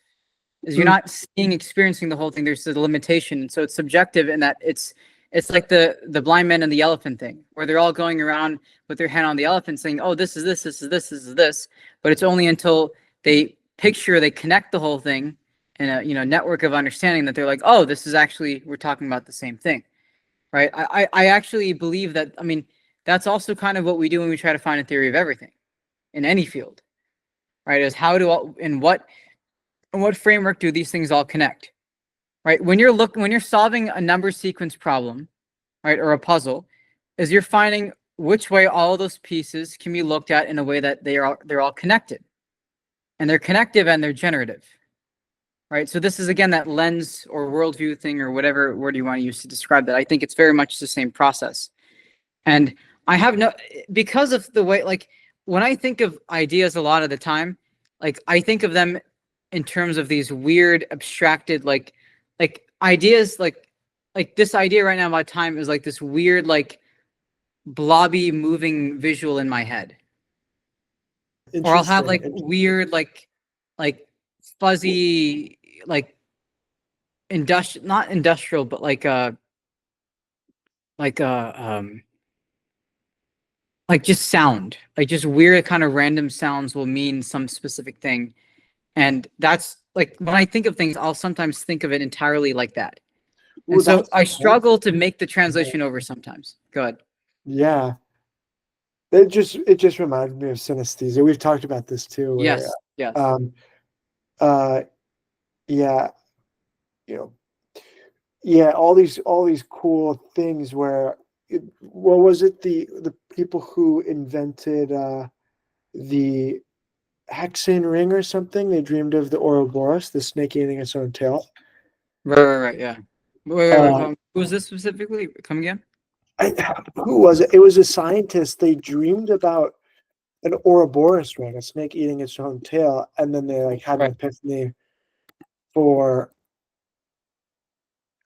Is you're Mm. not experiencing the whole thing. There's a limitation. So it's subjective in that it's like the blind man and the elephant thing, where they're all going around with their hand on the elephant saying, oh, this is this, this is this, this is this. But it's only until they connect the whole thing in a network of understanding that they're like, oh, this is actually, we're talking about the same thing. Right. I actually believe that, that's also kind of what we do when we try to find a theory of everything in any field. Right. Is how in what framework do these things all connect? Right. When you're solving a number sequence problem, right, or a puzzle, is you're finding which way all of those pieces can be looked at in a way that they're all connected. And they're connective and they're generative. Right. So this is again that lens or worldview thing or whatever word you want to use to describe that. I think it's very much the same process. And I have because of the way, like when I think of ideas a lot of the time, like I think of them in terms of these weird abstracted like ideas, like this idea right now about time is like this weird like blobby moving visual in my head, or I'll have like weird like fuzzy like not industrial but like just sound, like just weird kind of random sounds will mean some specific thing. And that's like, when I think of things, I'll sometimes think of it entirely like that. And so I struggle to make the translation over sometimes. Go ahead. Yeah. It just reminds me of synesthesia. We've talked about this too. Where, Yes. Yes. Yeah. Yeah, all these cool things where what was it, the people who invented the hexane ring or something, they dreamed of the Ouroboros, the snake eating its own tail. Right, yeah. Wait, who was this specifically? Come again? Who was it? It was a scientist. They dreamed about an Ouroboros ring, a snake eating its own tail, and then they like had an epiphany for,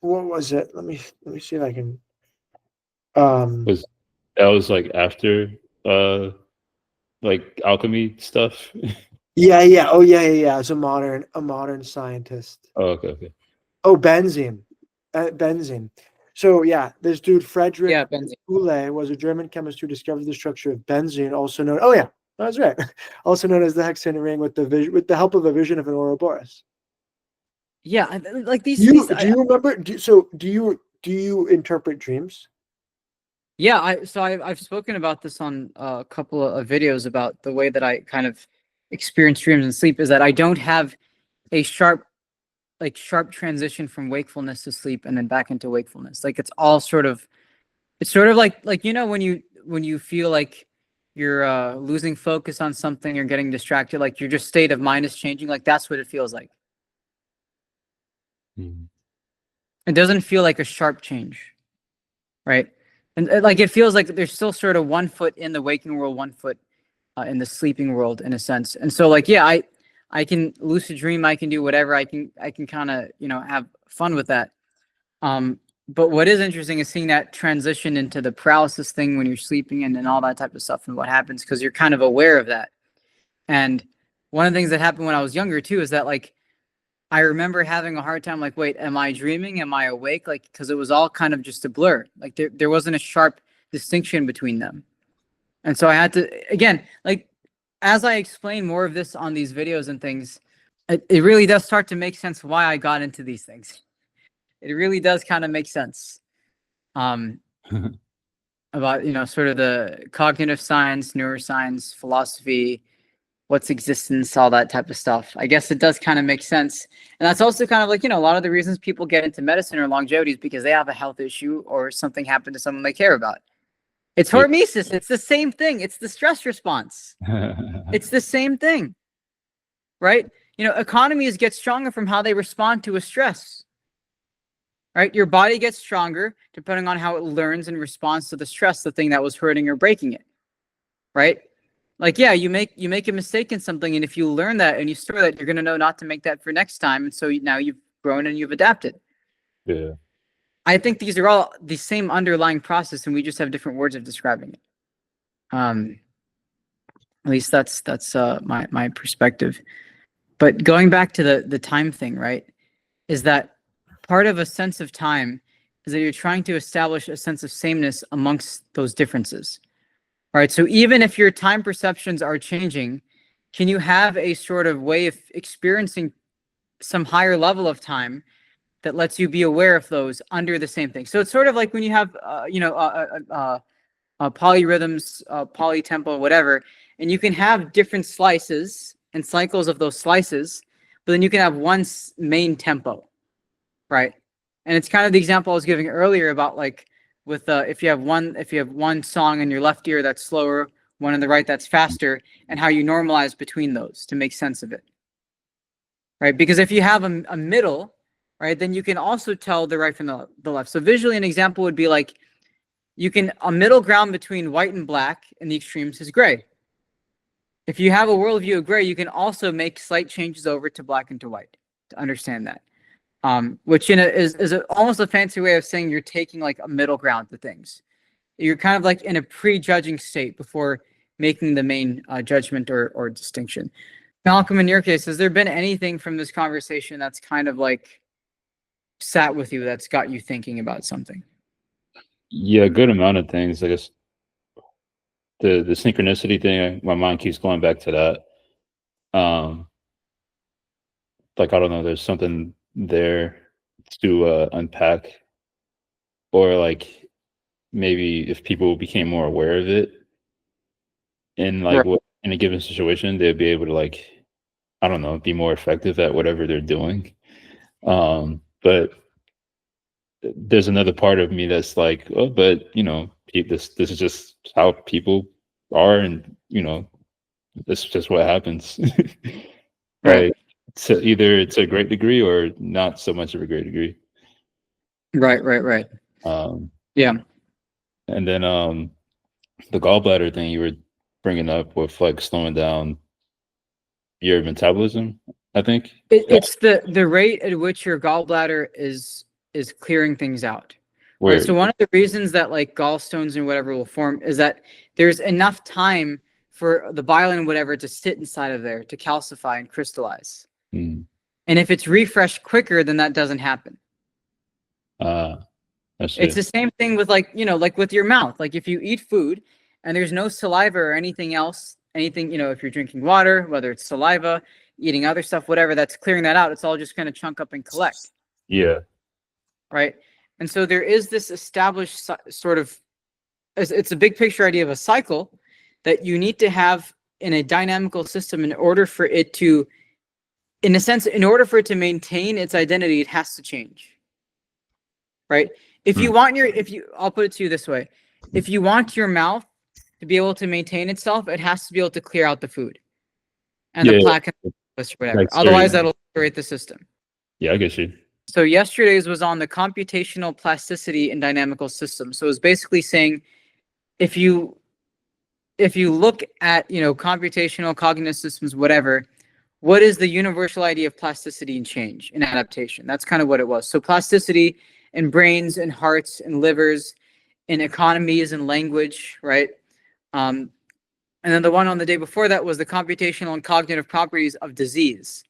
what was it? Let me see if I can. That was like after like alchemy stuff. Yeah. Oh yeah. It's a modern scientist. Oh, okay. Oh, benzene. Benzene. So yeah, this dude Frederick Yeah, benzene. Boole was a German chemist who discovered the structure of benzene, also known. Oh yeah, that's right. Also known as the hexane ring, with the help of a vision of an Ouroboros. Yeah, like Do you remember? Do you interpret dreams? Yeah, I've spoken about this on a couple of videos about the way that I kind of experience dreams and sleep is that I don't have a sharp transition from wakefulness to sleep and then back into wakefulness. Like it's sort of like you know when you feel like you're losing focus on something, you're getting distracted, like your just state of mind is changing, like that's what it feels like. It doesn't feel like a sharp change, right? And like it feels like there's still sort of 1 foot in the waking world, 1 foot in the sleeping world, in a sense. And so, like, yeah, I can lucid dream, I can do whatever, I can kind of have fun with that. But what is interesting is seeing that transition into the paralysis thing when you're sleeping and all that type of stuff and what happens because you're kind of aware of that. And one of the things that happened when I was younger too is that like I remember having a hard time, like, wait, am I dreaming? Am I awake? Like, because it was all kind of just a blur. Like there wasn't a sharp distinction between them. And so I had to, again, like, as I explain more of this on these videos and things, it really does start to make sense why I got into these things. It really does kind of make sense. About, sort of the cognitive science, neuroscience, philosophy, what's existence, all that type of stuff. I guess it does kind of make sense. And that's also kind of like, a lot of the reasons people get into medicine or longevity is because they have a health issue or something happened to someone they care about. It's hormesis. It's the same thing. It's the stress response. It's the same thing, right? Economies get stronger from how they respond to a stress, right? Your body gets stronger depending on how it learns and responds to the stress, the thing that was hurting or breaking it, right? Like, yeah, you make a mistake in something, and if you learn that and you store that, you're going to know not to make that for next time. And so now you've grown and you've adapted. Yeah. I think these are all the same underlying process, and we just have different words of describing it. At least that's my perspective. But going back to the time thing, right, is that part of a sense of time is that you're trying to establish a sense of sameness amongst those differences. All right, so even if your time perceptions are changing, can you have a sort of way of experiencing some higher level of time that lets you be aware of those under the same thing? So it's sort of like when you have, polyrhythms, polytempo, whatever, and you can have different slices and cycles of those slices, but then you can have one main tempo, right? And it's kind of the example I was giving earlier about like with if you have one song in your left ear that's slower, one in the right that's faster, and how you normalize between those to make sense of it, right? Because if you have a middle, right, then you can also tell the right from the left. So visually, an example would be like a middle ground between white and black in the extremes is gray. If you have a worldview of gray, you can also make slight changes over to black and to white to understand that. Which is almost a fancy way of saying you're taking like a middle ground to things. You're kind of like in a prejudging state before making the main judgment or distinction. Malcolm, in your case, has there been anything from this conversation that's kind of like sat with you, that's got you thinking about something? Yeah, a good amount of things. I guess the synchronicity thing, my mind keeps going back to that. Like, I don't know, there's something there to unpack, or like maybe if people became more aware of it in like in a given situation, they'd be able to, like, I don't know, be more effective at whatever they're doing. But there's another part of me that's like, oh, but this is just how people are, and this is just what happens. Right. So either it's a great degree or not so much of a great degree. Right. Yeah. And then the gallbladder thing you were bringing up with like slowing down your metabolism, I think It's the rate at which your gallbladder is clearing things out. Right? So one of the reasons that like gallstones and whatever will form is that there's enough time for the bile and whatever to sit inside of there to calcify and crystallize. And if it's refreshed quicker, then that doesn't happen. I see. It's the same thing with like, like with your mouth. Like if you eat food and there's no saliva or anything else, anything, if you're drinking water, whether it's saliva, eating other stuff, whatever, that's clearing that out. It's all just going to chunk up and collect. Yeah. Right. And so there is this established sort of, it's a big picture idea of a cycle that you need to have in a dynamical system in order for it to, in a sense, in order for it to maintain its identity, it has to change. Right. If you want I'll put it to you this way. If you want your mouth to be able to maintain itself, it has to be able to clear out the food and the plaque and whatever. Otherwise, that'll create the system. Yeah, I get you. So yesterday's was on the computational plasticity in dynamical systems. So it's basically saying if you look at, computational cognitive systems, whatever, what is the universal idea of plasticity and change and adaptation? That's kind of what it was. So plasticity in brains and hearts and livers, in economies and language, right? And then the one on the day before that was the computational and cognitive properties of disease.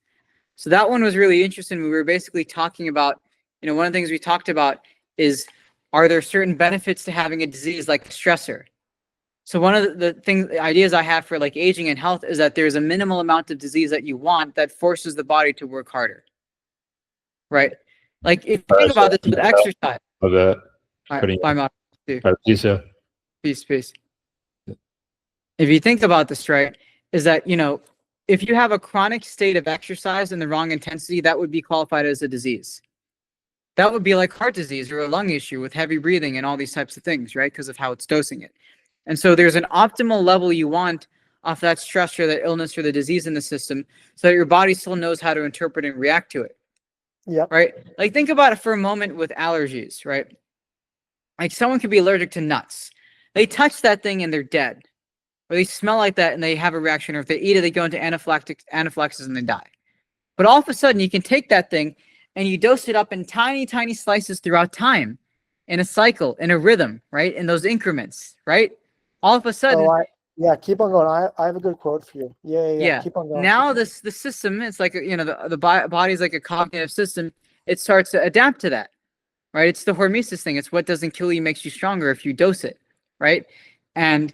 So that one was really interesting. We were basically talking about, one of the things we talked about is, are there certain benefits to having a disease like a stressor? So one of the ideas I have for like aging and health is that there's a minimal amount of disease that you want that forces the body to work harder, right? Like if you think about this with exercise. Of that. All right, bye, Mark. Peace. Peace. If you think about this, right, is that, if you have a chronic state of exercise in the wrong intensity, that would be qualified as a disease. That would be like heart disease or a lung issue with heavy breathing and all these types of things, right? Because of how it's dosing it. And so there's an optimal level you want off that stress or that illness or the disease in the system so that your body still knows how to interpret and react to it. Yeah. Right? Like think about it for a moment with allergies, right? Like someone could be allergic to nuts. They touch that thing and they're dead. Or they smell like that and they have a reaction, or if they eat it, they go into anaphylaxis and they die. But all of a sudden, you can take that thing and you dose it up in tiny, tiny slices throughout time, in a cycle, in a rhythm, right? In those increments, right? All of a sudden, keep on going. I have a good quote for you. Yeah. Keep on going. Now the system, it's like the body's like a cognitive system. It starts to adapt to that, right? It's the hormesis thing. It's what doesn't kill you makes you stronger if you dose it, right? And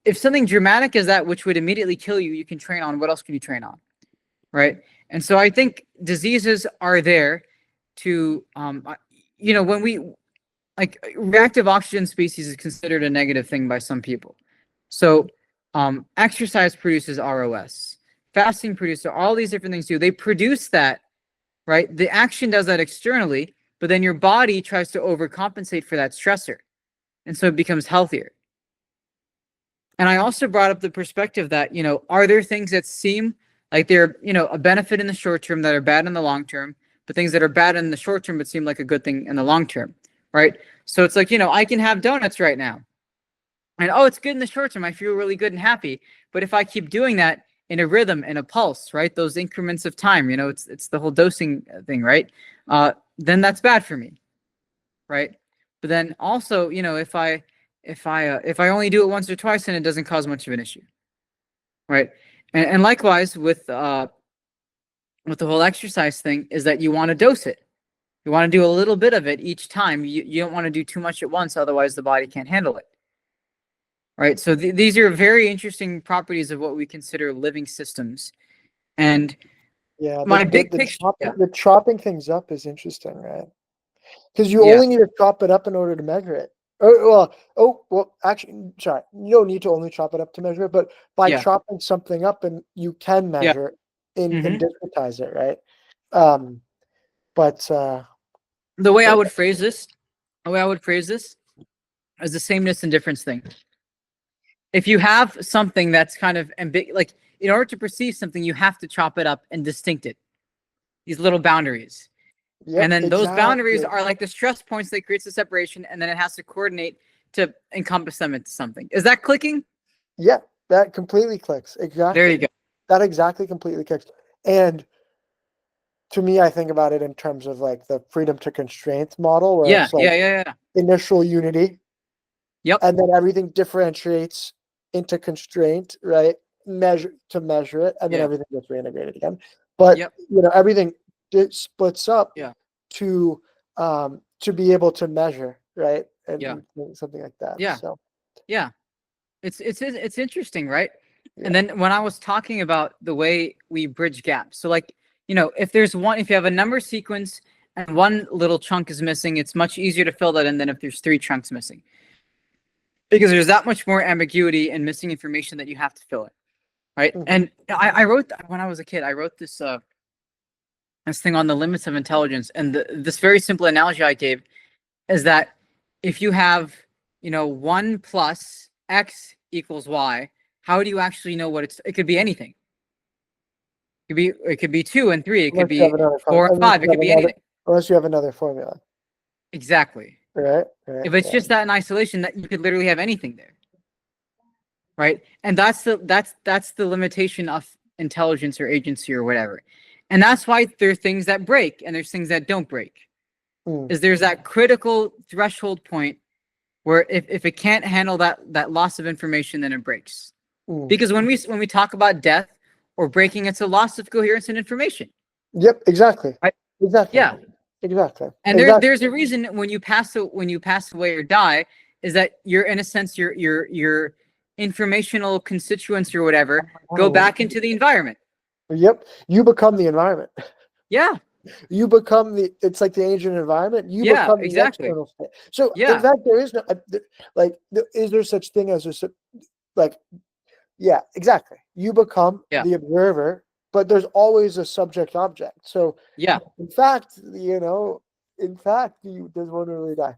if something dramatic is that which would immediately kill you, you can train on. What else can you train on, right? And so I think diseases are there to, when we, like reactive oxygen species is considered a negative thing by some people. So exercise produces ROS. Fasting produces all these different things too. They produce that, right? The action does that externally, but then your body tries to overcompensate for that stressor. And so it becomes healthier. And I also brought up the perspective that, are there things that seem like they're, a benefit in the short term that are bad in the long term, but things that are bad in the short term but seem like a good thing in the long term, right? So it's like, I can have donuts right now. And, it's good in the short term. I feel really good and happy. But if I keep doing that in a rhythm, in a pulse, right, those increments of time, it's the whole dosing thing, right? Then that's bad for me, right? But then also, if I only do it once or twice, then it doesn't cause much of an issue, right? And likewise with the whole exercise thing is that you want to dose it. You want to do a little bit of it each time. You don't want to do too much at once, otherwise the body can't handle it, right? So these are very interesting properties of what we consider living systems. And the chopping things up is interesting, right? Because you only need to chop it up in order to measure it. Actually, sorry, you don't need to only chop it up to measure it, but by chopping something up, and you can measure it and discretize it, right? The way I would phrase this is the sameness and difference thing. If you have something that's kind of like in order to perceive something, you have to chop it up and distinct it. These little boundaries. And then those boundaries are like the stress points that creates the separation, and then it has to coordinate to encompass them into something. Is that clicking? Yeah, that completely clicks. Exactly. There you go. That exactly completely clicks. And to me, I think about it in terms of like the freedom to constraint model, where it's like initial unity. Yep. And then everything differentiates into constraint, right? Measure it, and then everything gets reintegrated again. But everything splits up to to be able to measure, right? And Yeah. something like that. Yeah. So Yeah. It's interesting, right? Yeah. And then when I was talking about the way we bridge gaps, so like, you know, if you have a number sequence and one little chunk is missing, it's much easier to fill that in than if there's 3 chunks missing. Because there's that much more ambiguity and missing information that you have to fill it. Right. Mhm. And I wrote, when I was a kid, I wrote this thing on the limits of intelligence. And this very simple analogy I gave is that if you have, 1 plus X equals Y, how do you actually know what it could be anything. It could be 2 and 3. It could Unless you have be another 4 and 5. It could be anything. Unless you have another formula, Exactly. right? If it's yeah. just that in isolation, that you could literally have anything there. Right. And that's the limitation of intelligence or agency or whatever. And that's why there are things that break and there's things that don't break. Mm. Is there's that critical threshold point where if it can't handle that loss of information, then it breaks. Mm. Because when we talk about death or breaking, it's a loss of coherence and information. Yep, exactly. Right? Exactly. Yeah. Exactly. And exactly. there's a reason when you pass away or die is that you're, in a sense, your informational constituents or whatever go back into the environment. Yep. You become the environment. Yeah. You become it's like the ancient environment. You Yeah, become the exactly. external state. So Yeah. in fact, there is no is there such thing as yeah, exactly. You become Yeah. the observer, but there's always a subject object. So Yeah. in fact, does one really die?